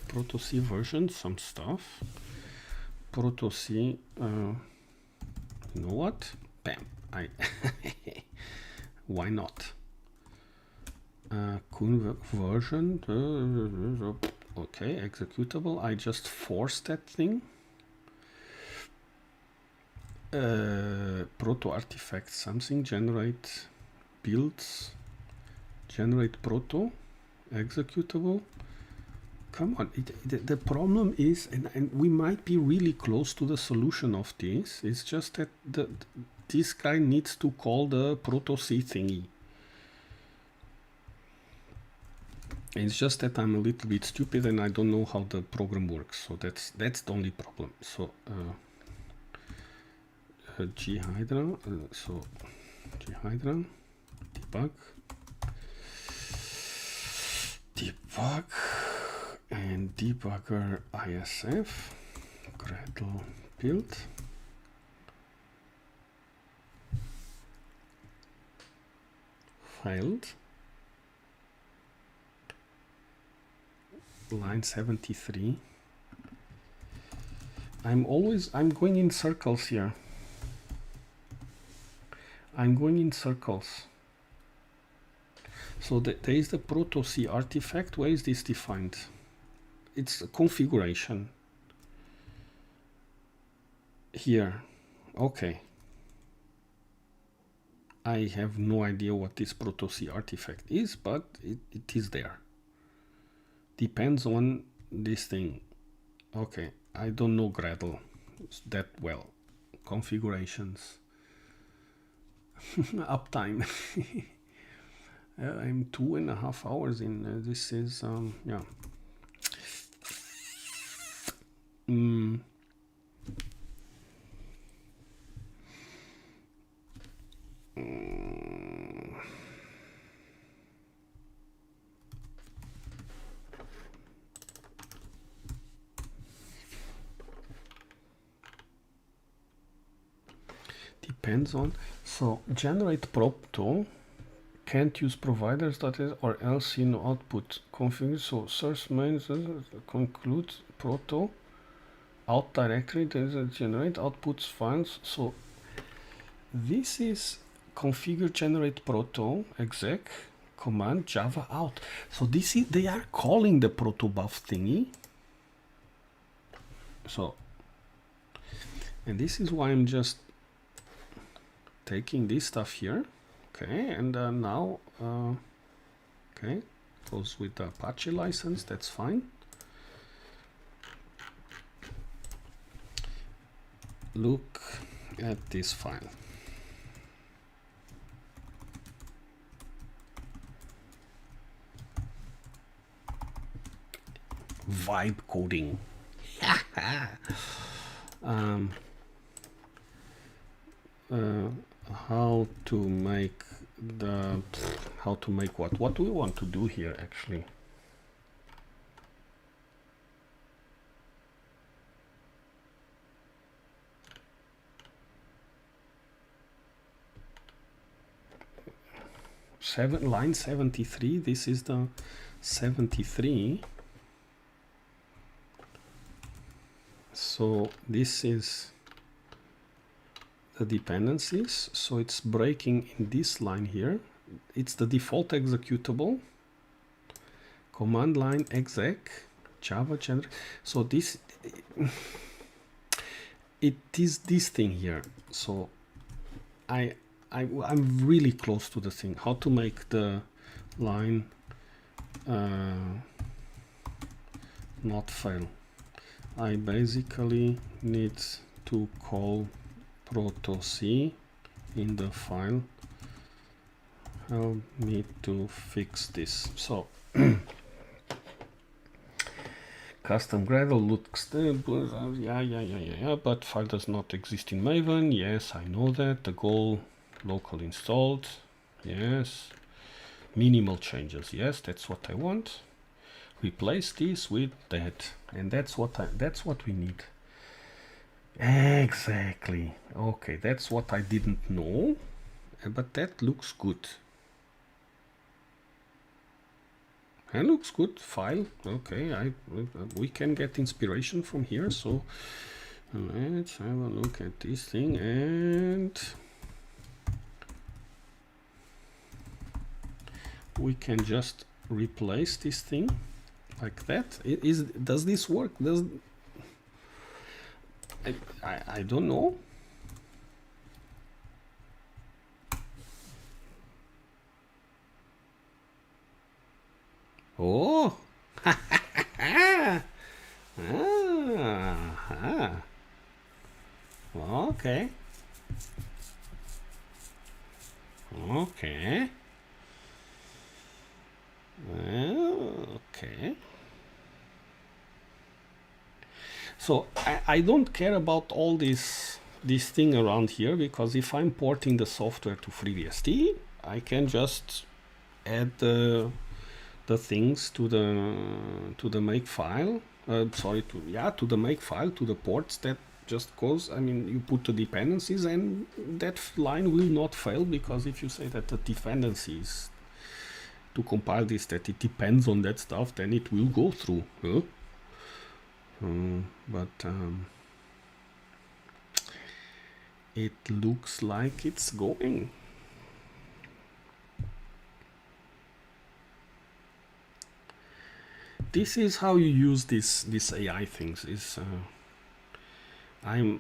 Proto-C version, some stuff. Proto-C, you know what? Bam. Why not? Conversion. Okay, executable. I just forced that thing. proto artifact something, generate builds, generate proto executable. Come on, the problem is, and we might be really close to the solution of this, it's just that this guy needs to call the proto C thingy. It's just that I'm a little bit stupid and I don't know how the program works, so that's the only problem. So ghidra, so ghidra debug and debugger ISF Gradle build failed. Line 73. I'm going in circles here. I'm going in circles. So there is the proto C artifact. Where is this defined? It's a configuration. Here. Okay. I have no idea what this proto C artifact is, but it is there. Depends on this thing. Okay, I don't know Gradle that well. Configurations. Uptime. I'm 2.5 hours in. This is yeah. Depends on. So generate proto can't use providers that is or else in output configure. So source main conclude proto out directory. There's a generate outputs files. So this is configure generate proto exec command java out. So this is, they are calling the proto buff thingy. So, and this is why I'm just taking this stuff here. Okay, and now okay, goes with the Apache license, that's fine. Look at this file. Vibe coding. How to make the what do we want to do here actually? Line 73. This is the 73. So this is the dependencies. So it's breaking in this line here. It's the default executable. Command line exec Java generate. So this it is this thing here. So I'm really close to the thing. How to make the line not fail. I basically need to call proto C in the file. Help me to fix this. So custom Gradle looks stable. Yeah, but file does not exist in Maven. Yes, I know that. The goal local installed. Yes. Minimal changes. Yes, that's what I want. Replace this with that, and that's what we need. Exactly. Okay, that's what I didn't know, but that looks good. That looks good. File. Okay, we can get inspiration from here. So let's have a look at this thing, and we can just replace this thing like that. Does this work? I don't know. Oh. Ah. Okay. Okay. Okay. So I don't care about all this thing around here, because if I'm porting the software to FreeBSD, I can just add the things to the make file. To the make file, to the ports that just goes. I mean, you put the dependencies, and that line will not fail, because if you say that the dependencies to compile this, that it depends on that stuff, then it will go through. Huh? But it looks like it's going. This is how you use this AI things. I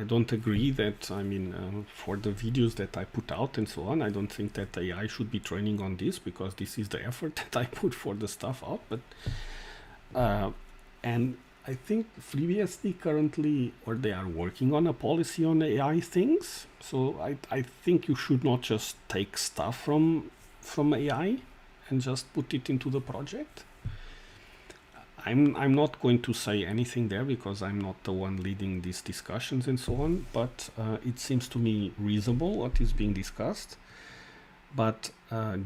don't agree that, I mean, for the videos that I put out and so on, I don't think that AI should be training on this, because this is the effort that I put for the stuff out. But and I think FreeBSD currently, or they are working on a policy on AI things. So I think you should not just take stuff from AI and just put it into the project. I'm not going to say anything there, because I'm not the one leading these discussions and so on, but it seems to me reasonable what is being discussed. But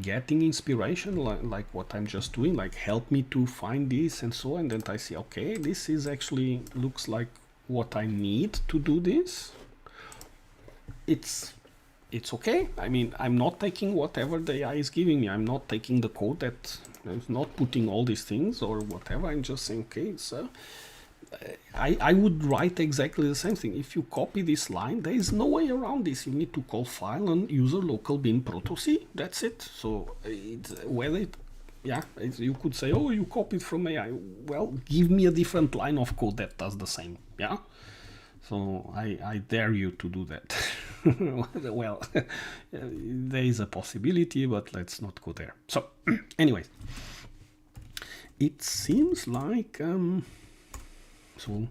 getting inspiration, like what I'm just doing, like help me to find this and so on, and then I see, okay, this is actually looks like what I need to do this. It's okay. I mean, I'm not taking whatever the AI is giving me. I'm not taking the code that is not putting all these things or whatever. I'm just saying, okay, so I would write exactly the same thing. If you copy this line, there is no way around this. You need to call file and user local bin proto-c. That's it. So you could say, oh, you copied from AI. Well, give me a different line of code that does the same. Yeah. So I dare you to do that. Well, there is a possibility, but let's not go there. So, anyways, it seems like so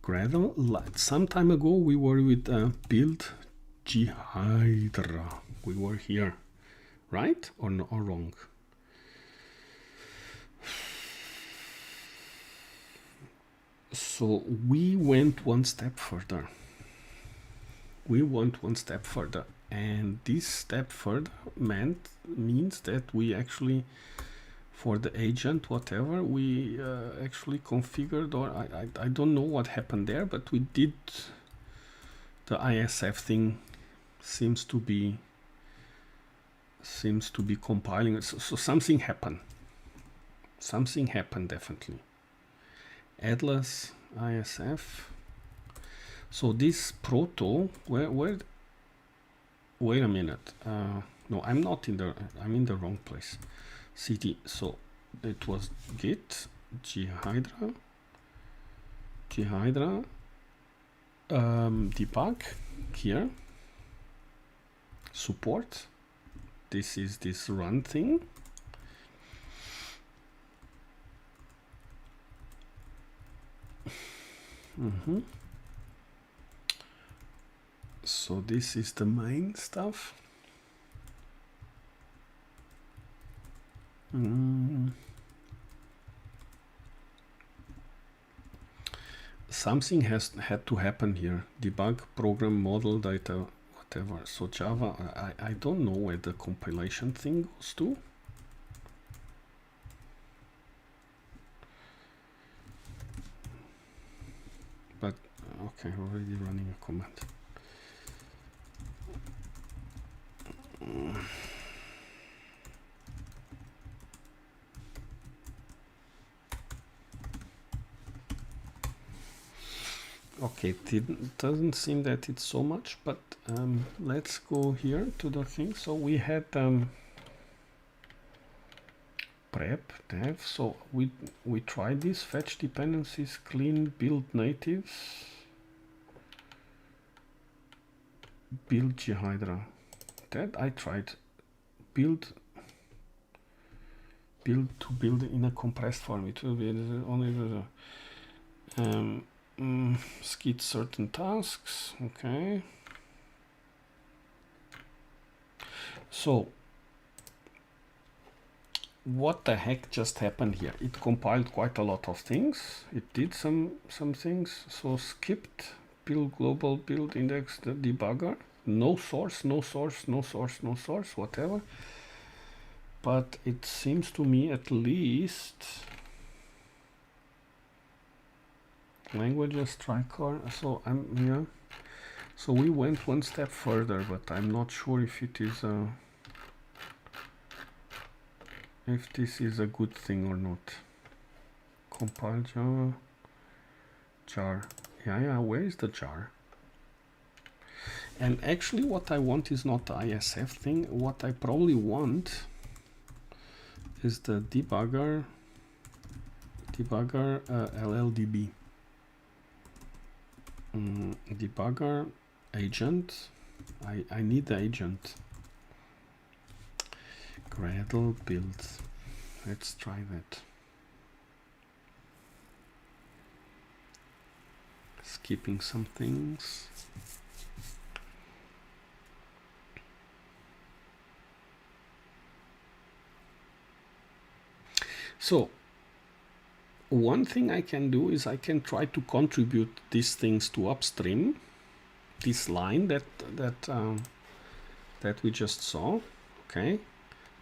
Gradle. Some time ago we were with build ghidra. We were here, right or no, or wrong? So we went one step further. And this step further means that we actually, for the agent, whatever, we actually configured, or I don't know what happened there, but we did the ISF thing. Seems to be compiling. So something happened. Something happened definitely. Atlas ISF. So this proto, wait a minute. No, I'm in the wrong place. CD. So it was git ghidra debug here, support. This is this run thing. So this is the main stuff. Something had to happen here. Debug program model data, whatever. So Java, I don't know where the compilation thing goes to. But okay, already running a command. Okay, it doesn't seem that it's so much, but let's go here to the thing. So we had prep dev. So we tried this, fetch dependencies, clean, build natives, build ghidra. That I tried. Build build in a compressed form. It will be only skip certain tasks. Okay. So what the heck just happened here? It compiled quite a lot of things. It did some things. So skipped build global build index the debugger. No source, no source, no source, no source, whatever. But it seems to me at least languages tracker. So so we went one step further, but I'm not sure if it is if this is a good thing or not. Compile Java jar. Yeah, where is the jar? And actually what I want is not the ISF thing. What I probably want is the debugger LLDB. Debugger agent. I need the agent. Gradle build. Let's try that. Skipping some things. So one thing I can do is I can try to contribute these things to upstream, this line that we just saw. Okay,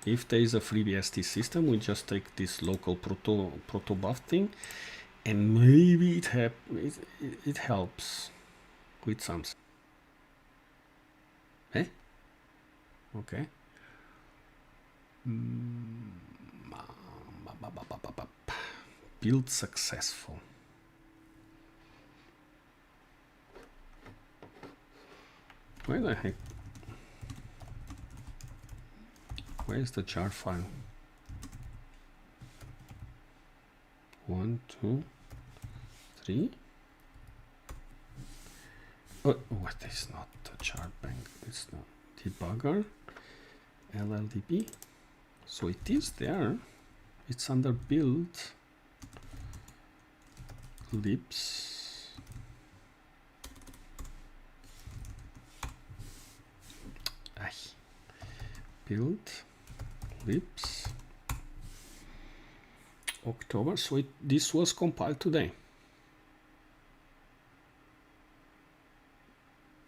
if there is a FreeBSD system, we just take this local protobuf thing, and maybe it helps with something. Eh? Okay. Build successful. Where the heck? Where is the jar file? 1, 2, 3. Oh, what is not the jar bank? It's not debugger LLDB. So it is there. It's under build libs. Build libs October. So this was compiled today.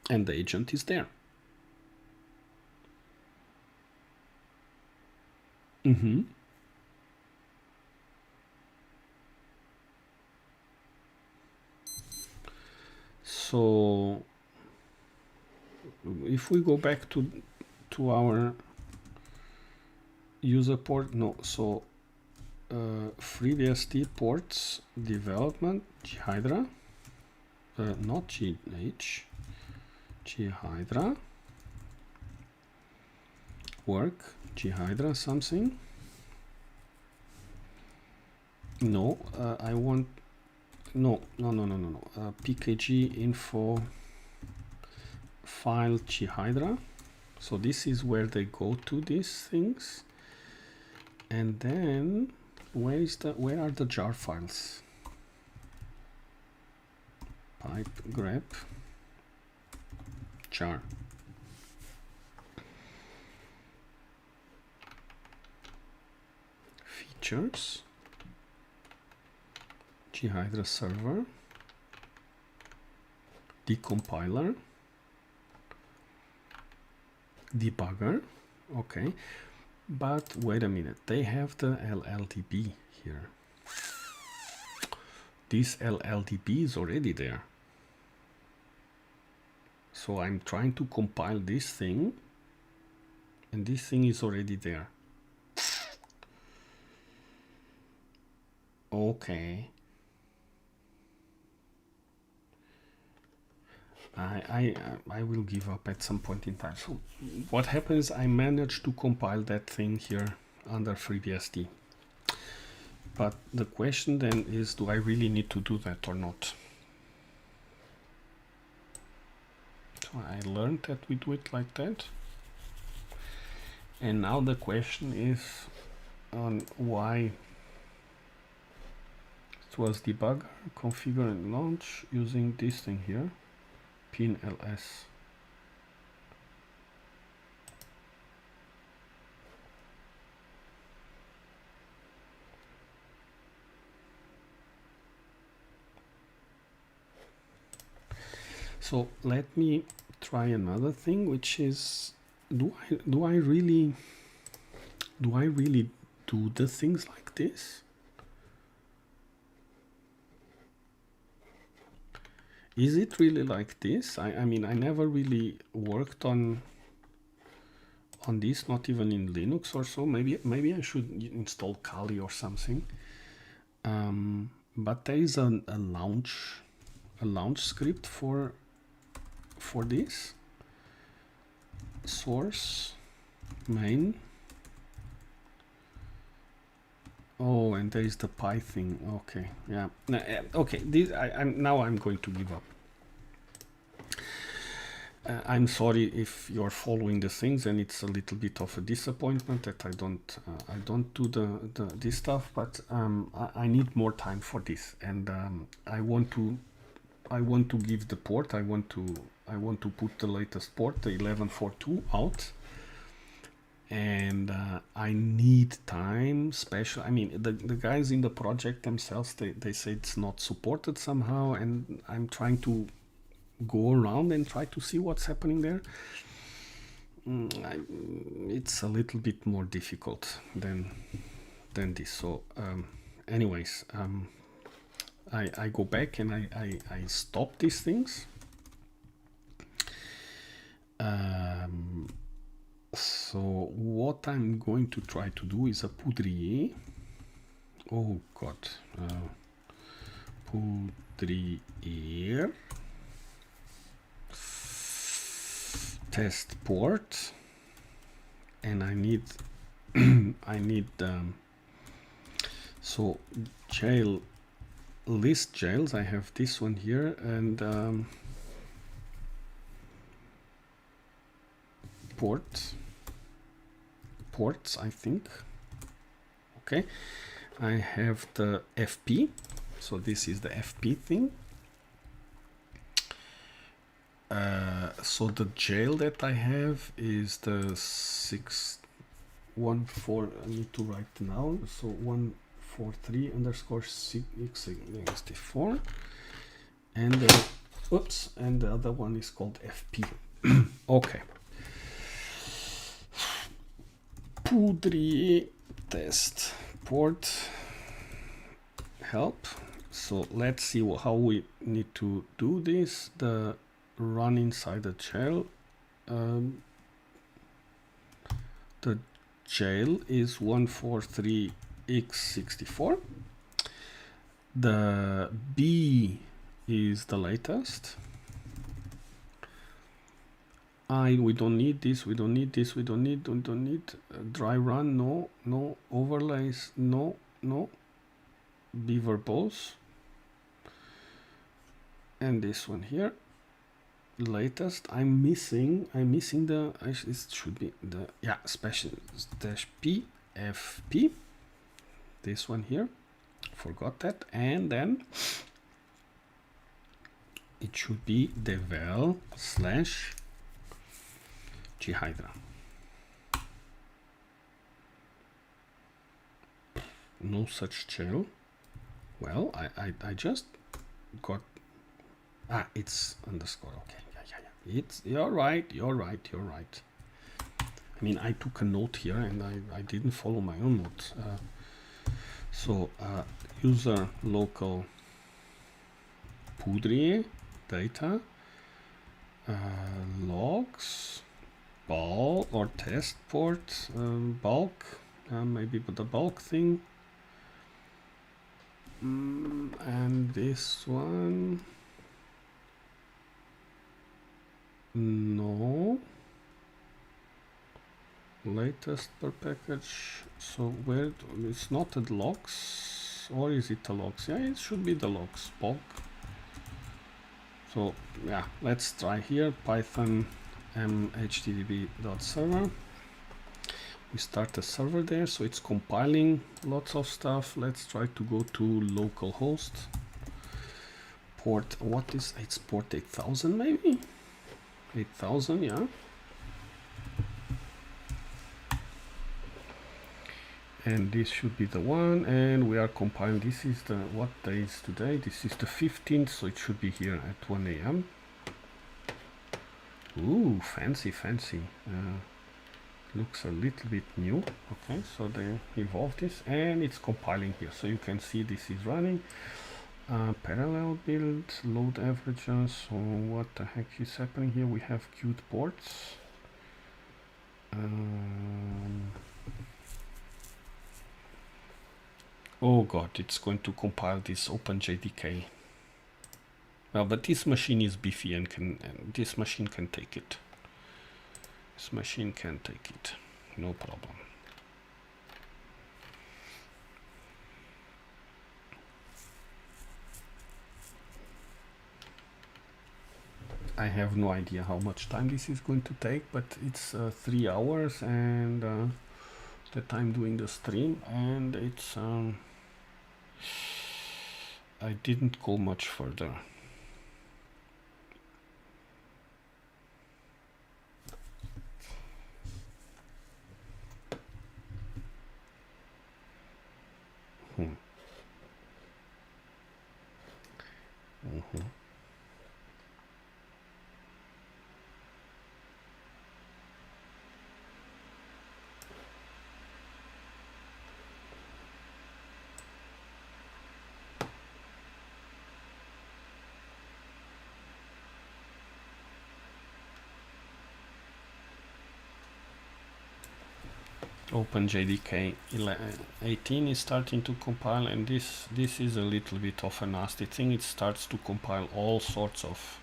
And the agent is there. So if we go back to our user port, no, so FreeBSD ports development ghidra, not GH, ghidra work ghidra something. No, I want no pkg info file ghidra. So this is where they go to these things, and then where are the jar files? Pipe grep jar. Features ghidra server, decompiler, debugger. Okay, but wait a minute, they have the LLDB here. This LLDB is already there. So I'm trying to compile this thing, and this thing is already there. Okay. I will give up at some point in time. So what happens, I managed to compile that thing here under FreeBSD. But the question then is, do I really need to do that or not? So I learned that we do it like that. And now the question is, on why it was debugger, configure and launch using this thing here, pin ls. So let me try another thing, which is, do I really do the things like this? Is it really like this? I mean, I never really worked on this, not even in Linux or so. Maybe I should install Kali or something. But there is a launch script for this. Source main. Oh, and there is the Pi thing. Okay, yeah. Okay, this I'm going to give up. I'm sorry if you're following the things, and it's a little bit of a disappointment that I don't do this stuff. But I need more time for this, and I want to give the port. I want to put the latest port, the 11.4.2, out. And I need time, special. I mean, the guys in the project themselves, they say it's not supported somehow, and I'm trying to go around and try to see what's happening there. It's a little bit more difficult than this. So anyways, I go back and I stop these things. So what I'm going to try to do is a poudrier. Oh god, poudrier test port, and I need so jail list jails. I have this one here, and ports, I think. Okay, I have the FP, so this is the FP thing. So the jail that I have is the 614. I need to write now. So 143_664, and the and the other one is called FP. Okay. Poudrier test port help. So let's see how we need to do this. The run inside the jail. The jail is 143x64. The B is the latest. We don't need this, we don't need this, we don't need dry run, no overlays, no beaver balls, and this one here, latest. I'm missing the, it should be the, yeah, special -p fp, this one here, forgot that, and then it should be devel / ghidra. No such jail. Well, I just got, it's underscore. Okay, yeah. It's, you're right. I mean, I took a note here and I didn't follow my own notes. So user local poudrier data logs bulk or test port bulk, maybe with the bulk thing, and this one, no, latest per package. So where, it's not the logs, or is it the logs? Yeah, it should be the logs bulk. So yeah, let's try here, python http.server. We start a server there, so it's compiling lots of stuff. Let's try to go to localhost. Port, what is, it's port 8000 maybe? 8000, yeah. And this should be the one, and we are compiling. This is the, what day is today? This is the 15th, so it should be here at 1 a.m. Ooh, fancy, fancy. Looks a little bit new. Okay, so they evolved this, and it's compiling here. So you can see this is running. Parallel build, load averages. So what the heck is happening here? We have queued ports. Oh god, it's going to compile this OpenJDK. Well, but this machine is beefy and this machine can take it. This machine can take it, no problem. I have no idea how much time this is going to take, but it's 3 hours and that I'm doing the stream, and it's I didn't go much further. OpenJDK 18 is starting to compile, and this is a little bit of a nasty thing. It starts to compile all sorts of,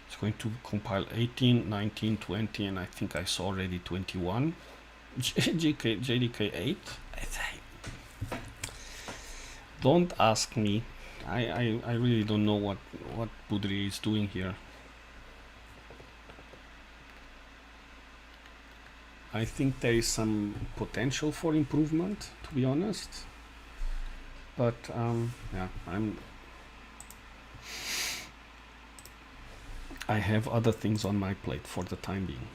it's going to compile 18, 19, 20, and I think I saw already 21. JDK 8. Don't ask me. I really don't know what Budri is doing here. I think there is some potential for improvement, to be honest. But yeah, I have other things on my plate for the time being.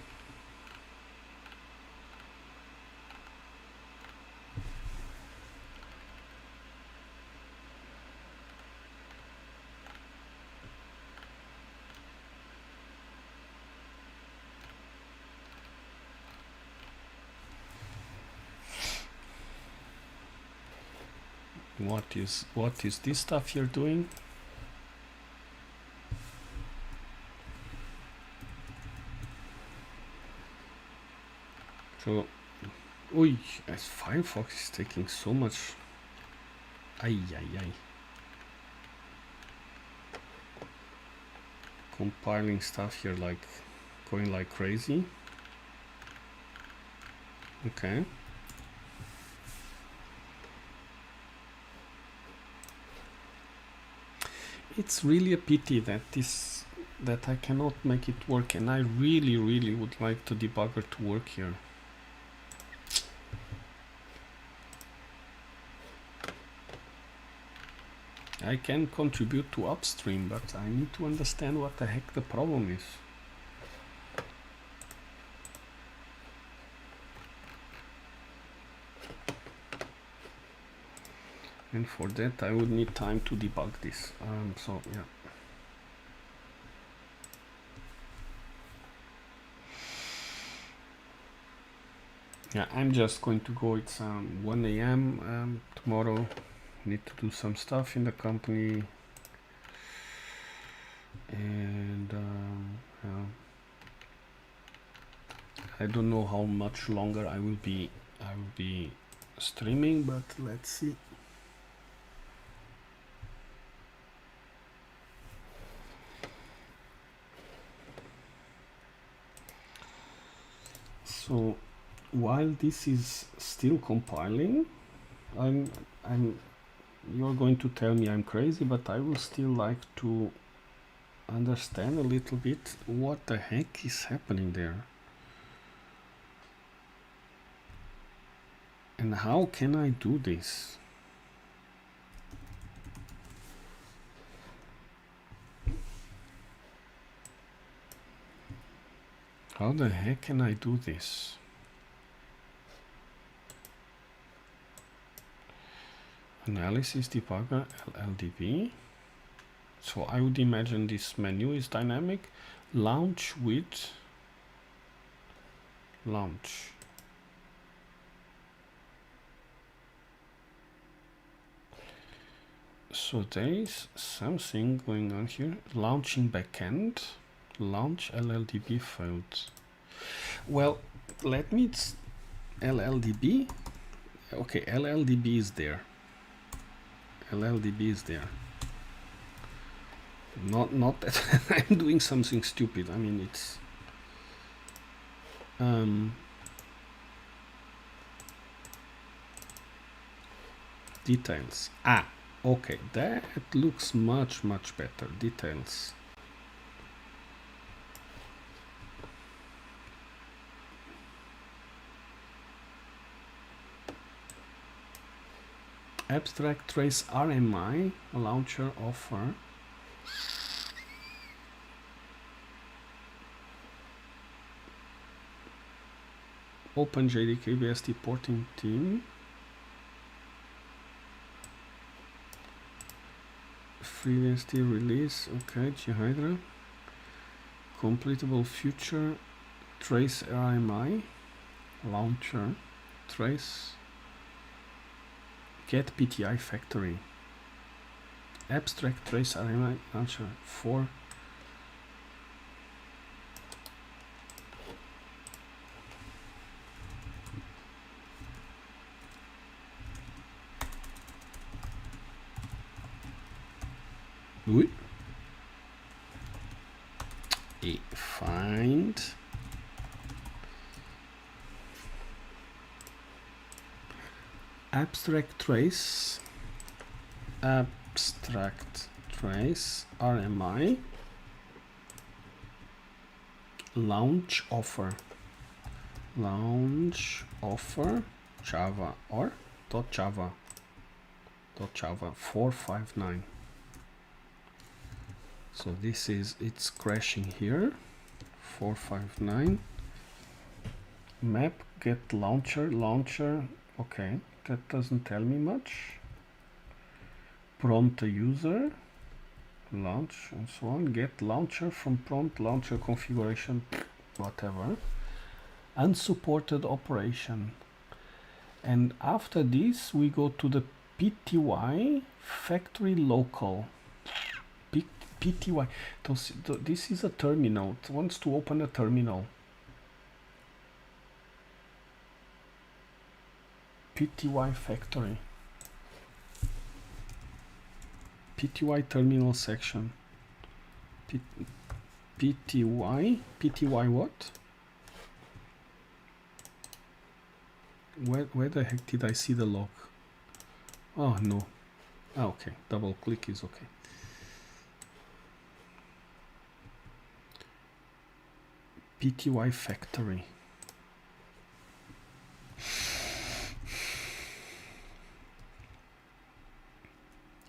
What is this stuff you're doing? So, oi, as Firefox is taking so much. Ay. Compiling stuff here, like going like crazy. Okay. It's really a pity that I cannot make it work, and I really would like the debugger to work here. I can contribute to upstream, but I need to understand what the heck the problem is. And for that I would need time to debug this. So yeah. Yeah, I'm just going to go. It's 1 a.m. Tomorrow. Need to do some stuff in the company, and yeah. I don't know how much longer I will be streaming, but let's see. So while this is still compiling, you're going to tell me I'm crazy, but I will still like to understand a little bit what the heck is happening there. And how can I do this? How the heck can I do this? Analysis debugger LLDB. So I would imagine this menu is dynamic. Launch with launch. So there is something going on here. Launching backend. Launch LLDB failed. Well, let me LLDB. Okay, LLDB is there. LLDB is there. Not that I'm doing something stupid. I mean, it's details. Ah, okay, that looks much better. Details. Abstract trace RMI launcher offer. Open JDK BSD porting team. FreeBSD release. Okay, ghidra. Completable future. Trace RMI launcher. Trace. Get PTI factory. Abstract trace RMI launcher 4. Oui. Et find abstract trace RMI launch offer Java or .java 459. So this is, it's crashing here. 459 map get launcher. Okay, that doesn't tell me much. Prompt a user, launch and so on. Get launcher from prompt, launcher configuration, whatever. Unsupported operation. And after this we go to the PTY factory local. PTY. This is a terminal. It wants to open a terminal. PTY factory. PTY terminal section. PTY what? Where the heck did I see the log? Oh no. Ah, okay. Double click is okay. PTY factory.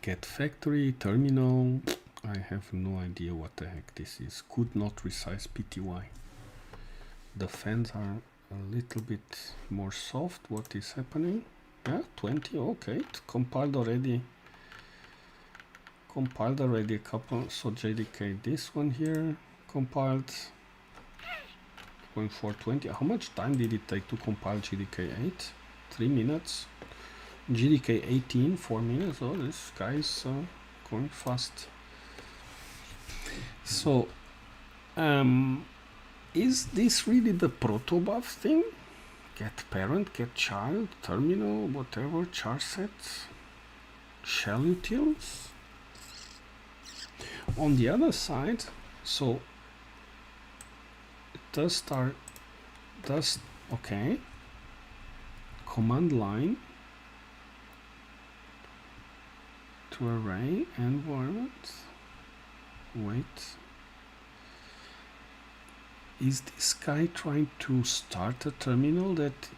Get factory terminal. I have no idea what the heck this is. Could not resize PTY. The fans are a little bit more soft. What is happening? Yeah, 20. Okay, it compiled already. A couple. So JDK, this one here compiled. Going for 20. How much time did it take to compile JDK 8? 3 minutes. JDK 18, 4 minutes. Oh, this guy's going fast. So, is this really the protobuf thing? Get parent, get child, terminal, whatever, char set, shell utils. On the other side, so okay, command line to array environment. Wait, is this guy trying to start a terminal that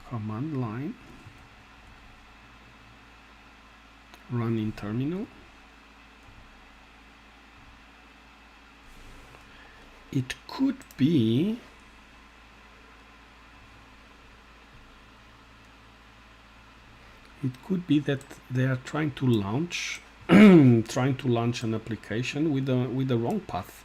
command line, run in terminal. It could be that they are trying to launch an application with the wrong path.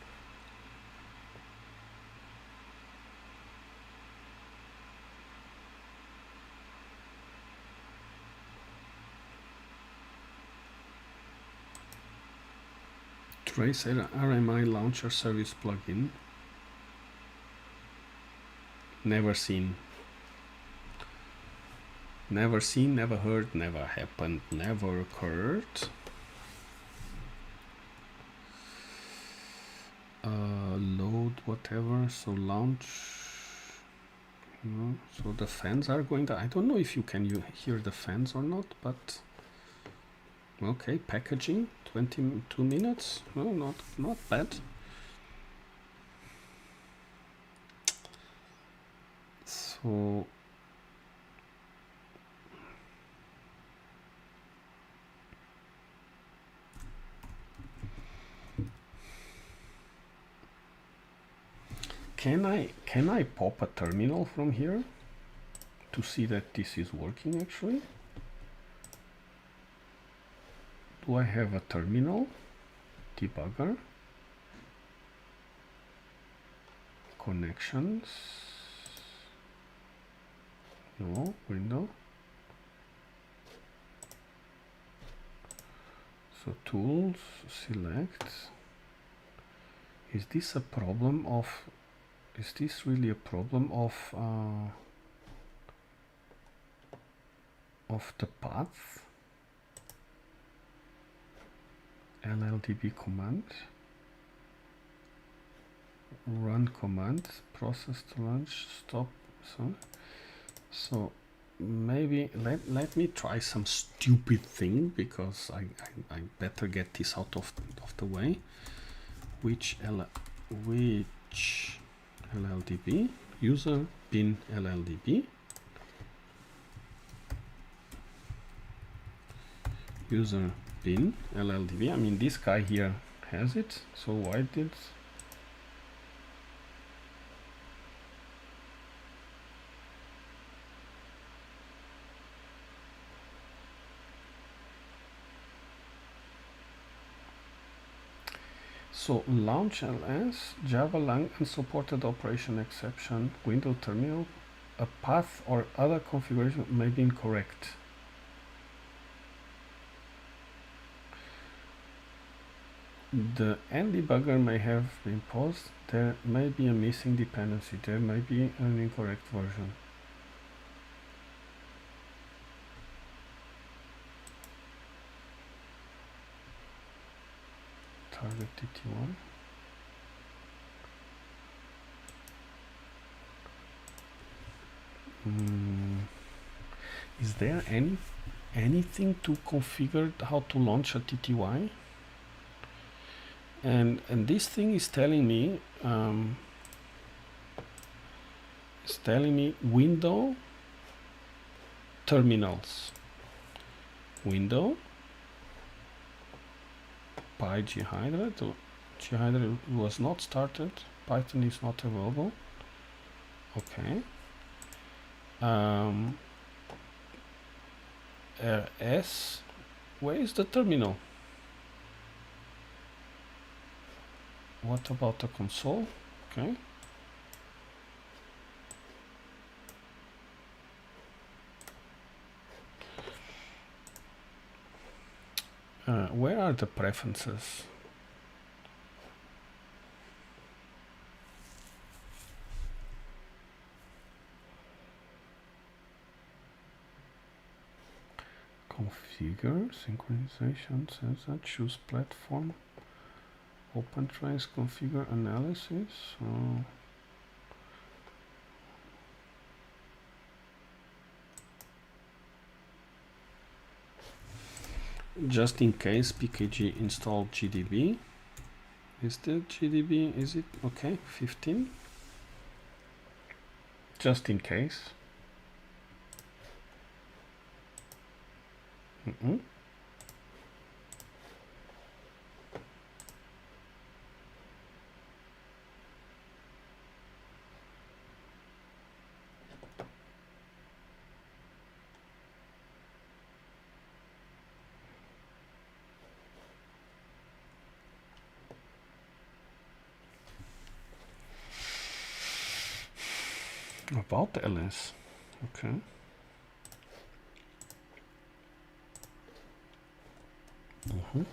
Trace RMI launcher service plugin. Never seen. Never seen, never heard, never happened, never occurred. Load whatever, so launch. No, so the fans are going to, I don't know if you can hear the fans or not, but okay, packaging, 22 minutes, no, not bad. So can I pop a terminal from here to see that this is working actually? Do I have a terminal? Debugger. Connections. No, window. So tools, select. Is this a problem of, is this really a problem of the path? LLDB command, run command, process to launch, stop. So maybe let me try some stupid thing, because I better get this out of the way. Which LLDB, user bin LLDB, user bin LLDB. I mean, this guy here has it, so why did so launch ls Java lang unsupported operation exception window terminal, a path or other configuration may be incorrect. The end debugger may have been paused. There may be a missing dependency. There may be an incorrect version. Target TT1. Is there anything to configure how to launch a TTY? And this thing is telling me window terminals, window py ghidra. Ghidra was not started, Python is not available. Okay. RS, where is the terminal? What about the console? Okay. Where are the preferences? Configure, synchronization, says that, choose platform, open trace, configure analysis. Just in case, pkg install GDB. Is the GDB, is it okay? 15. Just in case. Mm-mm. About ls. Okay. Mm-hmm.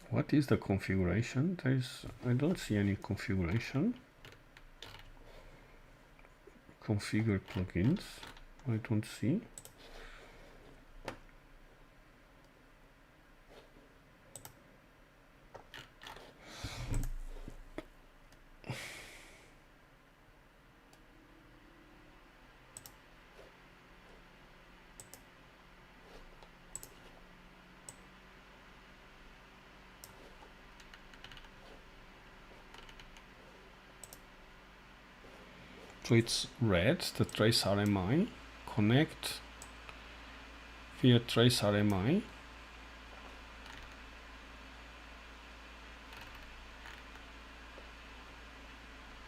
What is the configuration? I don't see any configuration. Configure plugins. I don't see. So it's red, the trace RMI, connect via trace RMI.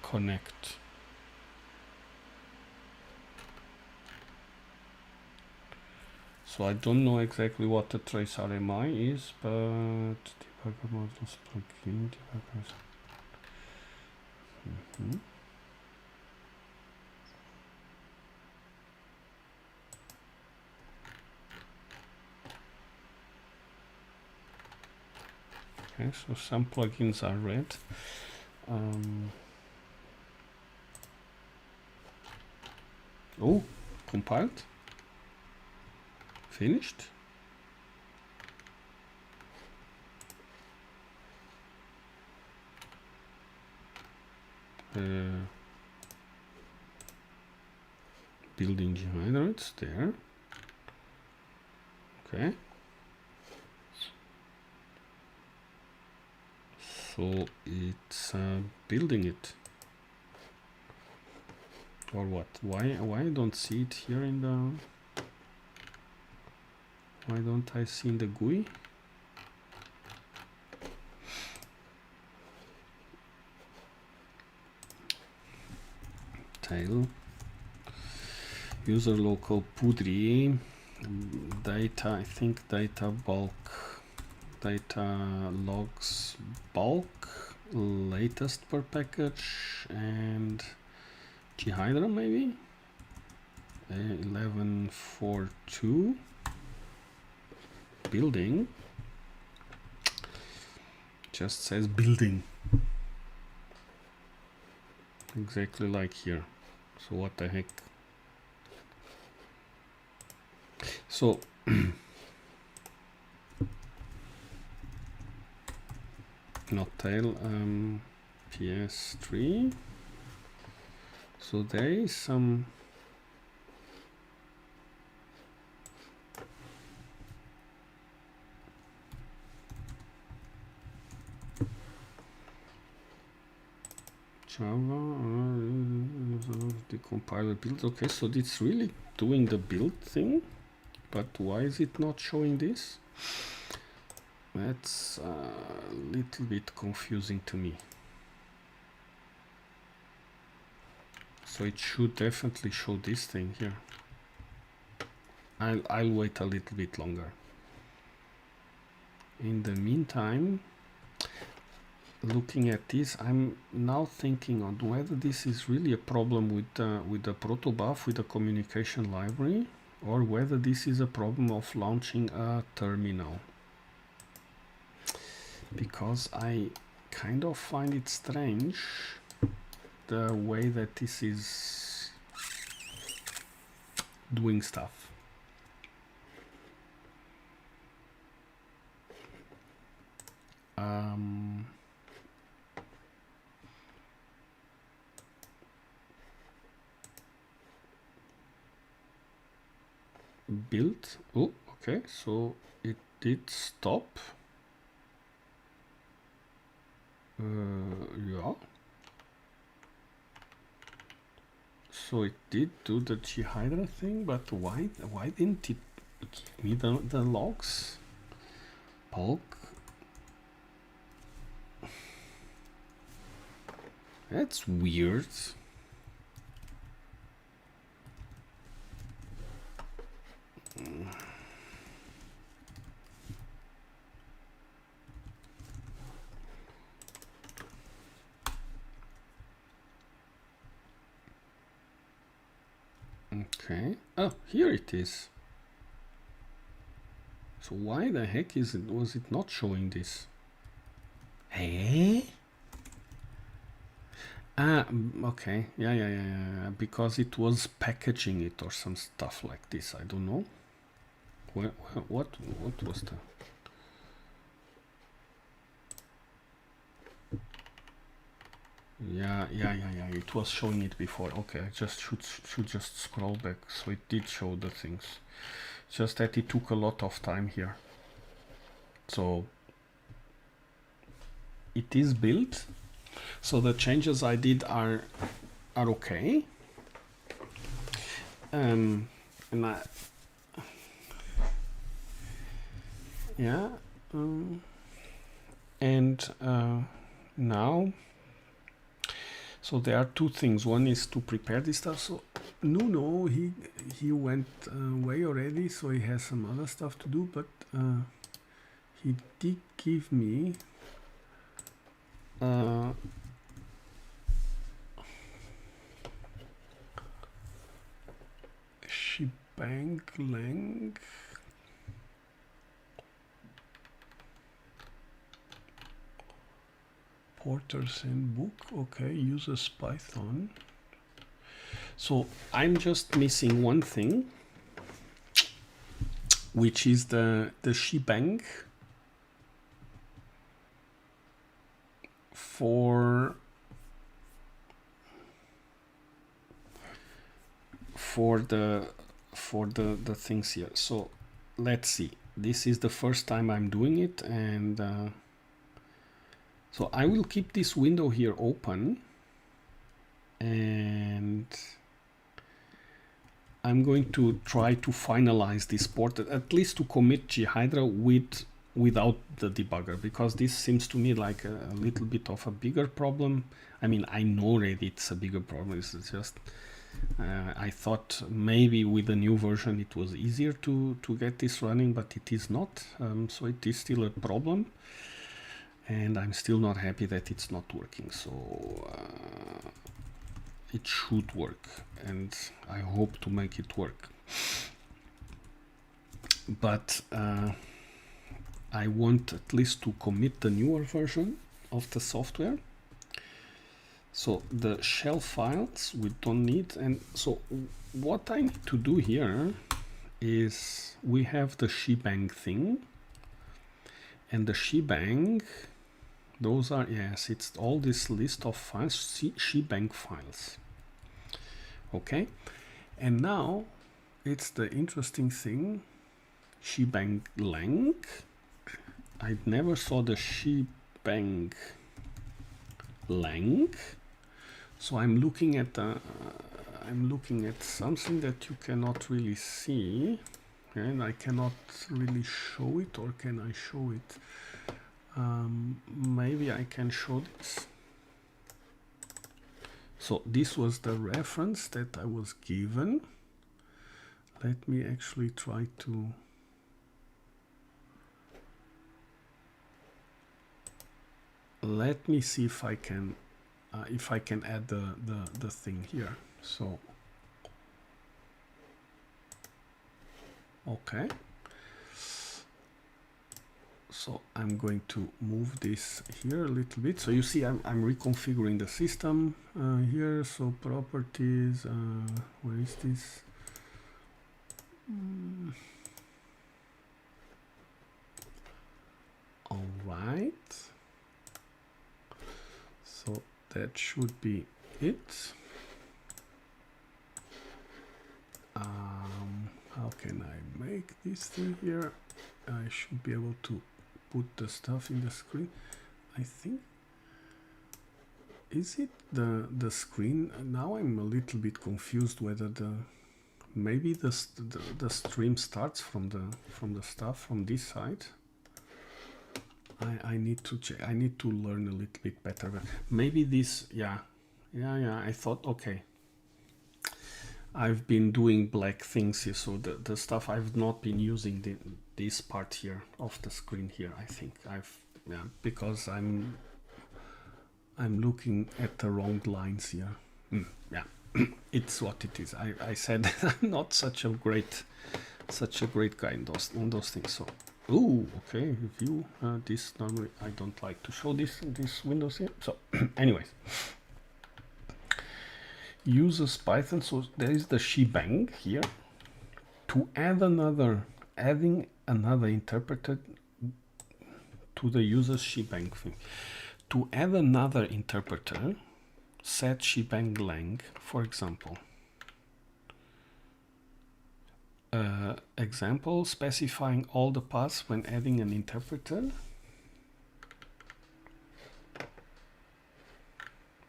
Connect. So I don't know exactly what the trace RMI is, but debugger modules plugin, debuggers. Mm-hmm. Okay, so some plugins are red. Oh, compiled. Finished. Building ghidra, it's there. Okay. So it's building it. Or what? Why I don't see it here in the... Why don't I see in the GUI? Tail. User local pudri. Data, I think data bulk. Data logs bulk. Latest per package. And ghidra maybe? 1142. Building. Just says building. Exactly like here. So what the heck? So not tail, PS3. So there is some Java, the compiler build. Okay, so it's really doing the build thing, but why is it not showing this? That's a little bit confusing to me. So it should definitely show this thing here. I'll wait a little bit longer. In the meantime, looking at this, I'm now thinking on whether this is really a problem with the protobuf, with the communication library, or whether this is a problem of launching a terminal. Because I kind of find it strange the way that this is doing stuff. build. Oh, okay, so it did stop. Yeah. So it did do the ghidra thing, but why didn't it give me the logs? Bulk. That's weird. Okay. Oh, here it is. So why the heck was it not showing this? Hey? Ah, okay. Yeah. Because it was packaging it or some stuff like this. I don't know. What was the? Yeah. It was showing it before. Okay, I just should just scroll back. So it did show the things. Just that it took a lot of time here. So it is built. So the changes I did are okay. And I yeah. And now. So there are two things. One is to prepare this stuff. So Nuno, he went away already, so he has some other stuff to do. But he did give me shebang lang. Porter's handbook. Okay, uses Python. So I'm just missing one thing, which is the shebang for the things here. So let's see. This is the first time I'm doing it, and so I will keep this window here open, and I'm going to try to finalize this port, at least to commit ghidra without the debugger, because this seems to me like a little bit of a bigger problem. I mean, I know already it's a bigger problem. It's just I thought maybe with the new version it was easier to get this running, but it is not. So it is still a problem. And I'm still not happy that it's not working. So it should work, and I hope to make it work. But I want at least to commit the newer version of the software. So the shell files we don't need. And so what I need to do here is we have the shebang thing, and the shebang, those are, yes, it's all this list of files, shebang files. Okay, and now it's the interesting thing, shebang lang. I never saw the shebang lang. So I'm looking at something that you cannot really see, and I cannot really show it, or can I show it? Maybe I can show this. So this was the reference that I was given. Let me actually try to let me see if I can add the thing here. So okay, so I'm going to move this here a little bit. So you see I'm reconfiguring the system here. So properties, where is this? All right, so that should be it. How can I make this thing here? I should be able to put the stuff in the screen. I think, is it the screen? Now I'm a little bit confused whether maybe the stream starts from the stuff from this side. I need to check. I need to learn a little bit better. But maybe this, yeah. I thought, okay. I've been doing black things here, so the stuff I've not been using this part here of the screen here. I think because I'm looking at the wrong lines here. Yeah, it's what it is. I said I'm not such a great guy on those things. So, oh, okay, view. This normally I don't like to show this windows here. So, anyways. Uses Python, so there is the shebang here to adding another interpreter to the user's shebang thing. To add another interpreter, set shebang lang, for example. Example, specifying all the paths when adding an interpreter.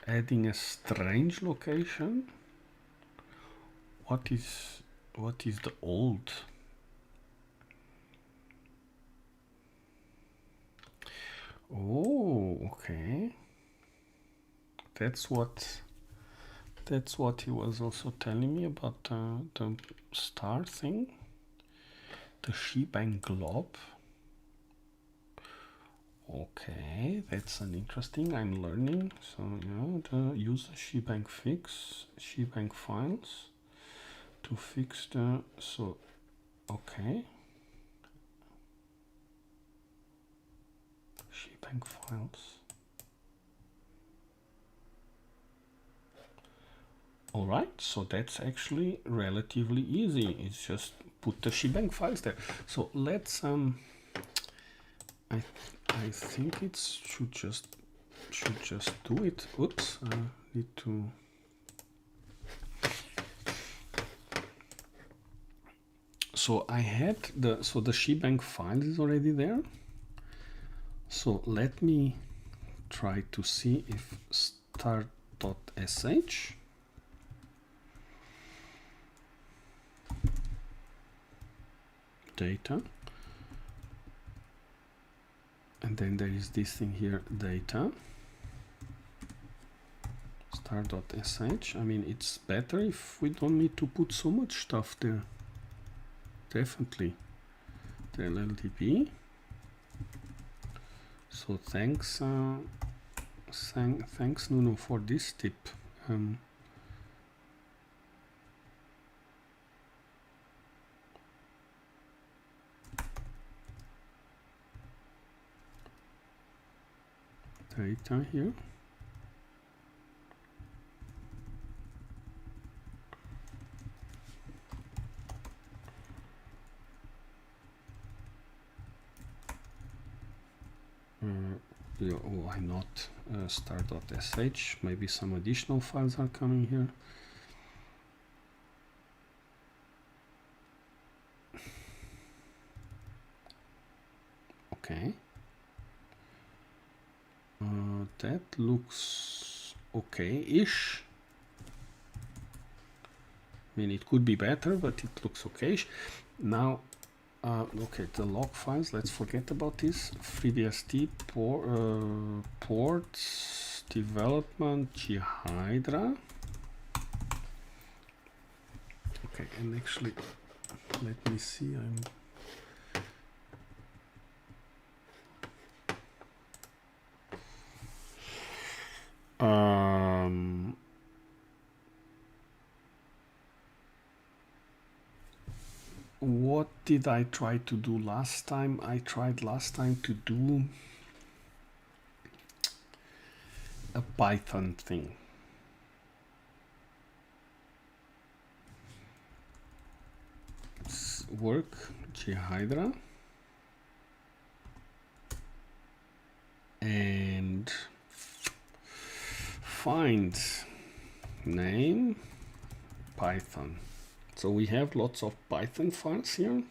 Adding a strange location. What is the old? Oh, okay. That's what he was also telling me about the star thing. The shebang glob. Okay, that's an interesting. I'm learning. So yeah, the user shebang files to fix the okay. Shebang files. All right, so that's actually relatively easy. It's just put the shebang files there. So let's I think it should just do it. Oops, need to. So I had the shebang file is already there. So let me try to see if start.sh data. And then there is this thing here, data, start.sh. I mean, it's better if we don't need to put so much stuff there. Definitely. The LLDB. So thanks, thanks Nuno for this tip. Data here. Yeah, why not start.sh? Maybe some additional files are coming here. Okay. That looks okay-ish. I mean, it could be better, but it looks okay-ish. Now, okay, the log files, let's forget about this. FreeBSD ports, development, ghidra. Okay, and actually, let me see, what did I try to do last time? I tried last time to do a Python thing. Work ghidra and find name Python. So we have lots of Python files here.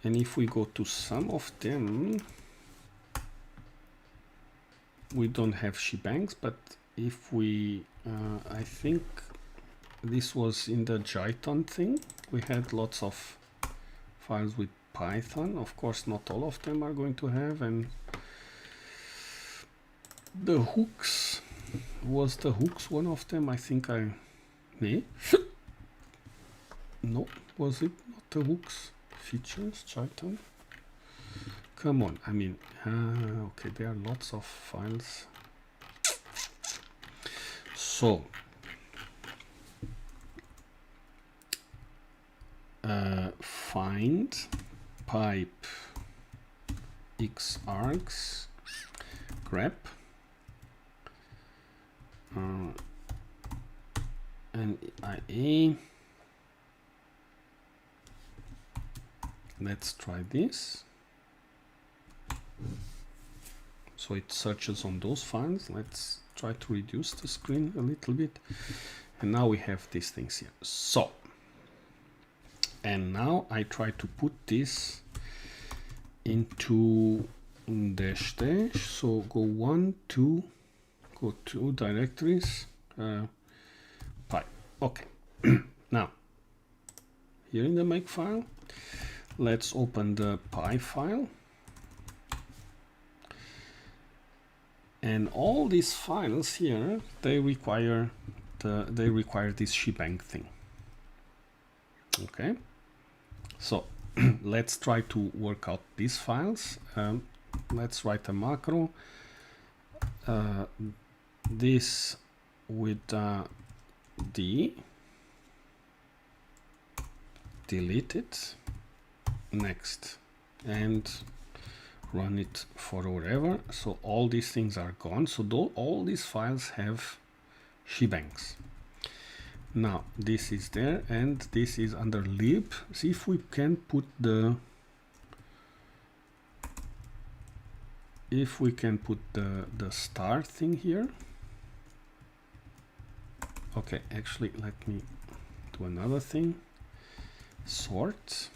And if we go to some of them, we don't have shebangs, but if we, I think this was in the Jython thing, we had lots of files with Python. Of course, not all of them are going to have, and the hooks, was the hooks one of them? I think I may. No, was it not the hooks? Features, Jython? Come on, I mean, okay, there are lots of files. So, find pipe xargs grep and IA. Let's try this. So it searches on those files. Let's try to reduce the screen a little bit. And now we have these things here. So, and now I try to put this into dash dash. So go 1, 2, go to directories, pipe. Okay. Now, here in the make file, let's open the py file. And all these files here, they require this shebang thing. Okay, so let's try to work out these files. Let's write a macro. This with d, delete it, next, and run it for wherever. So all these things are gone. So all these files have shebangs. Now this is there, and this is under lib. See if we can put the the star thing here. Okay, actually let me do another thing. Sort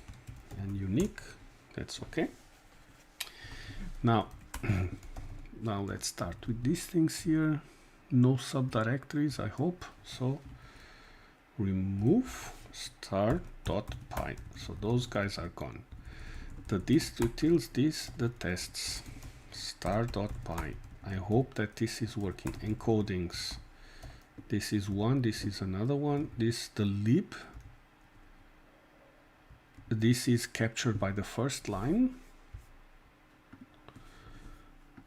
and unique. That's okay. Now let's start with these things here. No subdirectories, I hope. So remove star.py. So those guys are gone. The distutils, the tests, star.py. I hope that this is working. Encodings. This is one, this is another one. This, the lib. This is captured by the first line.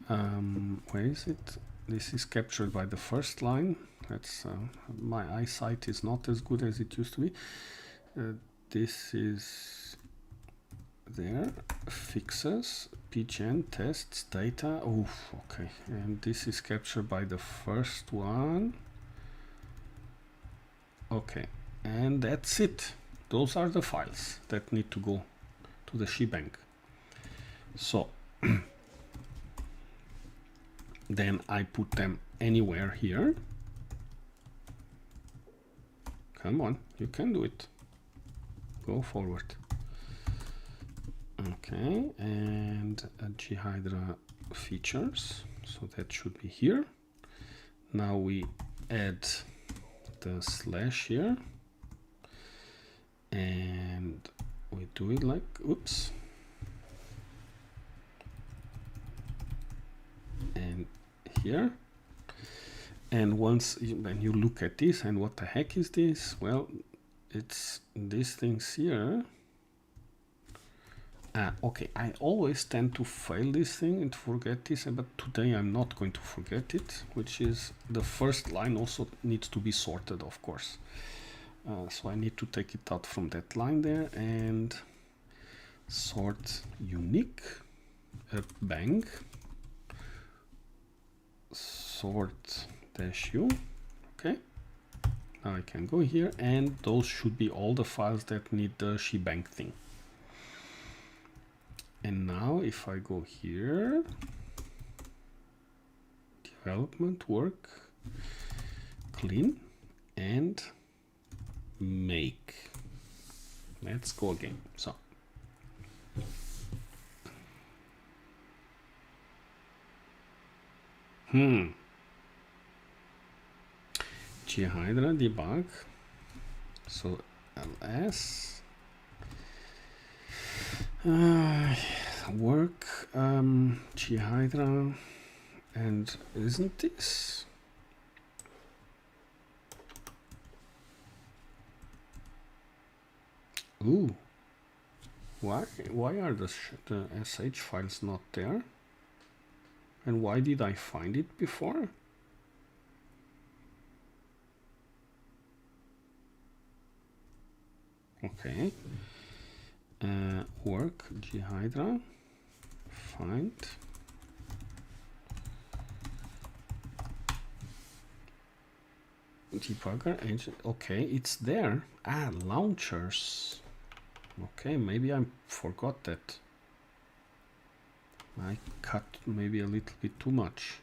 Where is it? This is captured by the first line. That's my eyesight is not as good as it used to be. This is there. Fixes, pgen, tests, data. Oof, okay. And this is captured by the first one. Okay, and that's it. Those are the files that need to go to the shebang. So then I put them anywhere here. Come on, you can do it. Go forward. Okay, and a ghidra features. So that should be here. Now we add the slash here. And we do it like, oops. And here. And once when you look at this, and what the heck is this? Well, it's these things here. Okay, I always tend to fail this thing and forget this, but today I'm not going to forget it, which is the first line also needs to be sorted, of course. So I need to take it out from that line there and sort unique, bang, sort dash u. Okay, now I can go here, and those should be all the files that need the shebang thing. And now if I go here, development work, clean, and make. Let's go again. So ghidra debug. So ls work ghidra, and isn't this? Ooh, why are the sh files not there? And why did I find it before? Okay. Work ghidra, find debugger agent. Okay, it's there. Ah, launchers. Okay, maybe I forgot that. I cut maybe a little bit too much.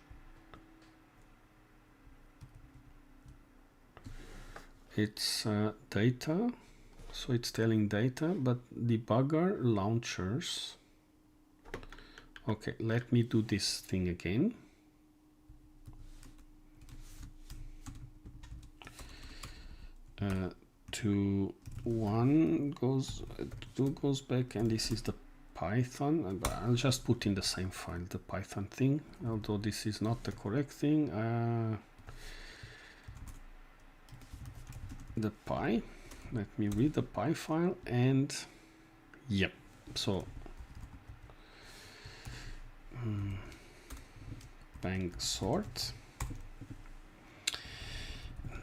It's data, so it's telling data, but debugger launchers. Okay, let me do this thing again. To one goes, two goes back, and this is the Python, and I'll just put in the same file the Python thing, although this is not the correct thing. The py, let me read the py file, and yep, so bang sort.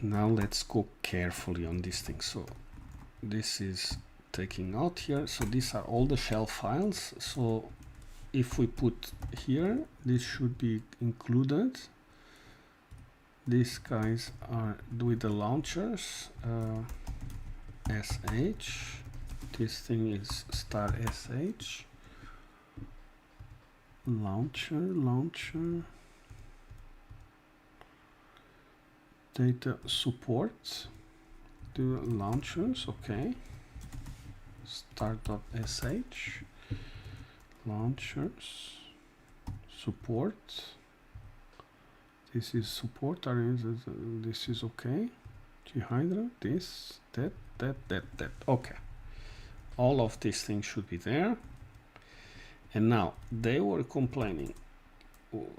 Now let's go carefully on this thing. So this is taking out here, so these are all the shell files. So if we put here, this should be included. These guys are with the launchers, sh, this thing is star sh, launcher, data support, do launchers, okay, start.sh, launchers, support, this is support, this is okay, ghidra, this, that, okay. All of these things should be there. And now they were complaining.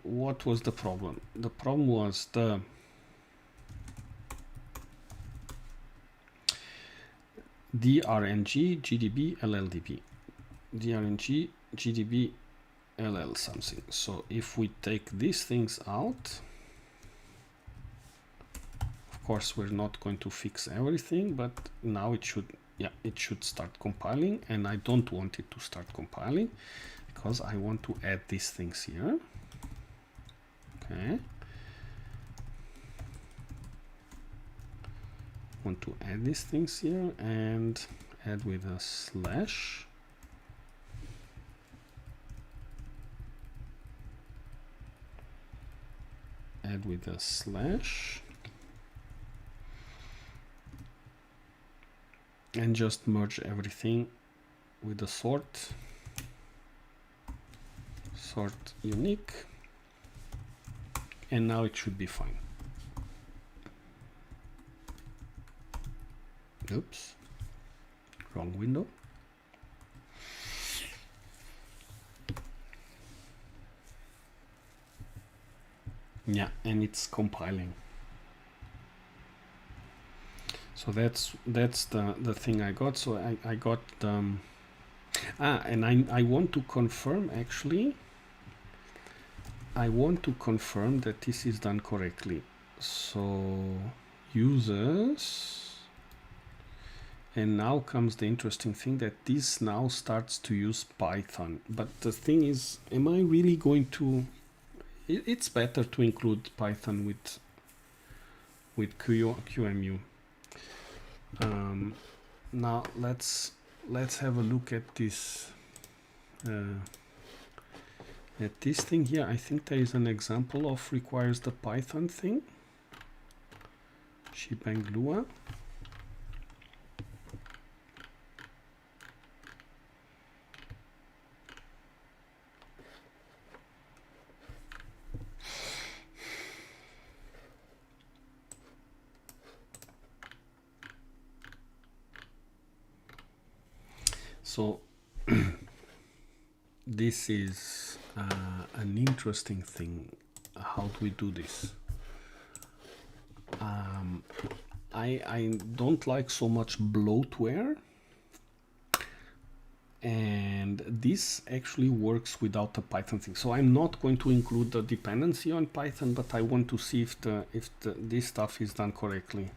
What was the problem? The problem was the drng gdb lldb, drng gdb ll something. So if we take these things out, of course we're not going to fix everything, but now it should, yeah, it should start compiling, and I don't want it to start compiling because I want to add these things here. Okay, want to add these things here and add with a slash. Add with a slash. And just merge everything with the sort unique, and now it should be fine. Oops, wrong window. Yeah, and it's compiling. So that's the thing I got. So I got and I want to confirm, actually I want to confirm that this is done correctly. So users, and now comes the interesting thing, that this now starts to use Python. But the thing is, am I really going to, it's better to include Python with QEMU. Now let's have a look at this thing here. I think there is an example of requires the Python thing. Shebang Lua. So this is an interesting thing. How do we do this? I don't like so much bloatware, and this actually works without the Python thing. So I'm not going to include the dependency on Python, but I want to see if this stuff is done correctly.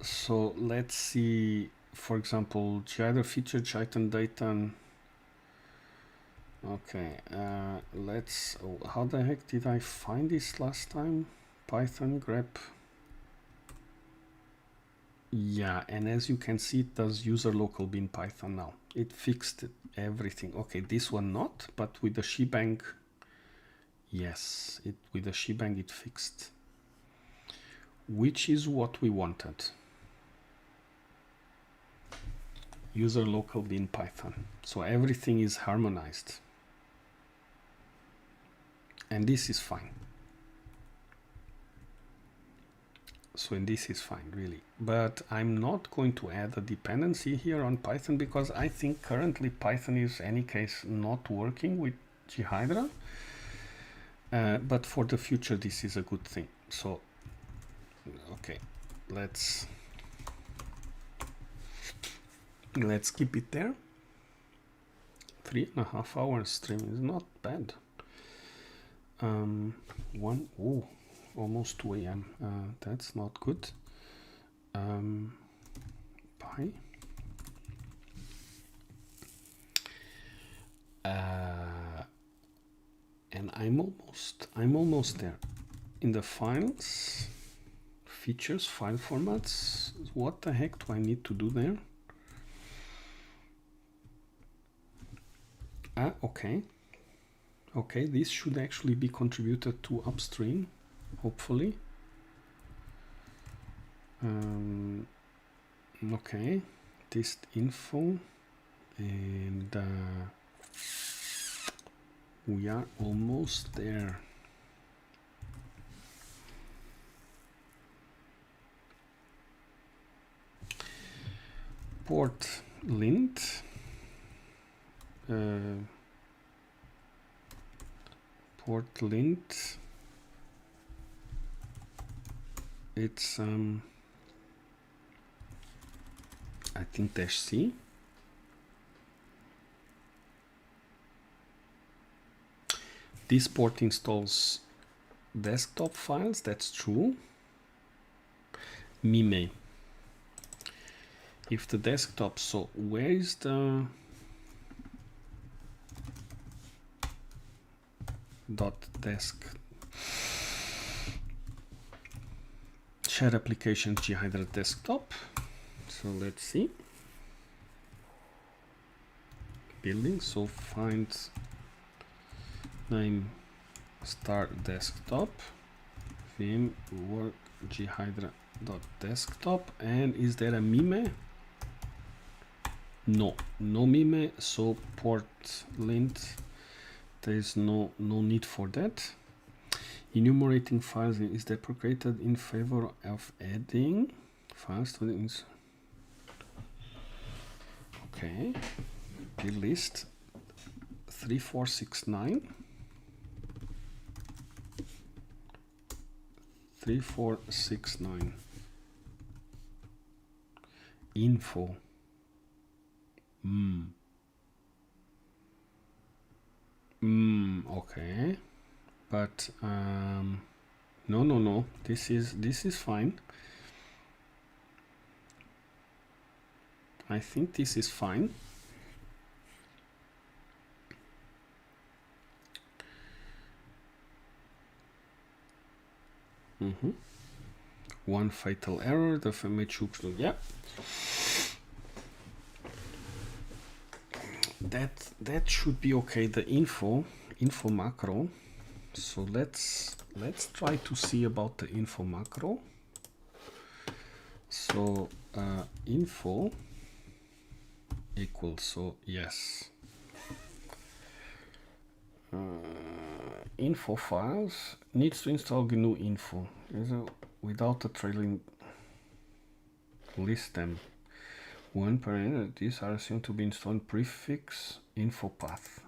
So let's see, for example, ghidra feature, Python data. Okay, let's, how the heck did I find this last time? Python grep. Yeah, and as you can see, it does user local bin Python now. It fixed everything. Okay, this one not, but with the shebang, yes, with the shebang it fixed, which is what we wanted. User local bin Python. So everything is harmonized. And this is fine. So and this is fine, really. But I'm not going to add a dependency here on Python because I think currently Python is, in any case, not working with ghidra. But for the future, this is a good thing. So, okay, let's keep it there. 3.5 hours stream is not bad. Almost 2 a.m. That's not good. Bye. And I'm almost there. In the files, features, file formats. What the heck do I need to do there? Okay. Okay, this should actually be contributed to upstream, hopefully. Okay, test info, and we are almost there. Port lint. Port lint. It's I think -C. This port installs desktop files, that's true. Mime. If the desktop, so where is the .desk? Share application ghidra desktop. So let's see. Building, so find name start desktop, vim work ghidra.desktop, and is there a mime? No mime, so port lint, there is no need for that. Enumerating files is deprecated in favor of adding files to the okay. Build list 3469 3469 info. Okay, but no, this is fine. I think this is fine. One fatal error, the FMH, yeah. That should be okay. The info macro. So let's try to see about the info macro. So info equals, so yes, info files needs to install GNU info without a trailing list them. One parameter, these are assumed to be installed prefix info path.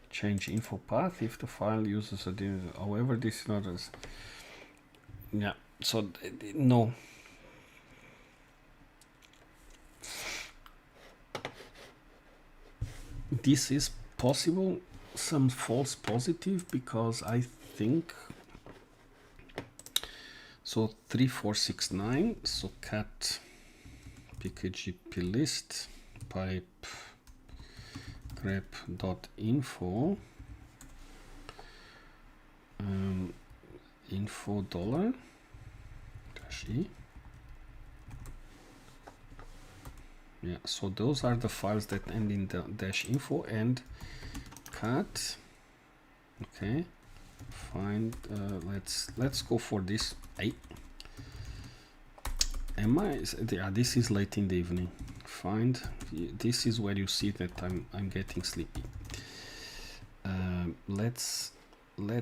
Change info path if the file uses a, however, this is not as, yeah, so no. This is possible, some false positive, because I think, so 3469, so cat pkgp list pipe grep.info info dollar dash e. Yeah, so those are the files that end in the dash info and cat. Okay, find let's go for this. Yeah, this is late in the evening. Find, this is where you see that I'm getting sleepy. Let's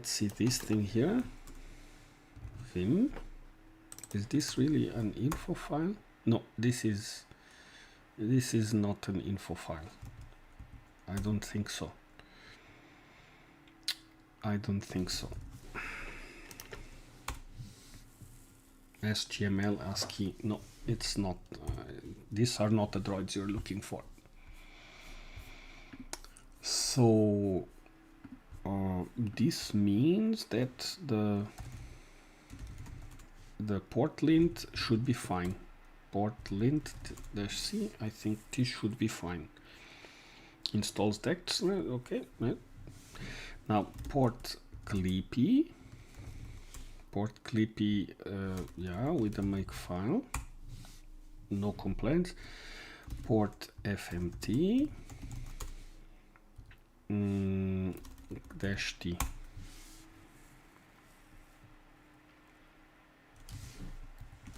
see this thing here. Vim, is this really an info file? No, this is not an info file. I don't think so. SGML, ASCII, no, it's not. These are not the droids you're looking for. So this means that the port lint should be fine. Port lint -c, I think this should be fine. Installs text, okay. Now port clippy, yeah, with the make file, no complaints. Port fmt -t.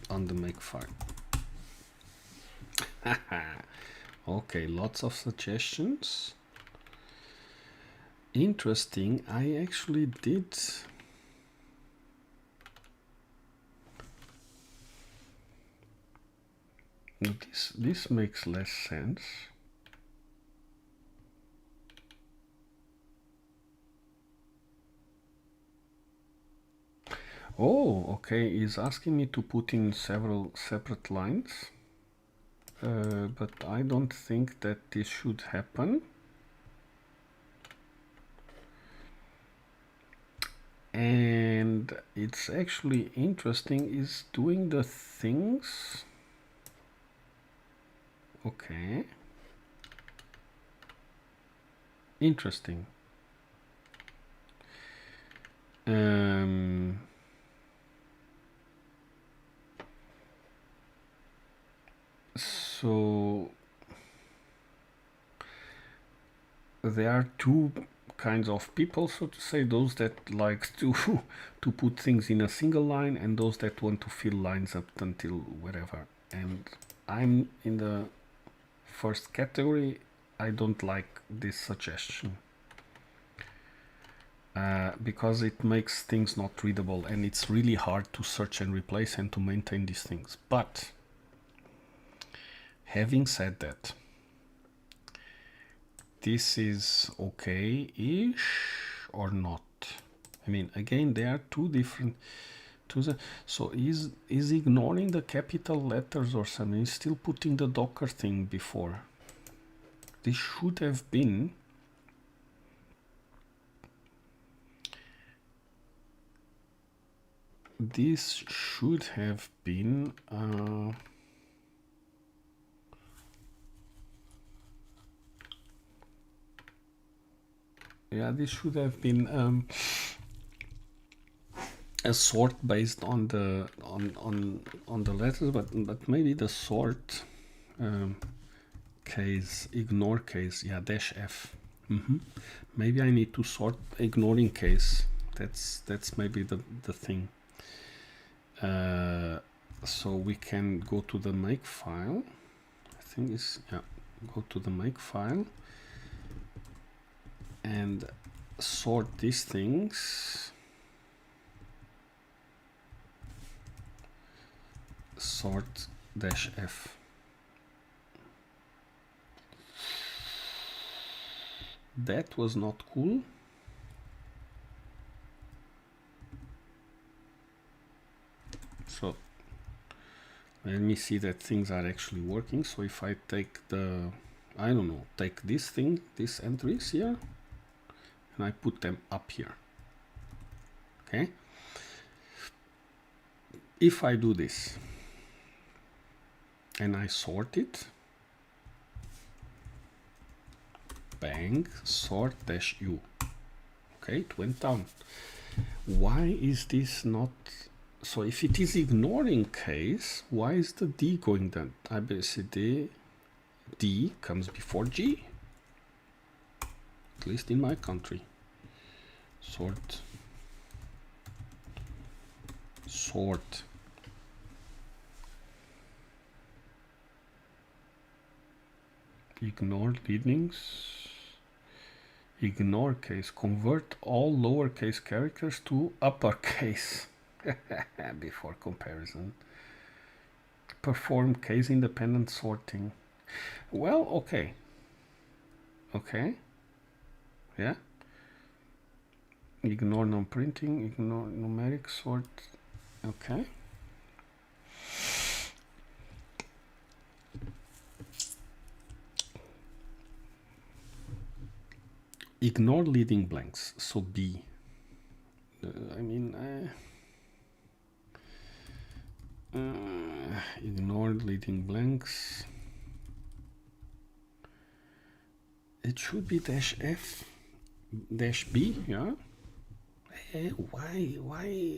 On the make file. Okay, lots of suggestions. Interesting. I actually did this makes less sense. Oh, okay, he's asking me to put in several separate lines, but I don't think that this should happen. And it's actually interesting, is doing the things. Okay. Interesting. So there are two kinds of people, so to say, those that like to put things in a single line and those that want to fill lines up until wherever. And I'm in the first category. I don't like this suggestion because it makes things not readable, and it's really hard to search and replace and to maintain these things. But having said that, this is okay-ish or not? I mean, again, there are two different. So is ignoring the capital letters or something? He's still putting the Docker thing before. This should have been. This should have been. Yeah, this should have been a sort based on the letters, but maybe the sort case, ignore case, yeah, -f. Maybe I need to sort ignoring case. That's maybe the thing. So we can go to the make file. I think it's, yeah, go to the make file and sort these things. Sort -f. That was not cool. So let me see that things are actually working. So if I take the, I don't know, take this thing, these entries here, and I put them up here. Okay. If I do this and I sort it, bang, sort -u. Okay, it went down. Why is this not? So if it is ignoring case, why is the D going down? ABCD, D comes before G, at least in my country. Sort. Ignore leadings. Ignore case. Convert all lowercase characters to uppercase before comparison. Perform case independent sorting. Well, okay. Okay. Yeah. Ignore non-printing. Ignore numeric sort. Okay. Ignore leading blanks. So B. I mean, ignore leading blanks. It should be -f, -b, yeah.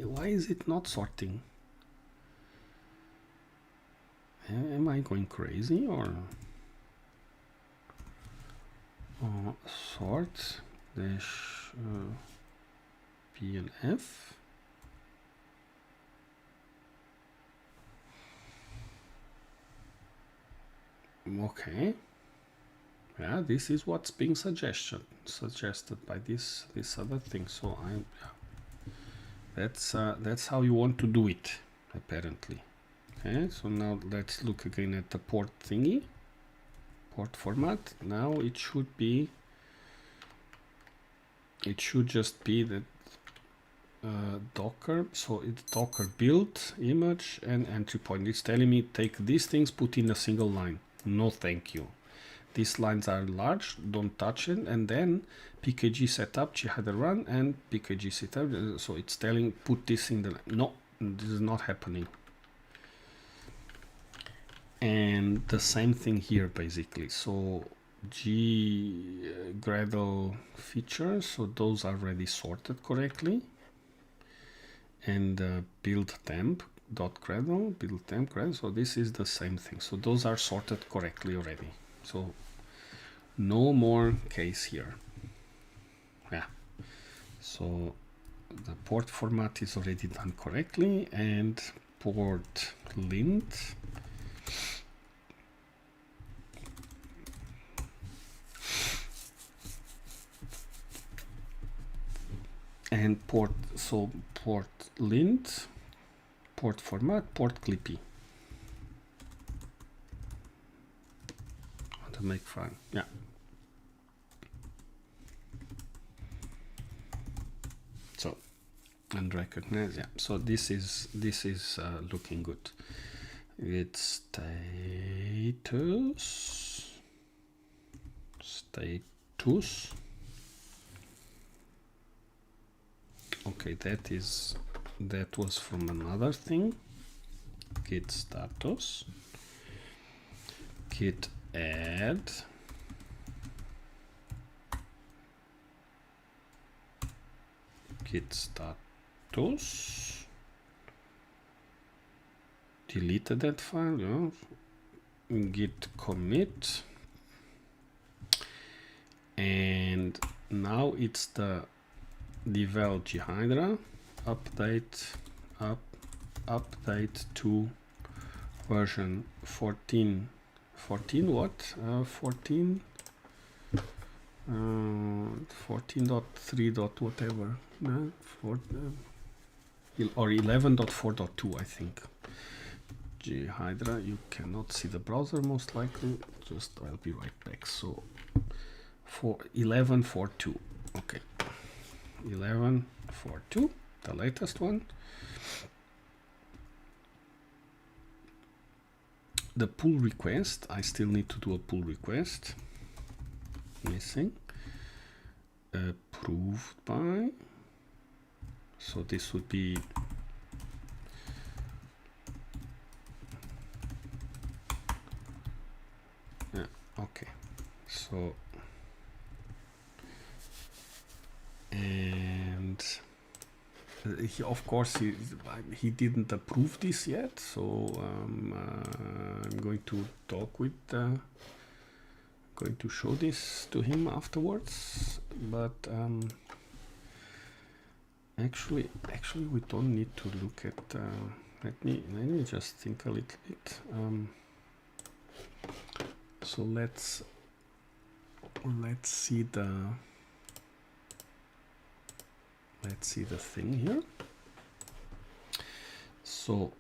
Why is it not sorting? Am I going crazy or? Sort -p and f. Okay. Yeah, this is what's being suggested by this other thing. So that's how you want to do it, apparently. Okay, so now let's look again at the port thingy, port format. Now it should just be that Docker. So it's Docker build image and entry point. It's telling me take these things, put in a single line. No, thank you. These lines are large, don't touch it, and then pkg setup, ghidra run, and pkg setup. So it's telling put this in the, no, this is not happening. And the same thing here basically. So Gradle features, so those are already sorted correctly. And build temp dot Gradle, build temp Gradle. So this is the same thing. So those are sorted correctly already. So no more case here. Yeah. So the port format is already done correctly, and port lint. And port lint, port format, port clippy. To make fun, yeah. So, and recognize, yeah. So this is looking good. It's status. Okay, that was from another thing. Git status, git add, git status, deleted that file, yeah. Git commit, and now it's the devel ghidra update to version 14 what 14.3. whatever, or 11.4.2 I think. ghidra, you cannot see the browser most likely. Just I'll be right back. So for 11.4.2, okay, 11.4.2, the latest one. The pull request, I still need to do a pull request. Missing. Approved by. So this would be okay. So and he, of course, he didn't approve this yet. So I'm going to talk with. Going to show this to him afterwards, but actually we don't need to look at. Let me just think a little bit. So let's see the thing here. So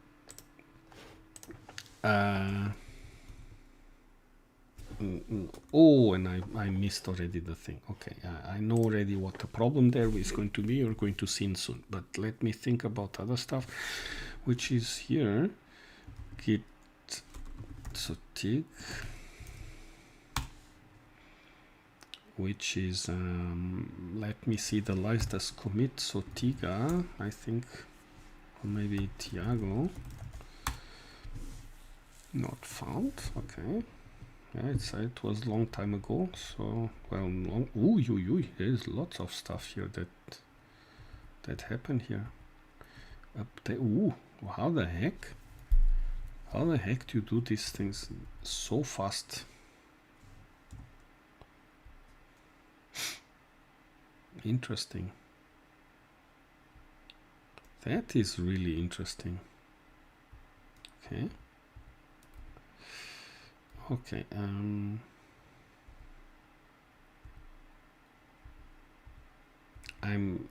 oh, and I missed already the thing. Okay, I know already what the problem there is going to be. You're going to see soon, but let me think about other stuff, which is here. Git so tig, which is let me see the latest commit. So tiga, I think, or maybe Tiago, not found. Okay. Yeah, it was a long time ago, so well, there's lots of stuff here that happened here. Update. How the heck? How the heck do you do these things so fast? Interesting. That is really interesting. Okay. Okay, I'm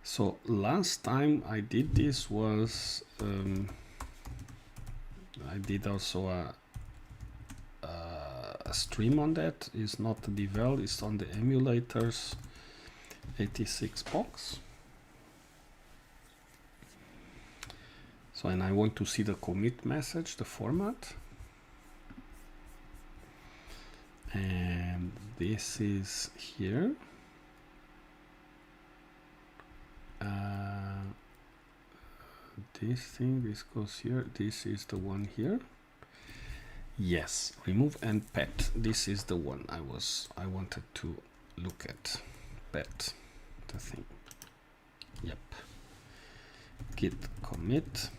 so last time I did this was I did also a stream on that. It's not the devel, it's on the emulators 86 box. So, and I want to see the commit message, the format. And this is here. This thing, this goes here. This is the one here. Yes, remove and pet. This is the one I wanted to look at. Pet, the thing. Yep. Git commit.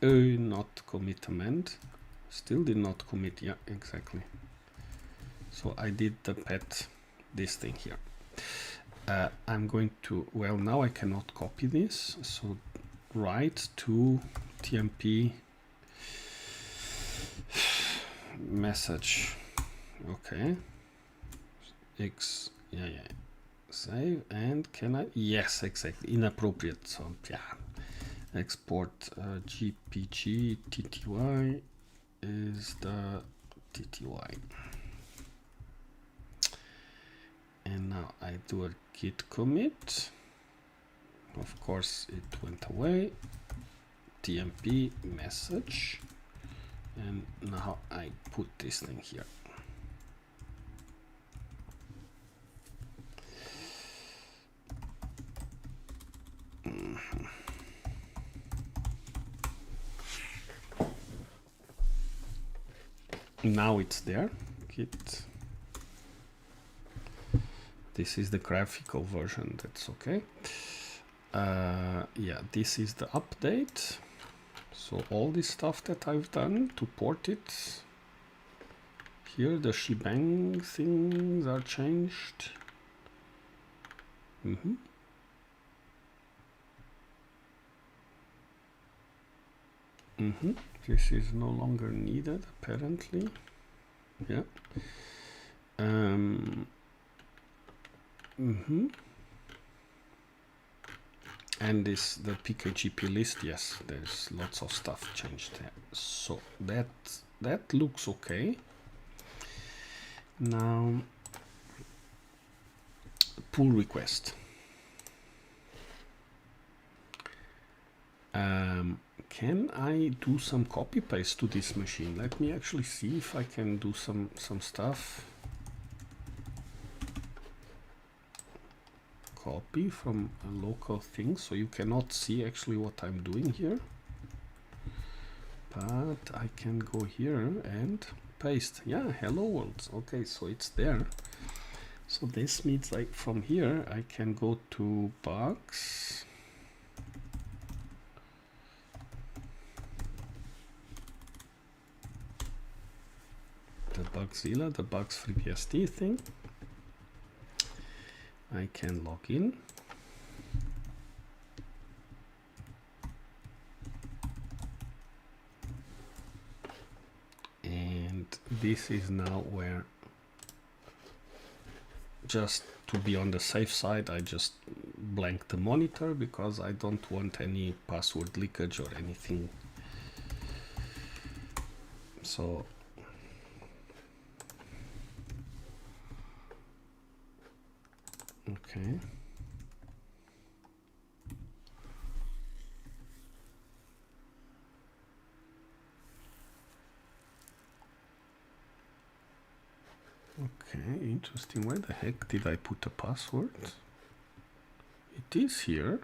Not commit amend. Still did not commit. Yeah, exactly. So I did the pet, this thing here. I'm going to, well, now I cannot copy this. So write to tmp message. Okay. Yeah. Save, and can I? Yes, exactly. Inappropriate. So yeah. Export GPG TTY is the TTY. And now I do a git commit. Of course, it went away. tmp message. And now I put this thing here. Now it's there. Git. This is the graphical version. That's okay. Yeah, this is the update. So all this stuff that I've done to port it. Here the shebang things are changed. This is no longer needed, apparently. Yeah. And this the PKGP list, yes, there's lots of stuff changed there. So that looks okay. Now pull request. Can I do some copy paste to this machine? Let me actually see if I can do some stuff. Copy from a local thing, so you cannot see actually what I'm doing here. But I can go here and paste. Yeah, hello world. Okay, so it's there. So this means like from here I can go to bugs. The Bugzilla, the bugs FreeBSD thing. I can log in. And this is now where, just to be on the safe side, I just blank the monitor because I don't want any password leakage or anything. So okay. Okay, interesting. Where the heck did I put the password? It is here.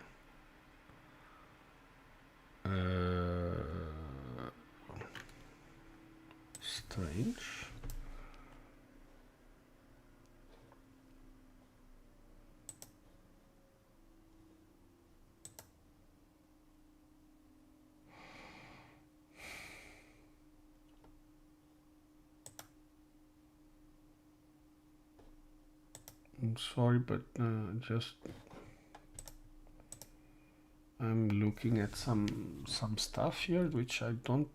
Strange. I'm sorry, but just I'm looking at some stuff here which I don't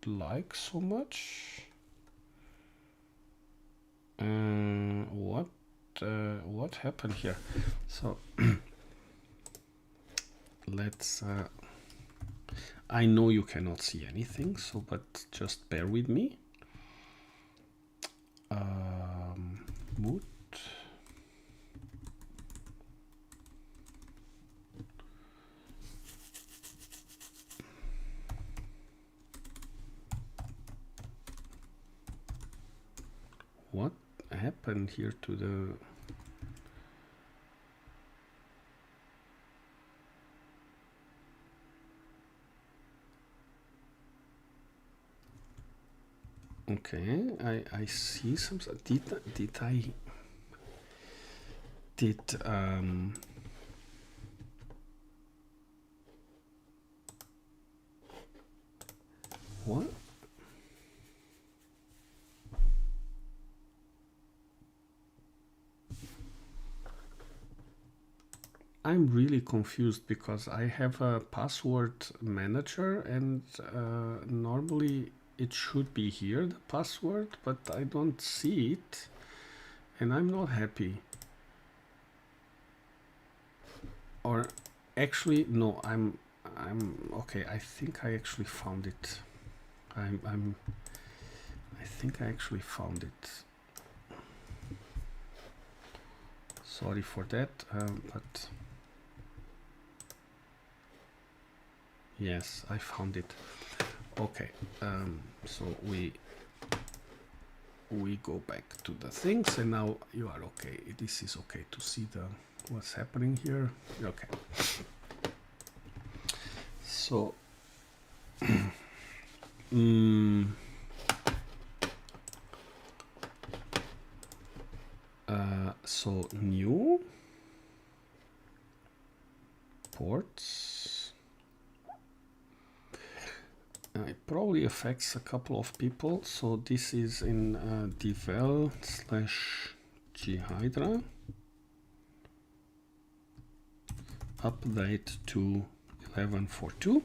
like so much. What happened here? So let's I know you cannot see anything, so but just bear with me. Boot. What happened here to the okay, I see some. What? I'm really confused because I have a password manager and normally it should be here, the password, but I don't see it and I'm not happy. Or actually, no, I'm okay. I think I actually found it. I think I actually found it. Sorry for that, but yes, I found it. Okay, so we go back to the things, and now you are okay. This is okay to see the what's happening here. Okay. So so new ports. It probably affects a couple of people. So this is in devel/ghidra. Update to 11.4.2.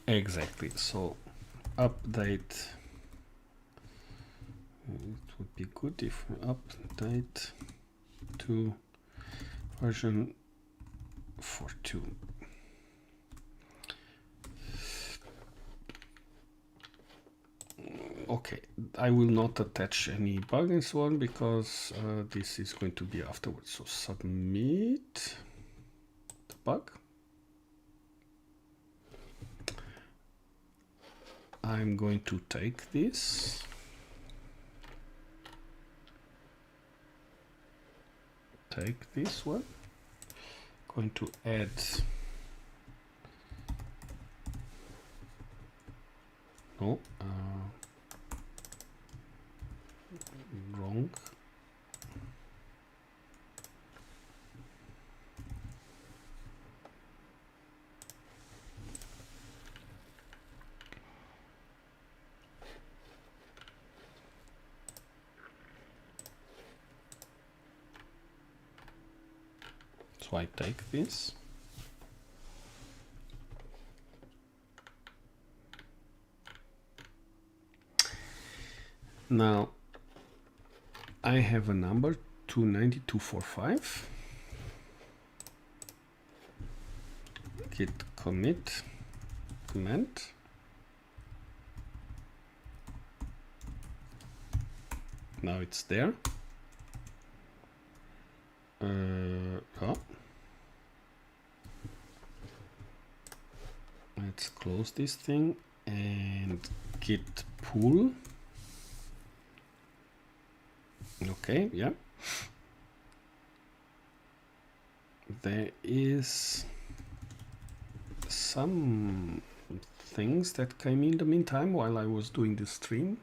Exactly. So update. It would be good if we update to version 4.2. Okay, I will not attach any bug and so on because this is going to be afterwards. So submit the bug. I'm going to take this. Take this one. Going to add no wrong. So I take this. Now I have a number 29245. Git commit command. Now it's there. Oh. Let's close this thing and git pull. Okay, yeah. There is some things that came in the meantime while I was doing the stream.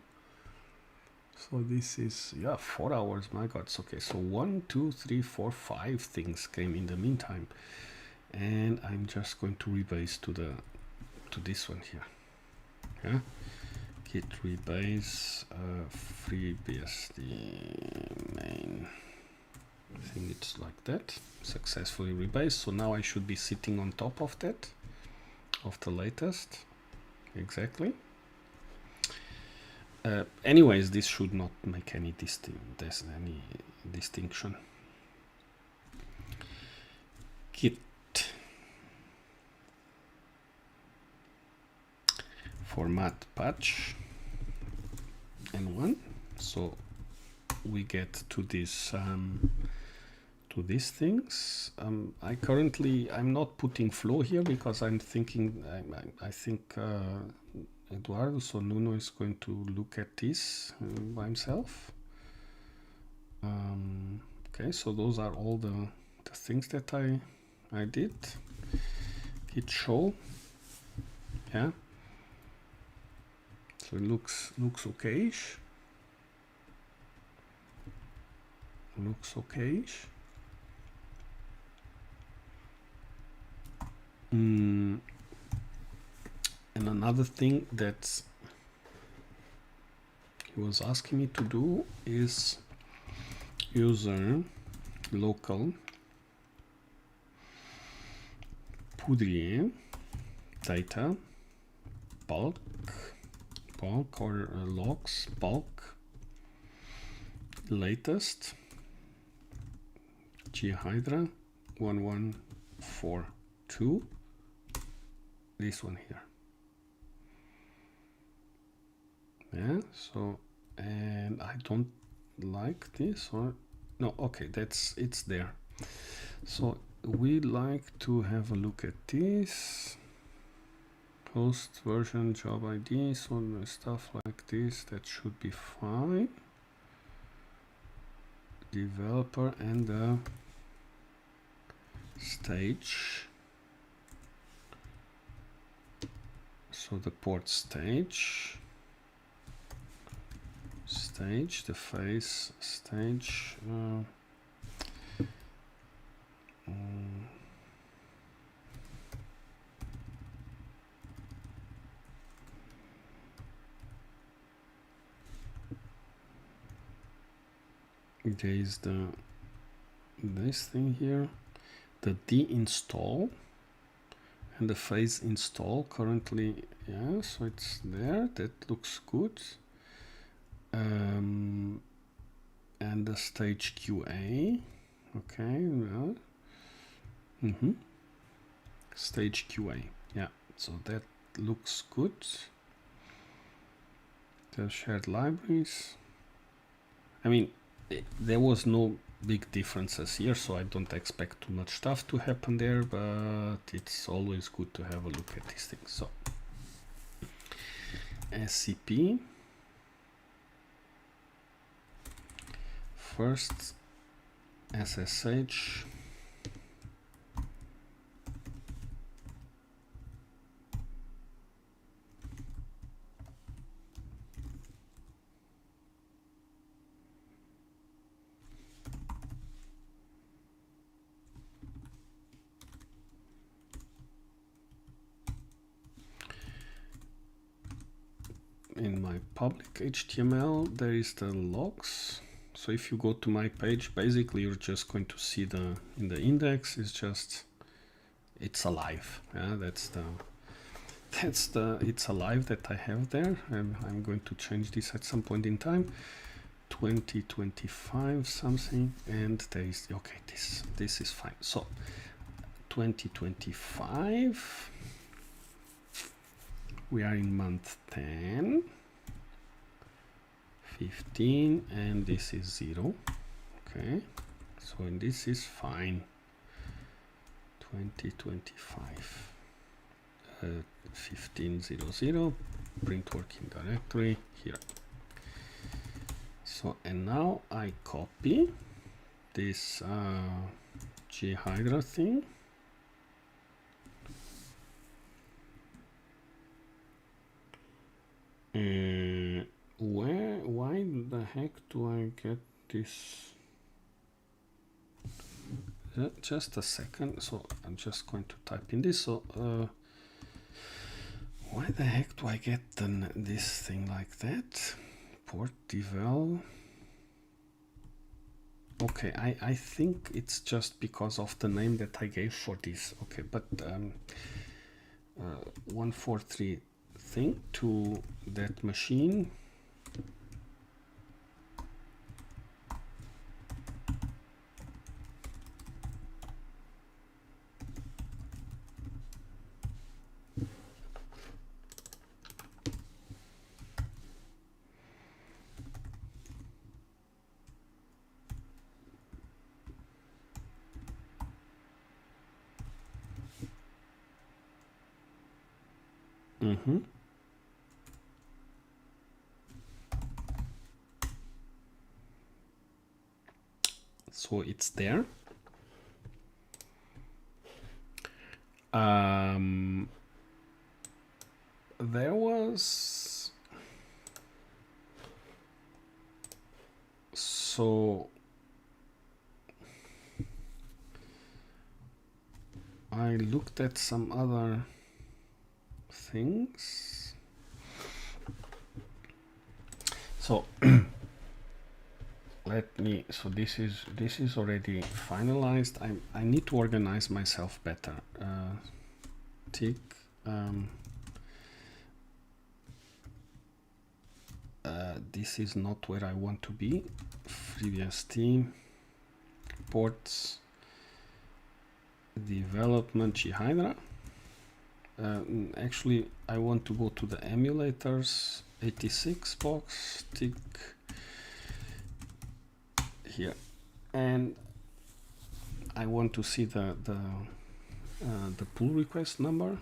So this is, yeah, 4 hours, my God. It's okay, so 1, 2, 3, 4, 5 things came in the meantime. And I'm just going to rebase to this one here. Yeah, git rebase FreeBSD main. I think it's like that. Successfully rebased. So now I should be sitting on top of that, of the latest. Exactly. Anyways, this should not make any distinction. Git format patch N1. So we get to this to these things. I'm not putting flow here because I'm thinking I think Eduardo, so Nuno is going to look at this by himself. Okay, so those are all the things that I did. Git show. Yeah. So it looks okay-ish. Looks okay-ish. And another thing that he was asking me to do is user local poudrier data bulk or logs bulk latest ghidra 1142, this one here. Yeah, so, and I don't like this, or no, okay, it's there. So we like to have a look at this host version job ID, so stuff like this, that should be fine. Developer and the stage, so the port stage, the face stage, there is this thing here, the deinstall and the phase install currently, yeah, so it's there, that looks good. And the stage QA, okay, well, stage QA, yeah, so that looks good. The shared libraries, I mean, there was no big differences here, so I don't expect too much stuff to happen there, but it's always good to have a look at these things. So SCP, first SSH, in my public HTML there is the logs. So if you go to my page, basically you're just going to see the in the index is just it's alive. Yeah, that's the it's alive that I have there. I'm going to change this at some point in time. 2025 something, and there is okay. This is fine. So 2025. We are in month 10, 15, and this is 0. Okay, so and this is fine. 2025, 1500, print working directory here. So, and now I copy this ghidra thing. Why the heck do I get this? Just a second. So I'm just going to type in this. So why the heck do I get this thing like that? Port devel. Okay, I think it's just because of the name that I gave for this. Okay, but 143 thing to that machine. So it's there. There was so I looked at some other things. So let me, so this is already finalized. I need to organize myself better. Tick this is not where I want to be. FreeBSD ports development ghidra. Actually I want to go to the emulators 86 box, tick here, and I want to see the pull request number.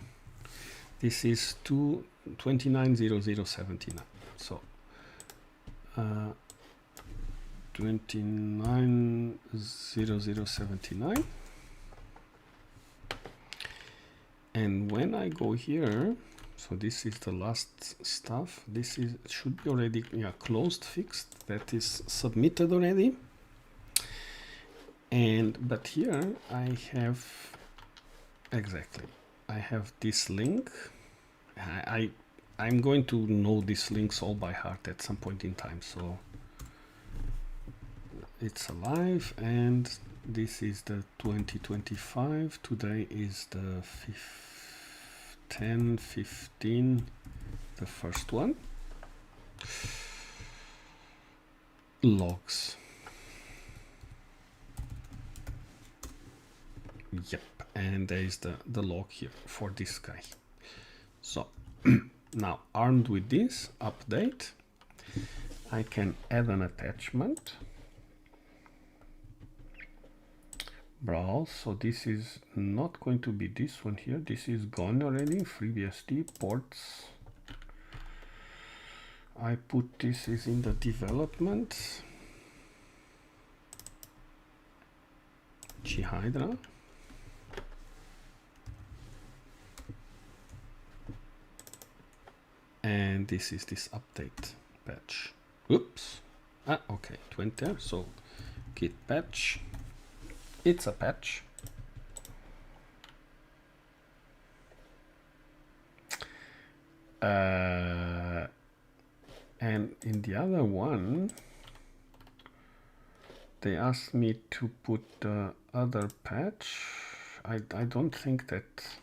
This is 290079. So 290079. And when I go here, so this is the last stuff. This is should be already closed, fixed. That is submitted already. And but here I have exactly. I have this link. I'm going to know these links all by heart at some point in time. So it's alive, and This is the 2025. Today is the 10/15, the first one. Logs. Yep, and there is the log here for this guy. So now, armed with this update, I can add an attachment. Browse. So this is not going to be this one here. This is gone already. FreeBSD ports. I put this is in the development. Ghidra. And this is this update patch. Oops. Okay, it went there. So git patch. It's a patch. And in the other one, they asked me to put the other patch. I don't think that.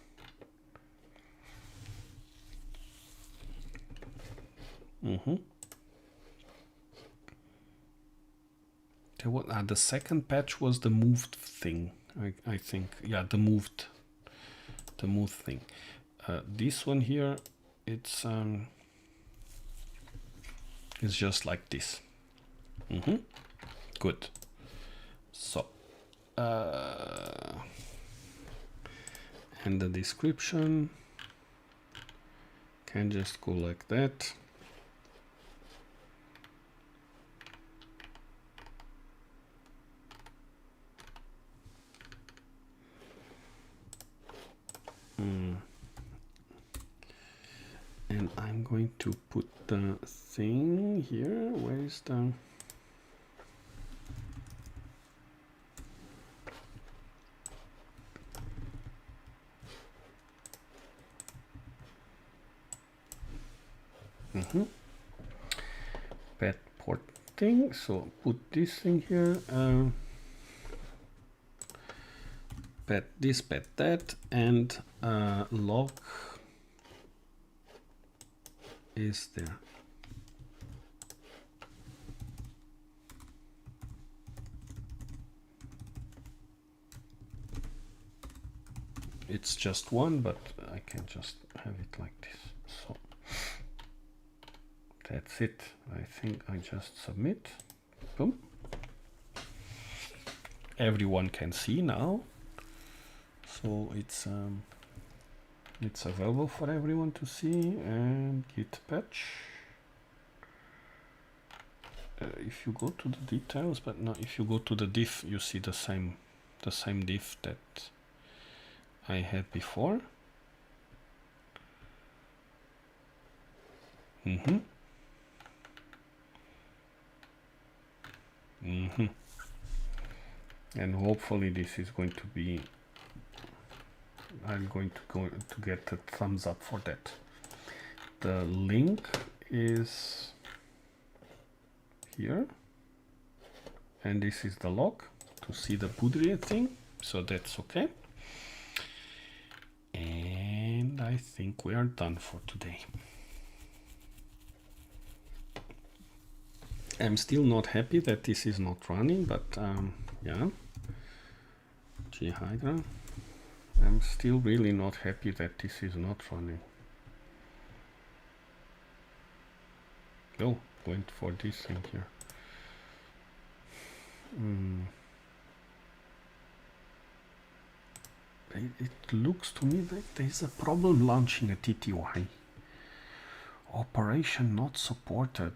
The second patch was the moved thing. I think, yeah, the moved thing. This one here, it's just like this. Good. So, and the description can just go like that. And I'm going to put the thing here. Where is the... Pet porting. So put this thing here. Pet this, pet that, and log is there. It's just one, but I can just have it like this. So that's it. I think I just submit. Boom. Everyone can see now. So it's available for everyone to see. And git patch. If you go to the details, but no, if you go to the diff, you see the same diff that I had before. And hopefully this is going to be, I'm going to go to get a thumbs up for that. The link is here, and this is the log to see the Boudry thing, so that's okay. And I think we are done for today. I'm still not happy that this is not running, but yeah, ghidra. I'm still really not happy that this is not running. Oh, went for this thing here. It looks to me like there's a problem launching a TTY. Operation not supported.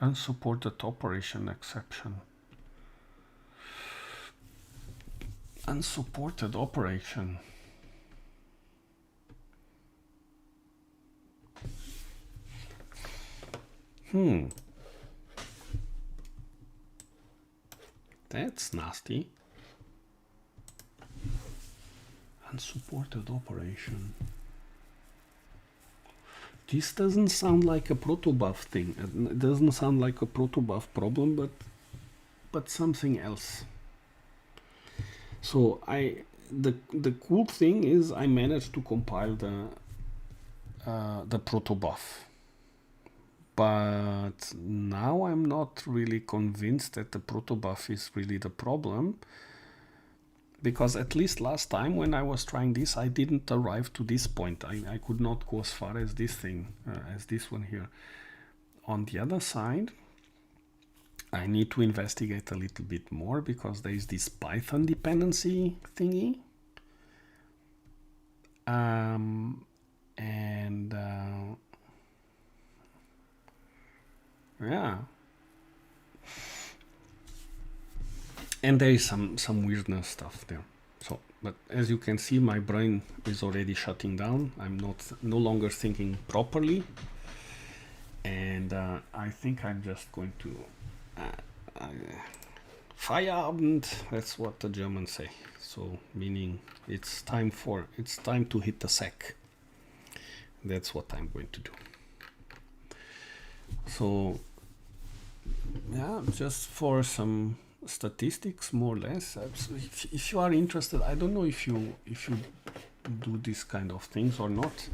Unsupported operation exception. Unsupported operation. That's nasty. Unsupported operation. This doesn't sound like a protobuf thing. It doesn't sound like a protobuf problem, but but something else. So the cool thing is I managed to compile the protobuf, but now I'm not really convinced that the protobuf is really the problem, because at least last time when I was trying this, I didn't arrive to this point. I could not go as far as this thing, as this one here. On the other side, I need to investigate a little bit more, because there is this Python dependency thingy. Yeah. And there is some weirdness stuff there. So, but as you can see, my brain is already shutting down. I'm no longer thinking properly. And I think I'm just going to Feierabend, that's what the Germans say. So meaning it's time to hit the sack. That's what I'm going to do. So yeah, just for some statistics, more or less. If you are interested, I don't know if you do this kind of things or not,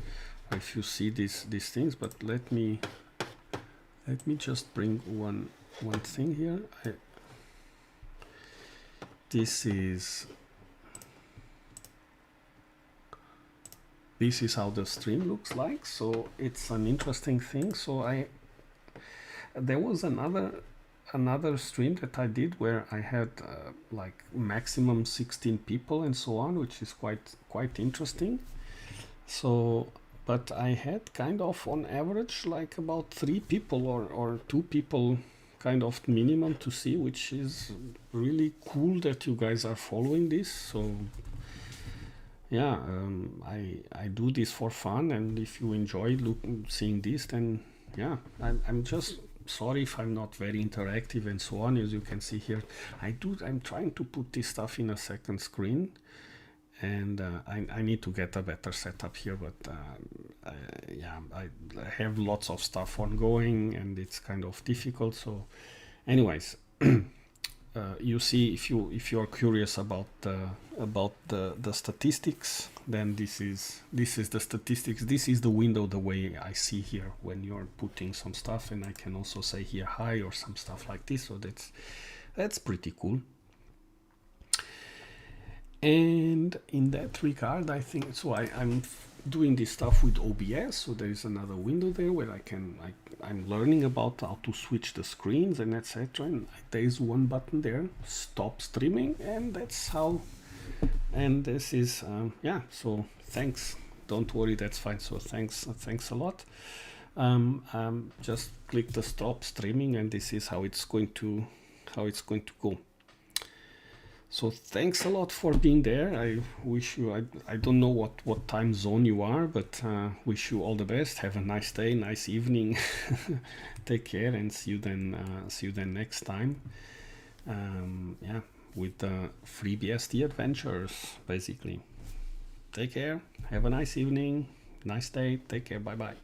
or if you see these things, but let me just bring one thing here. This is how the stream looks like. So it's an interesting thing. So there was another stream that I did where I had like maximum 16 people and so on, which is quite interesting. So, but I had kind of on average like about 3 people or 2 people kind of minimum to see, which is really cool that you guys are following this. So yeah, I do this for fun, and if you enjoy seeing this, then yeah, I'm just sorry if I'm not very interactive and so on. As you can see here, I'm trying to put this stuff in a second screen, and I need to get a better setup here, but yeah, I have lots of stuff ongoing and it's kind of difficult. So anyways, you see, if you are curious about the statistics, then this is the statistics. This is the window the way I see here when you're putting some stuff, and I can also say here hi or some stuff like this. So that's pretty cool. And in that regard, I think so. I'm doing this stuff with OBS, so there is another window there where I'm learning about how to switch the screens and etc. And there is one button there, stop streaming, and that's how. And this is yeah. So thanks. Don't worry, that's fine. So thanks a lot. Just click the stop streaming, and this is how it's going to go. So thanks a lot for being there. I wish you, I don't know what time zone you are, but wish you all the best. Have a nice day, nice evening. Take care, and see you then next time. Yeah, with the FreeBSD adventures, basically. Take care. Have a nice evening, nice day. Take care. Bye bye.